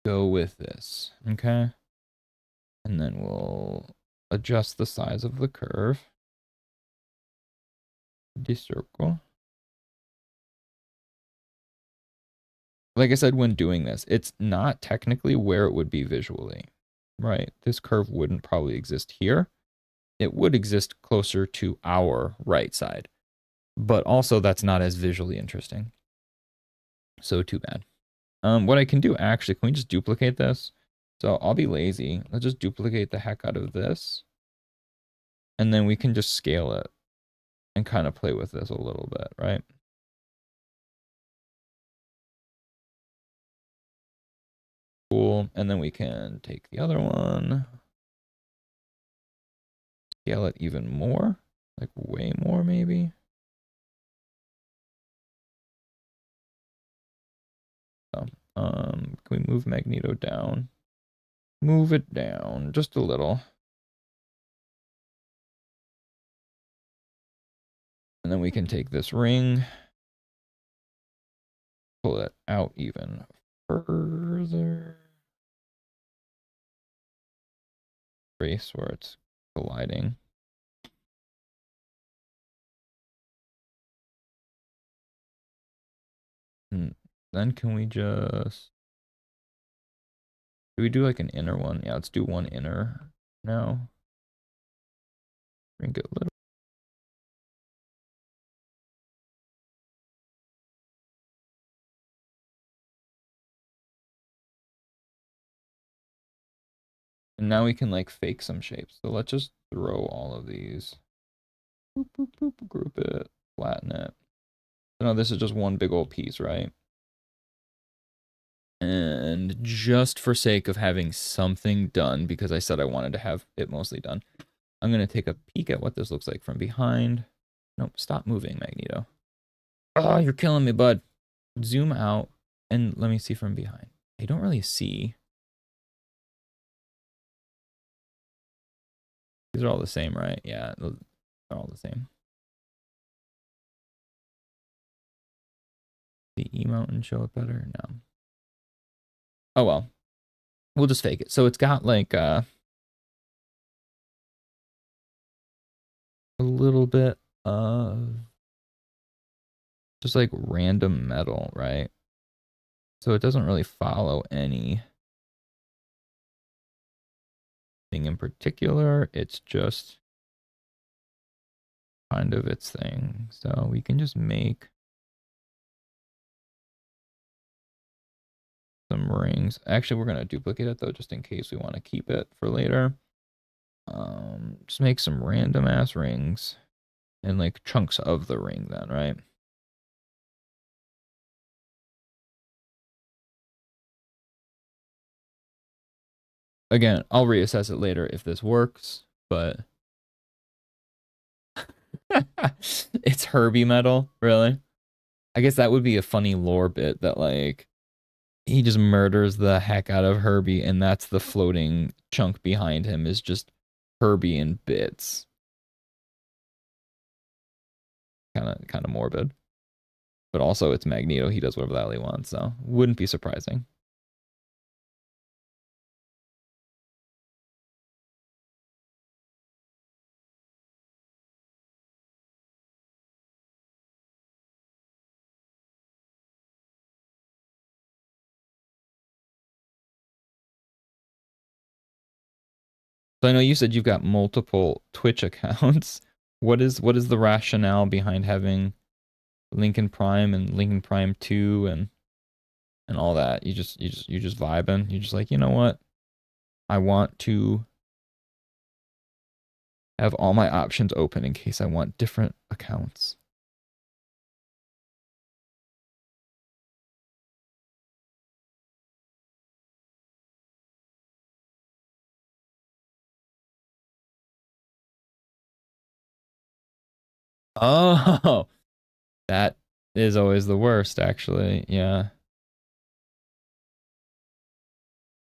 go with this. Okay. And then we'll adjust the size of the curve. Decircle. Like I said, when doing this, it's not technically where it would be visually, right? This curve wouldn't probably exist here. It would exist closer to our right side, but also that's not as visually interesting. So too bad. What I can do actually, can we just duplicate this? So I'll be lazy. Let's just duplicate the heck out of this. And then we can just scale it and kind of play with this a little bit, right? Cool. And then we can take the other one, scale it even more, like way more maybe. So, can we move Magneto down? Move it down just a little. And then we can take this ring, pull it out even further. Trace where it's colliding. And then can we just, do we do like an inner one? Yeah, let's do one inner now. Bring it a little. And now we can like fake some shapes. So let's just throw all of these. Boop, boop, boop, group it, flatten it. So now this is just one big old piece, right? And just for sake of having something done, because I said I wanted to have it mostly done, I'm going to take a peek at what this looks like from behind. Nope, stop moving, Magneto. Oh, you're killing me, bud. Zoom out and let me see from behind. I don't really see. These are all the same, right? Yeah, they're all the same. The emote and show it better? No. Oh, well. We'll just fake it. So it's got like a little bit of just like random metal, right? So it doesn't really follow anything in particular. It's just kind of its thing. So we can just make some rings. Actually, we're going to duplicate it though, just in case we want to keep it for later. Just make some random ass rings and like chunks of the ring then, right? Again, I'll reassess it later if this works, but it's Herbie metal, really? I guess that would be a funny lore bit that like he just murders the heck out of Herbie and that's the floating chunk behind him is just Herbie in bits. Kind of morbid. But also it's Magneto, he does whatever the hell he wants, so wouldn't be surprising. So I know you said you've got multiple Twitch accounts. What is the rationale behind having Lincoln Prime and Lincoln Prime 2 and all that? You just vibing. You're just like, you know what? I want to have all my options open in case I want different accounts. Oh, that is always the worst, actually. Yeah.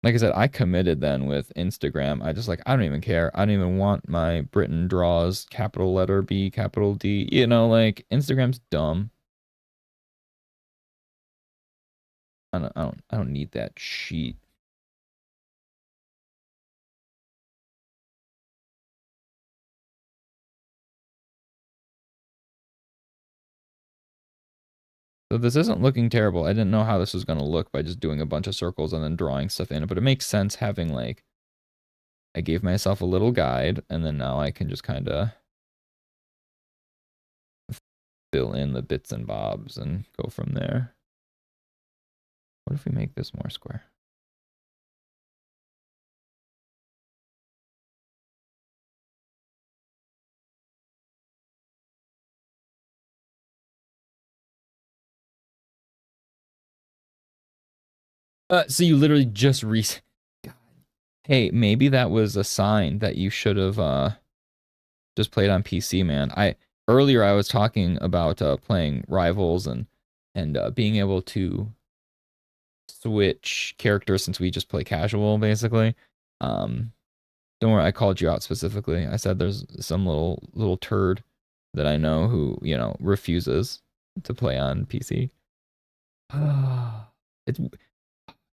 Like I said, I committed then with Instagram. I just like, I don't even care. I don't even want my BrittonDraws capital letter B, capital D. You know, like Instagram's dumb. I don't need that sheet. So this isn't looking terrible. I didn't know how this was going to look by just doing a bunch of circles and then drawing stuff in it, but it makes sense having like, I gave myself a little guide and then now I can just kind of fill in the bits and bobs and go from there. What if we make this more square? So you literally just God. Hey, maybe that was a sign that you should have just played on PC, man. Earlier I was talking about playing Rivals and being able to switch characters since we just play casual basically. Um, don't worry, I called you out specifically. I said there's some little turd that I know who, you know, refuses to play on PC. It's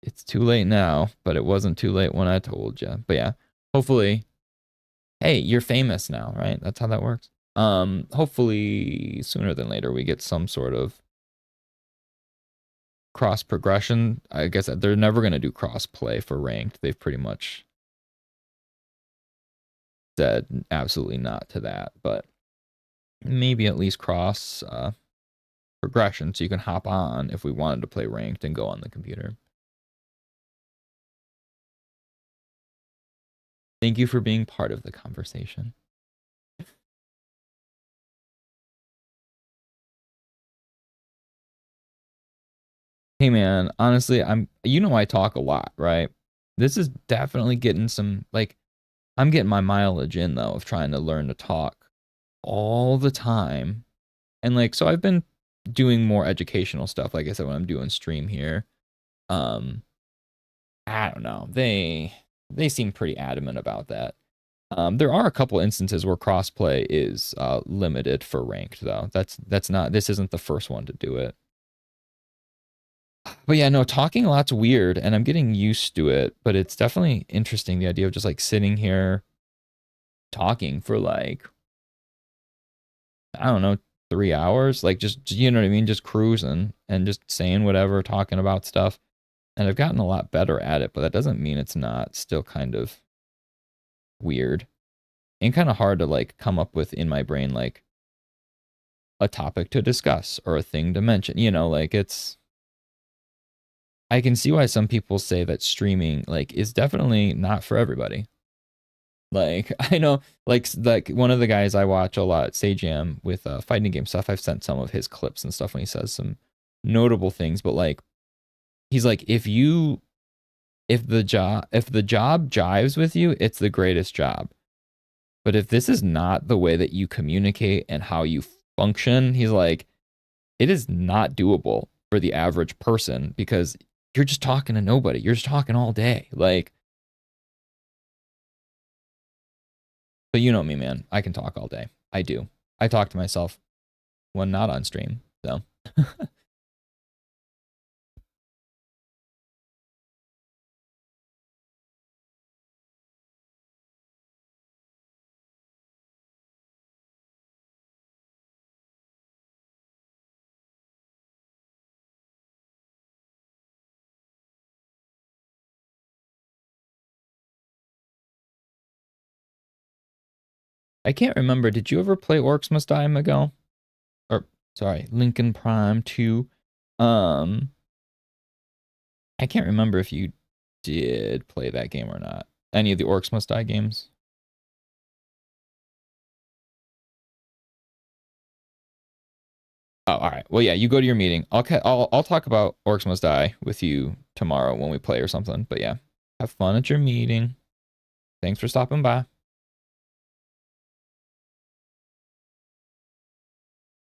it's too late now, but it wasn't too late when I told you. But yeah, hopefully, hey, you're famous now, right? That's how that works. Hopefully sooner than later we get some sort of cross progression. I guess they're never going to do cross play for ranked. They've pretty much said absolutely not to that, but maybe at least cross progression so you can hop on if we wanted to play ranked and go on the computer. Thank you for being part of the conversation. Hey man, honestly, I talk a lot, right? This is definitely getting some like I'm getting my mileage in though of trying to learn to talk all the time. And like so I've been doing more educational stuff like I said when I'm doing stream here. Um I don't know. They seem pretty adamant about that. There are a couple instances where crossplay is limited for ranked though. That's not this isn't the first one to do it. But yeah, no, talking a lot's weird and I'm getting used to it, but it's definitely interesting the idea of just like sitting here talking for like I don't know, 3 hours, like just you know what I mean, just cruising and just saying whatever, talking about stuff. And I've gotten a lot better at it, but that doesn't mean it's not still kind of weird and kind of hard to like come up with in my brain like a topic to discuss or a thing to mention. You know, like it's I can see why some people say that streaming like is definitely not for everybody. Like I know like one of the guys I watch a lot, Sajam with fighting game stuff. I've sent some of his clips and stuff when he says some notable things, but like he's like if the job jives with you, it's the greatest job. But if this is not the way that you communicate and how you function, he's like, it is not doable for the average person because you're just talking to nobody. You're just talking all day. Like, but you know me, man. I can talk all day. I do. I talk to myself when not on stream. So, I can't remember. Did you ever play Orcs Must Die, Miguel? Or, sorry, Lincoln Prime 2. Um, I can't remember if you did play that game or not. Any of the Orcs Must Die games? Oh, all right. Well, yeah, you go to your meeting. I'll talk about Orcs Must Die with you tomorrow when we play or something. But yeah, have fun at your meeting. Thanks for stopping by.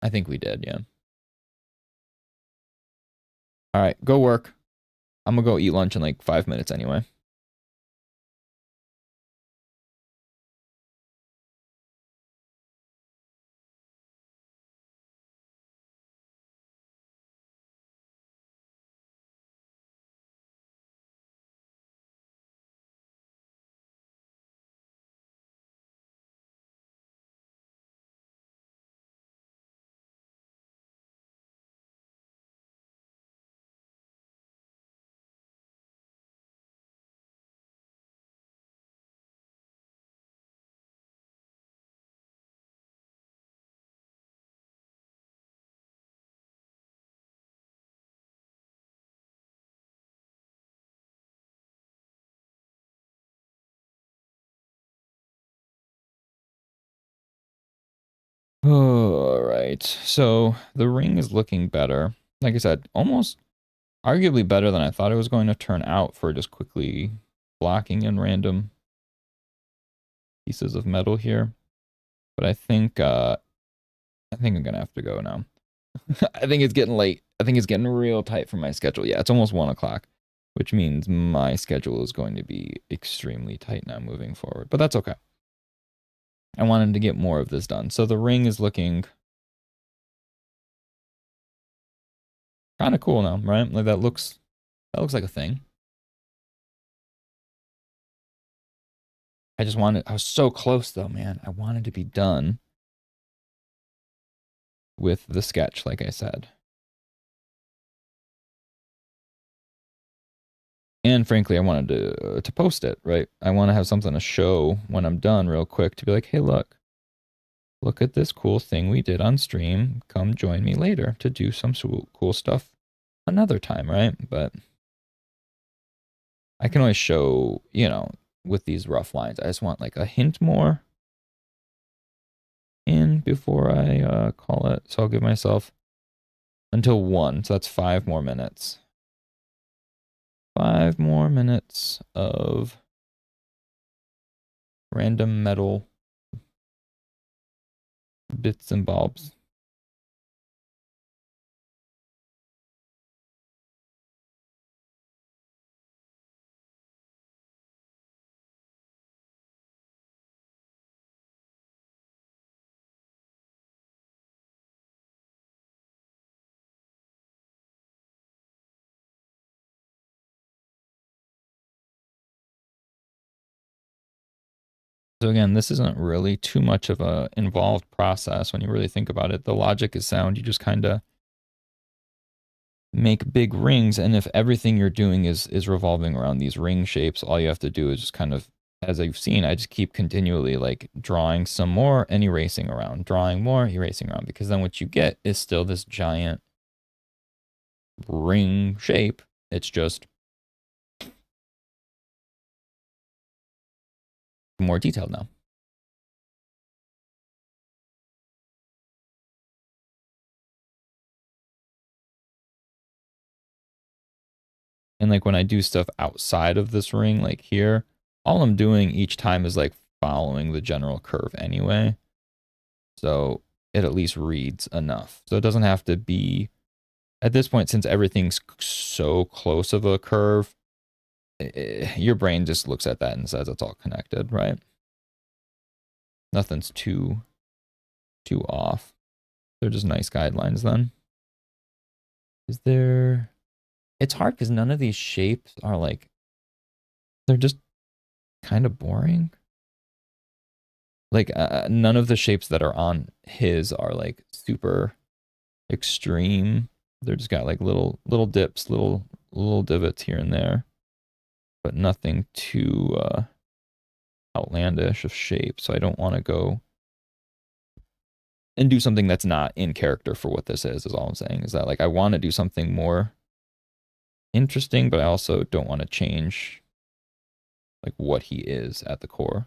I think we did, yeah. All right, go work. I'm gonna go eat lunch in like 5 minutes anyway. All right. So the ring is looking better. Like I said, almost arguably better than I thought it was going to turn out for just quickly blocking in random pieces of metal here. But I think I'm gonna have to go now. I think it's getting late. I think it's getting real tight for my schedule. Yeah, it's almost 1 o'clock, which means my schedule is going to be extremely tight now moving forward. But that's okay. I wanted to get more of this done. So the ring is looking kind of cool now, right? Like that looks like a thing. I was so close though, man. I wanted to be done with the sketch, like I said. And frankly, I wanted to post it, right? I want to have something to show when I'm done real quick to be like, hey, look at this cool thing we did on stream. Come join me later to do some cool stuff another time, right? But I can always show, you know, with these rough lines. I just want like a hint more in before I call it. So I'll give myself until 1. So that's 5 more minutes. 5 more minutes of random metal bits and bobs. So again, this isn't really too much of a involved process when you really think about it. The logic is sound. You just kind of make big rings, and if everything you're doing is revolving around these ring shapes, all you have to do is just kind of, as I've seen, I just keep continually like drawing some more and erasing around, drawing more, erasing around, because then what you get is still this giant ring shape. It's just more detailed now. And like when I do stuff outside of this ring, like here, all I'm doing each time is like following the general curve anyway. So it at least reads enough. So it doesn't have to be, at this point, since everything's so close of a curve, your brain just looks at that and says it's all connected, right? Nothing's too off. They're just nice guidelines then. Is there... It's hard because none of these shapes are like... They're just kind of boring. Like, none of the shapes that are on his are like super extreme. They're just got like little dips, little divots here and there. But nothing too outlandish of shape. So I don't want to go and do something that's not in character for what this is all I'm saying. Is that like I want to do something more interesting, but I also don't want to change like what he is at the core.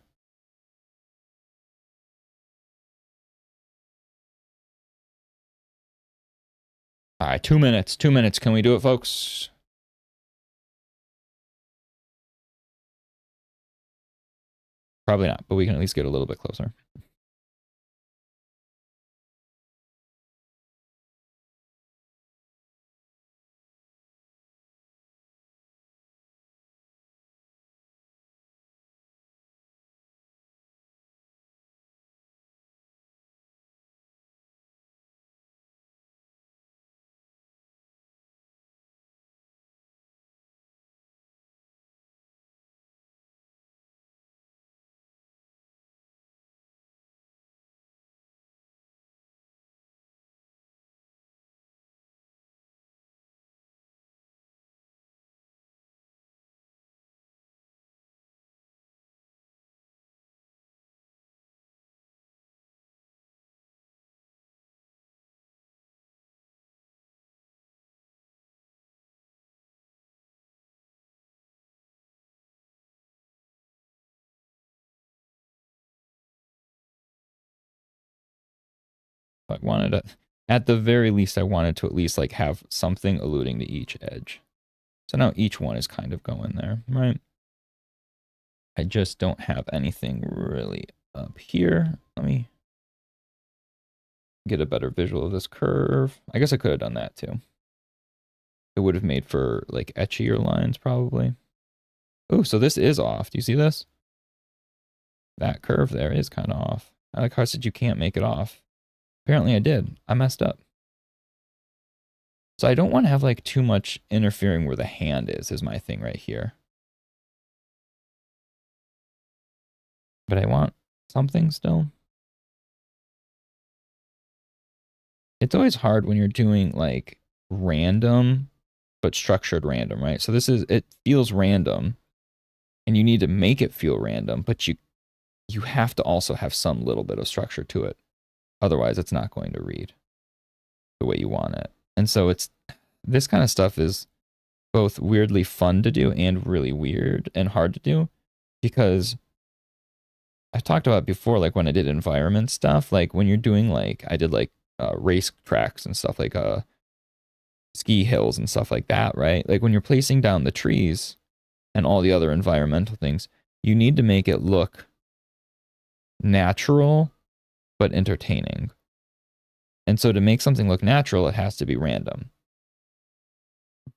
All right, 2 minutes. 2 minutes. Can we do it, folks? Probably not, but we can at least get a little bit closer. I wanted to, at the very least, I wanted to at least like have something alluding to each edge. So now each one is kind of going there, right? I just don't have anything really up here. Let me get a better visual of this curve. I guess I could have done that too. It would have made for like etchier lines probably. Oh, so this is off. Do you see this? That curve there is kind of off. I like how I said you can't make it off. Apparently I did. I messed up. So I don't want to have like too much interfering where the hand is my thing right here. But I want something still. It's always hard when you're doing like random, but structured random, right? So this is, it feels random and you need to make it feel random, but you have to also have some little bit of structure to it. Otherwise it's not going to read the way you want it. And so it's, this kind of stuff is both weirdly fun to do and really weird and hard to do because I talked about before, like when I did environment stuff, like when you're doing like, I did like race tracks and stuff, like ski hills and stuff like that, right? Like when you're placing down the trees and all the other environmental things, you need to make it look natural but entertaining. And so to make something look natural, it has to be random.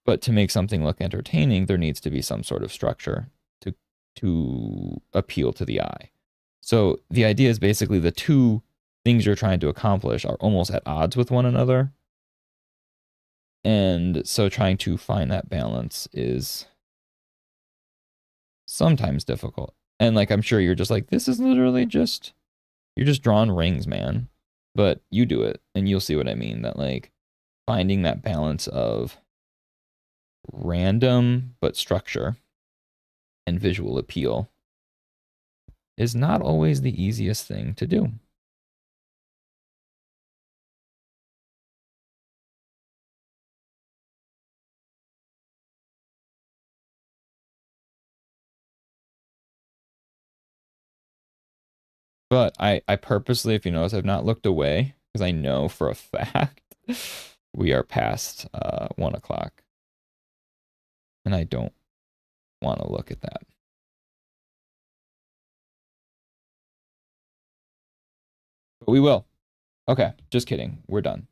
But to make something look entertaining, there needs to be some sort of structure to appeal to the eye. So the idea is basically the two things you're trying to accomplish are almost at odds with one another. And so trying to find that balance is sometimes difficult. And like, I'm sure you're just like, this is literally just, you're just drawing rings, man. But you do it and you'll see what I mean. That like finding that balance of random but structure and visual appeal is not always the easiest thing to do. But I purposely, if you notice, I've not looked away because I know for a fact we are past 1 o'clock. And I don't want to look at that. But we will. Okay, just kidding. We're done.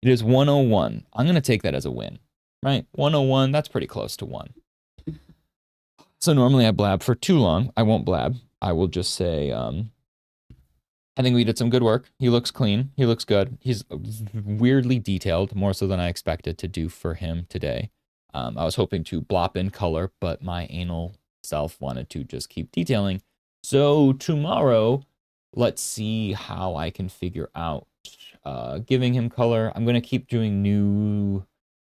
It is 101. I'm going to take that as a win, right? 101, that's pretty close to 1. So normally I blab for too long. I won't blab. I will just say, I think we did some good work. He looks clean. He looks good. He's weirdly detailed, more so than I expected to do for him today. I was hoping to blop in color, but my anal self wanted to just keep detailing. So tomorrow, let's see how I can figure out giving him color. I'm going to keep doing new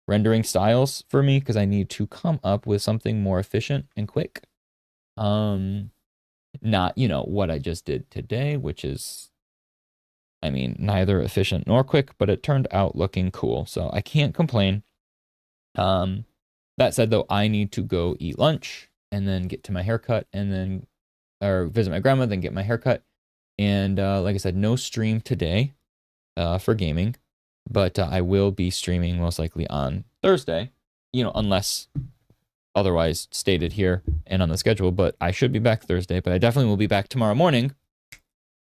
rendering styles for me because I need to come up with something more efficient and quick. Not, you know, what I just did today, which is, I mean, neither efficient nor quick, but it turned out looking cool. So I can't complain. That said, though, I need to go eat lunch and then get to my haircut and then, or visit my grandma, then get my haircut. And like I said, no stream today for gaming, but I will be streaming most likely on Thursday, you know, unless otherwise stated here and on the schedule, but I should be back Thursday, but I definitely will be back tomorrow morning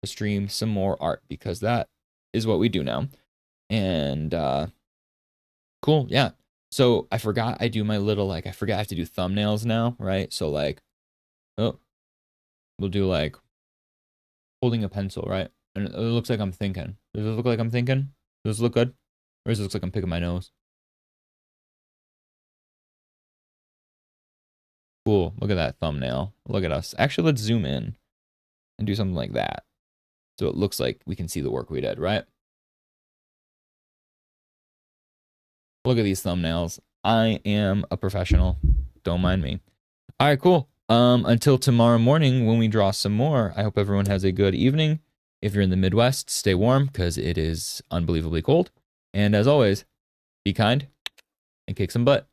to stream some more art because that is what we do now. And cool, yeah. So I forgot I do my little, like, I forgot I have to do thumbnails now, right? So like, oh, we'll do like holding a pencil, right? And it looks like I'm thinking. Does it look like I'm thinking? Does it look good? Or does it look like I'm picking my nose? Cool, look at that thumbnail. Look at us. Actually, let's zoom in and do something like that. So it looks like we can see the work we did, right? Look at these thumbnails. I am a professional. Don't mind me. All right, cool. Until tomorrow morning when we draw some more, I hope everyone has a good evening. If you're in the Midwest, stay warm because it is unbelievably cold. And as always, be kind and kick some butt.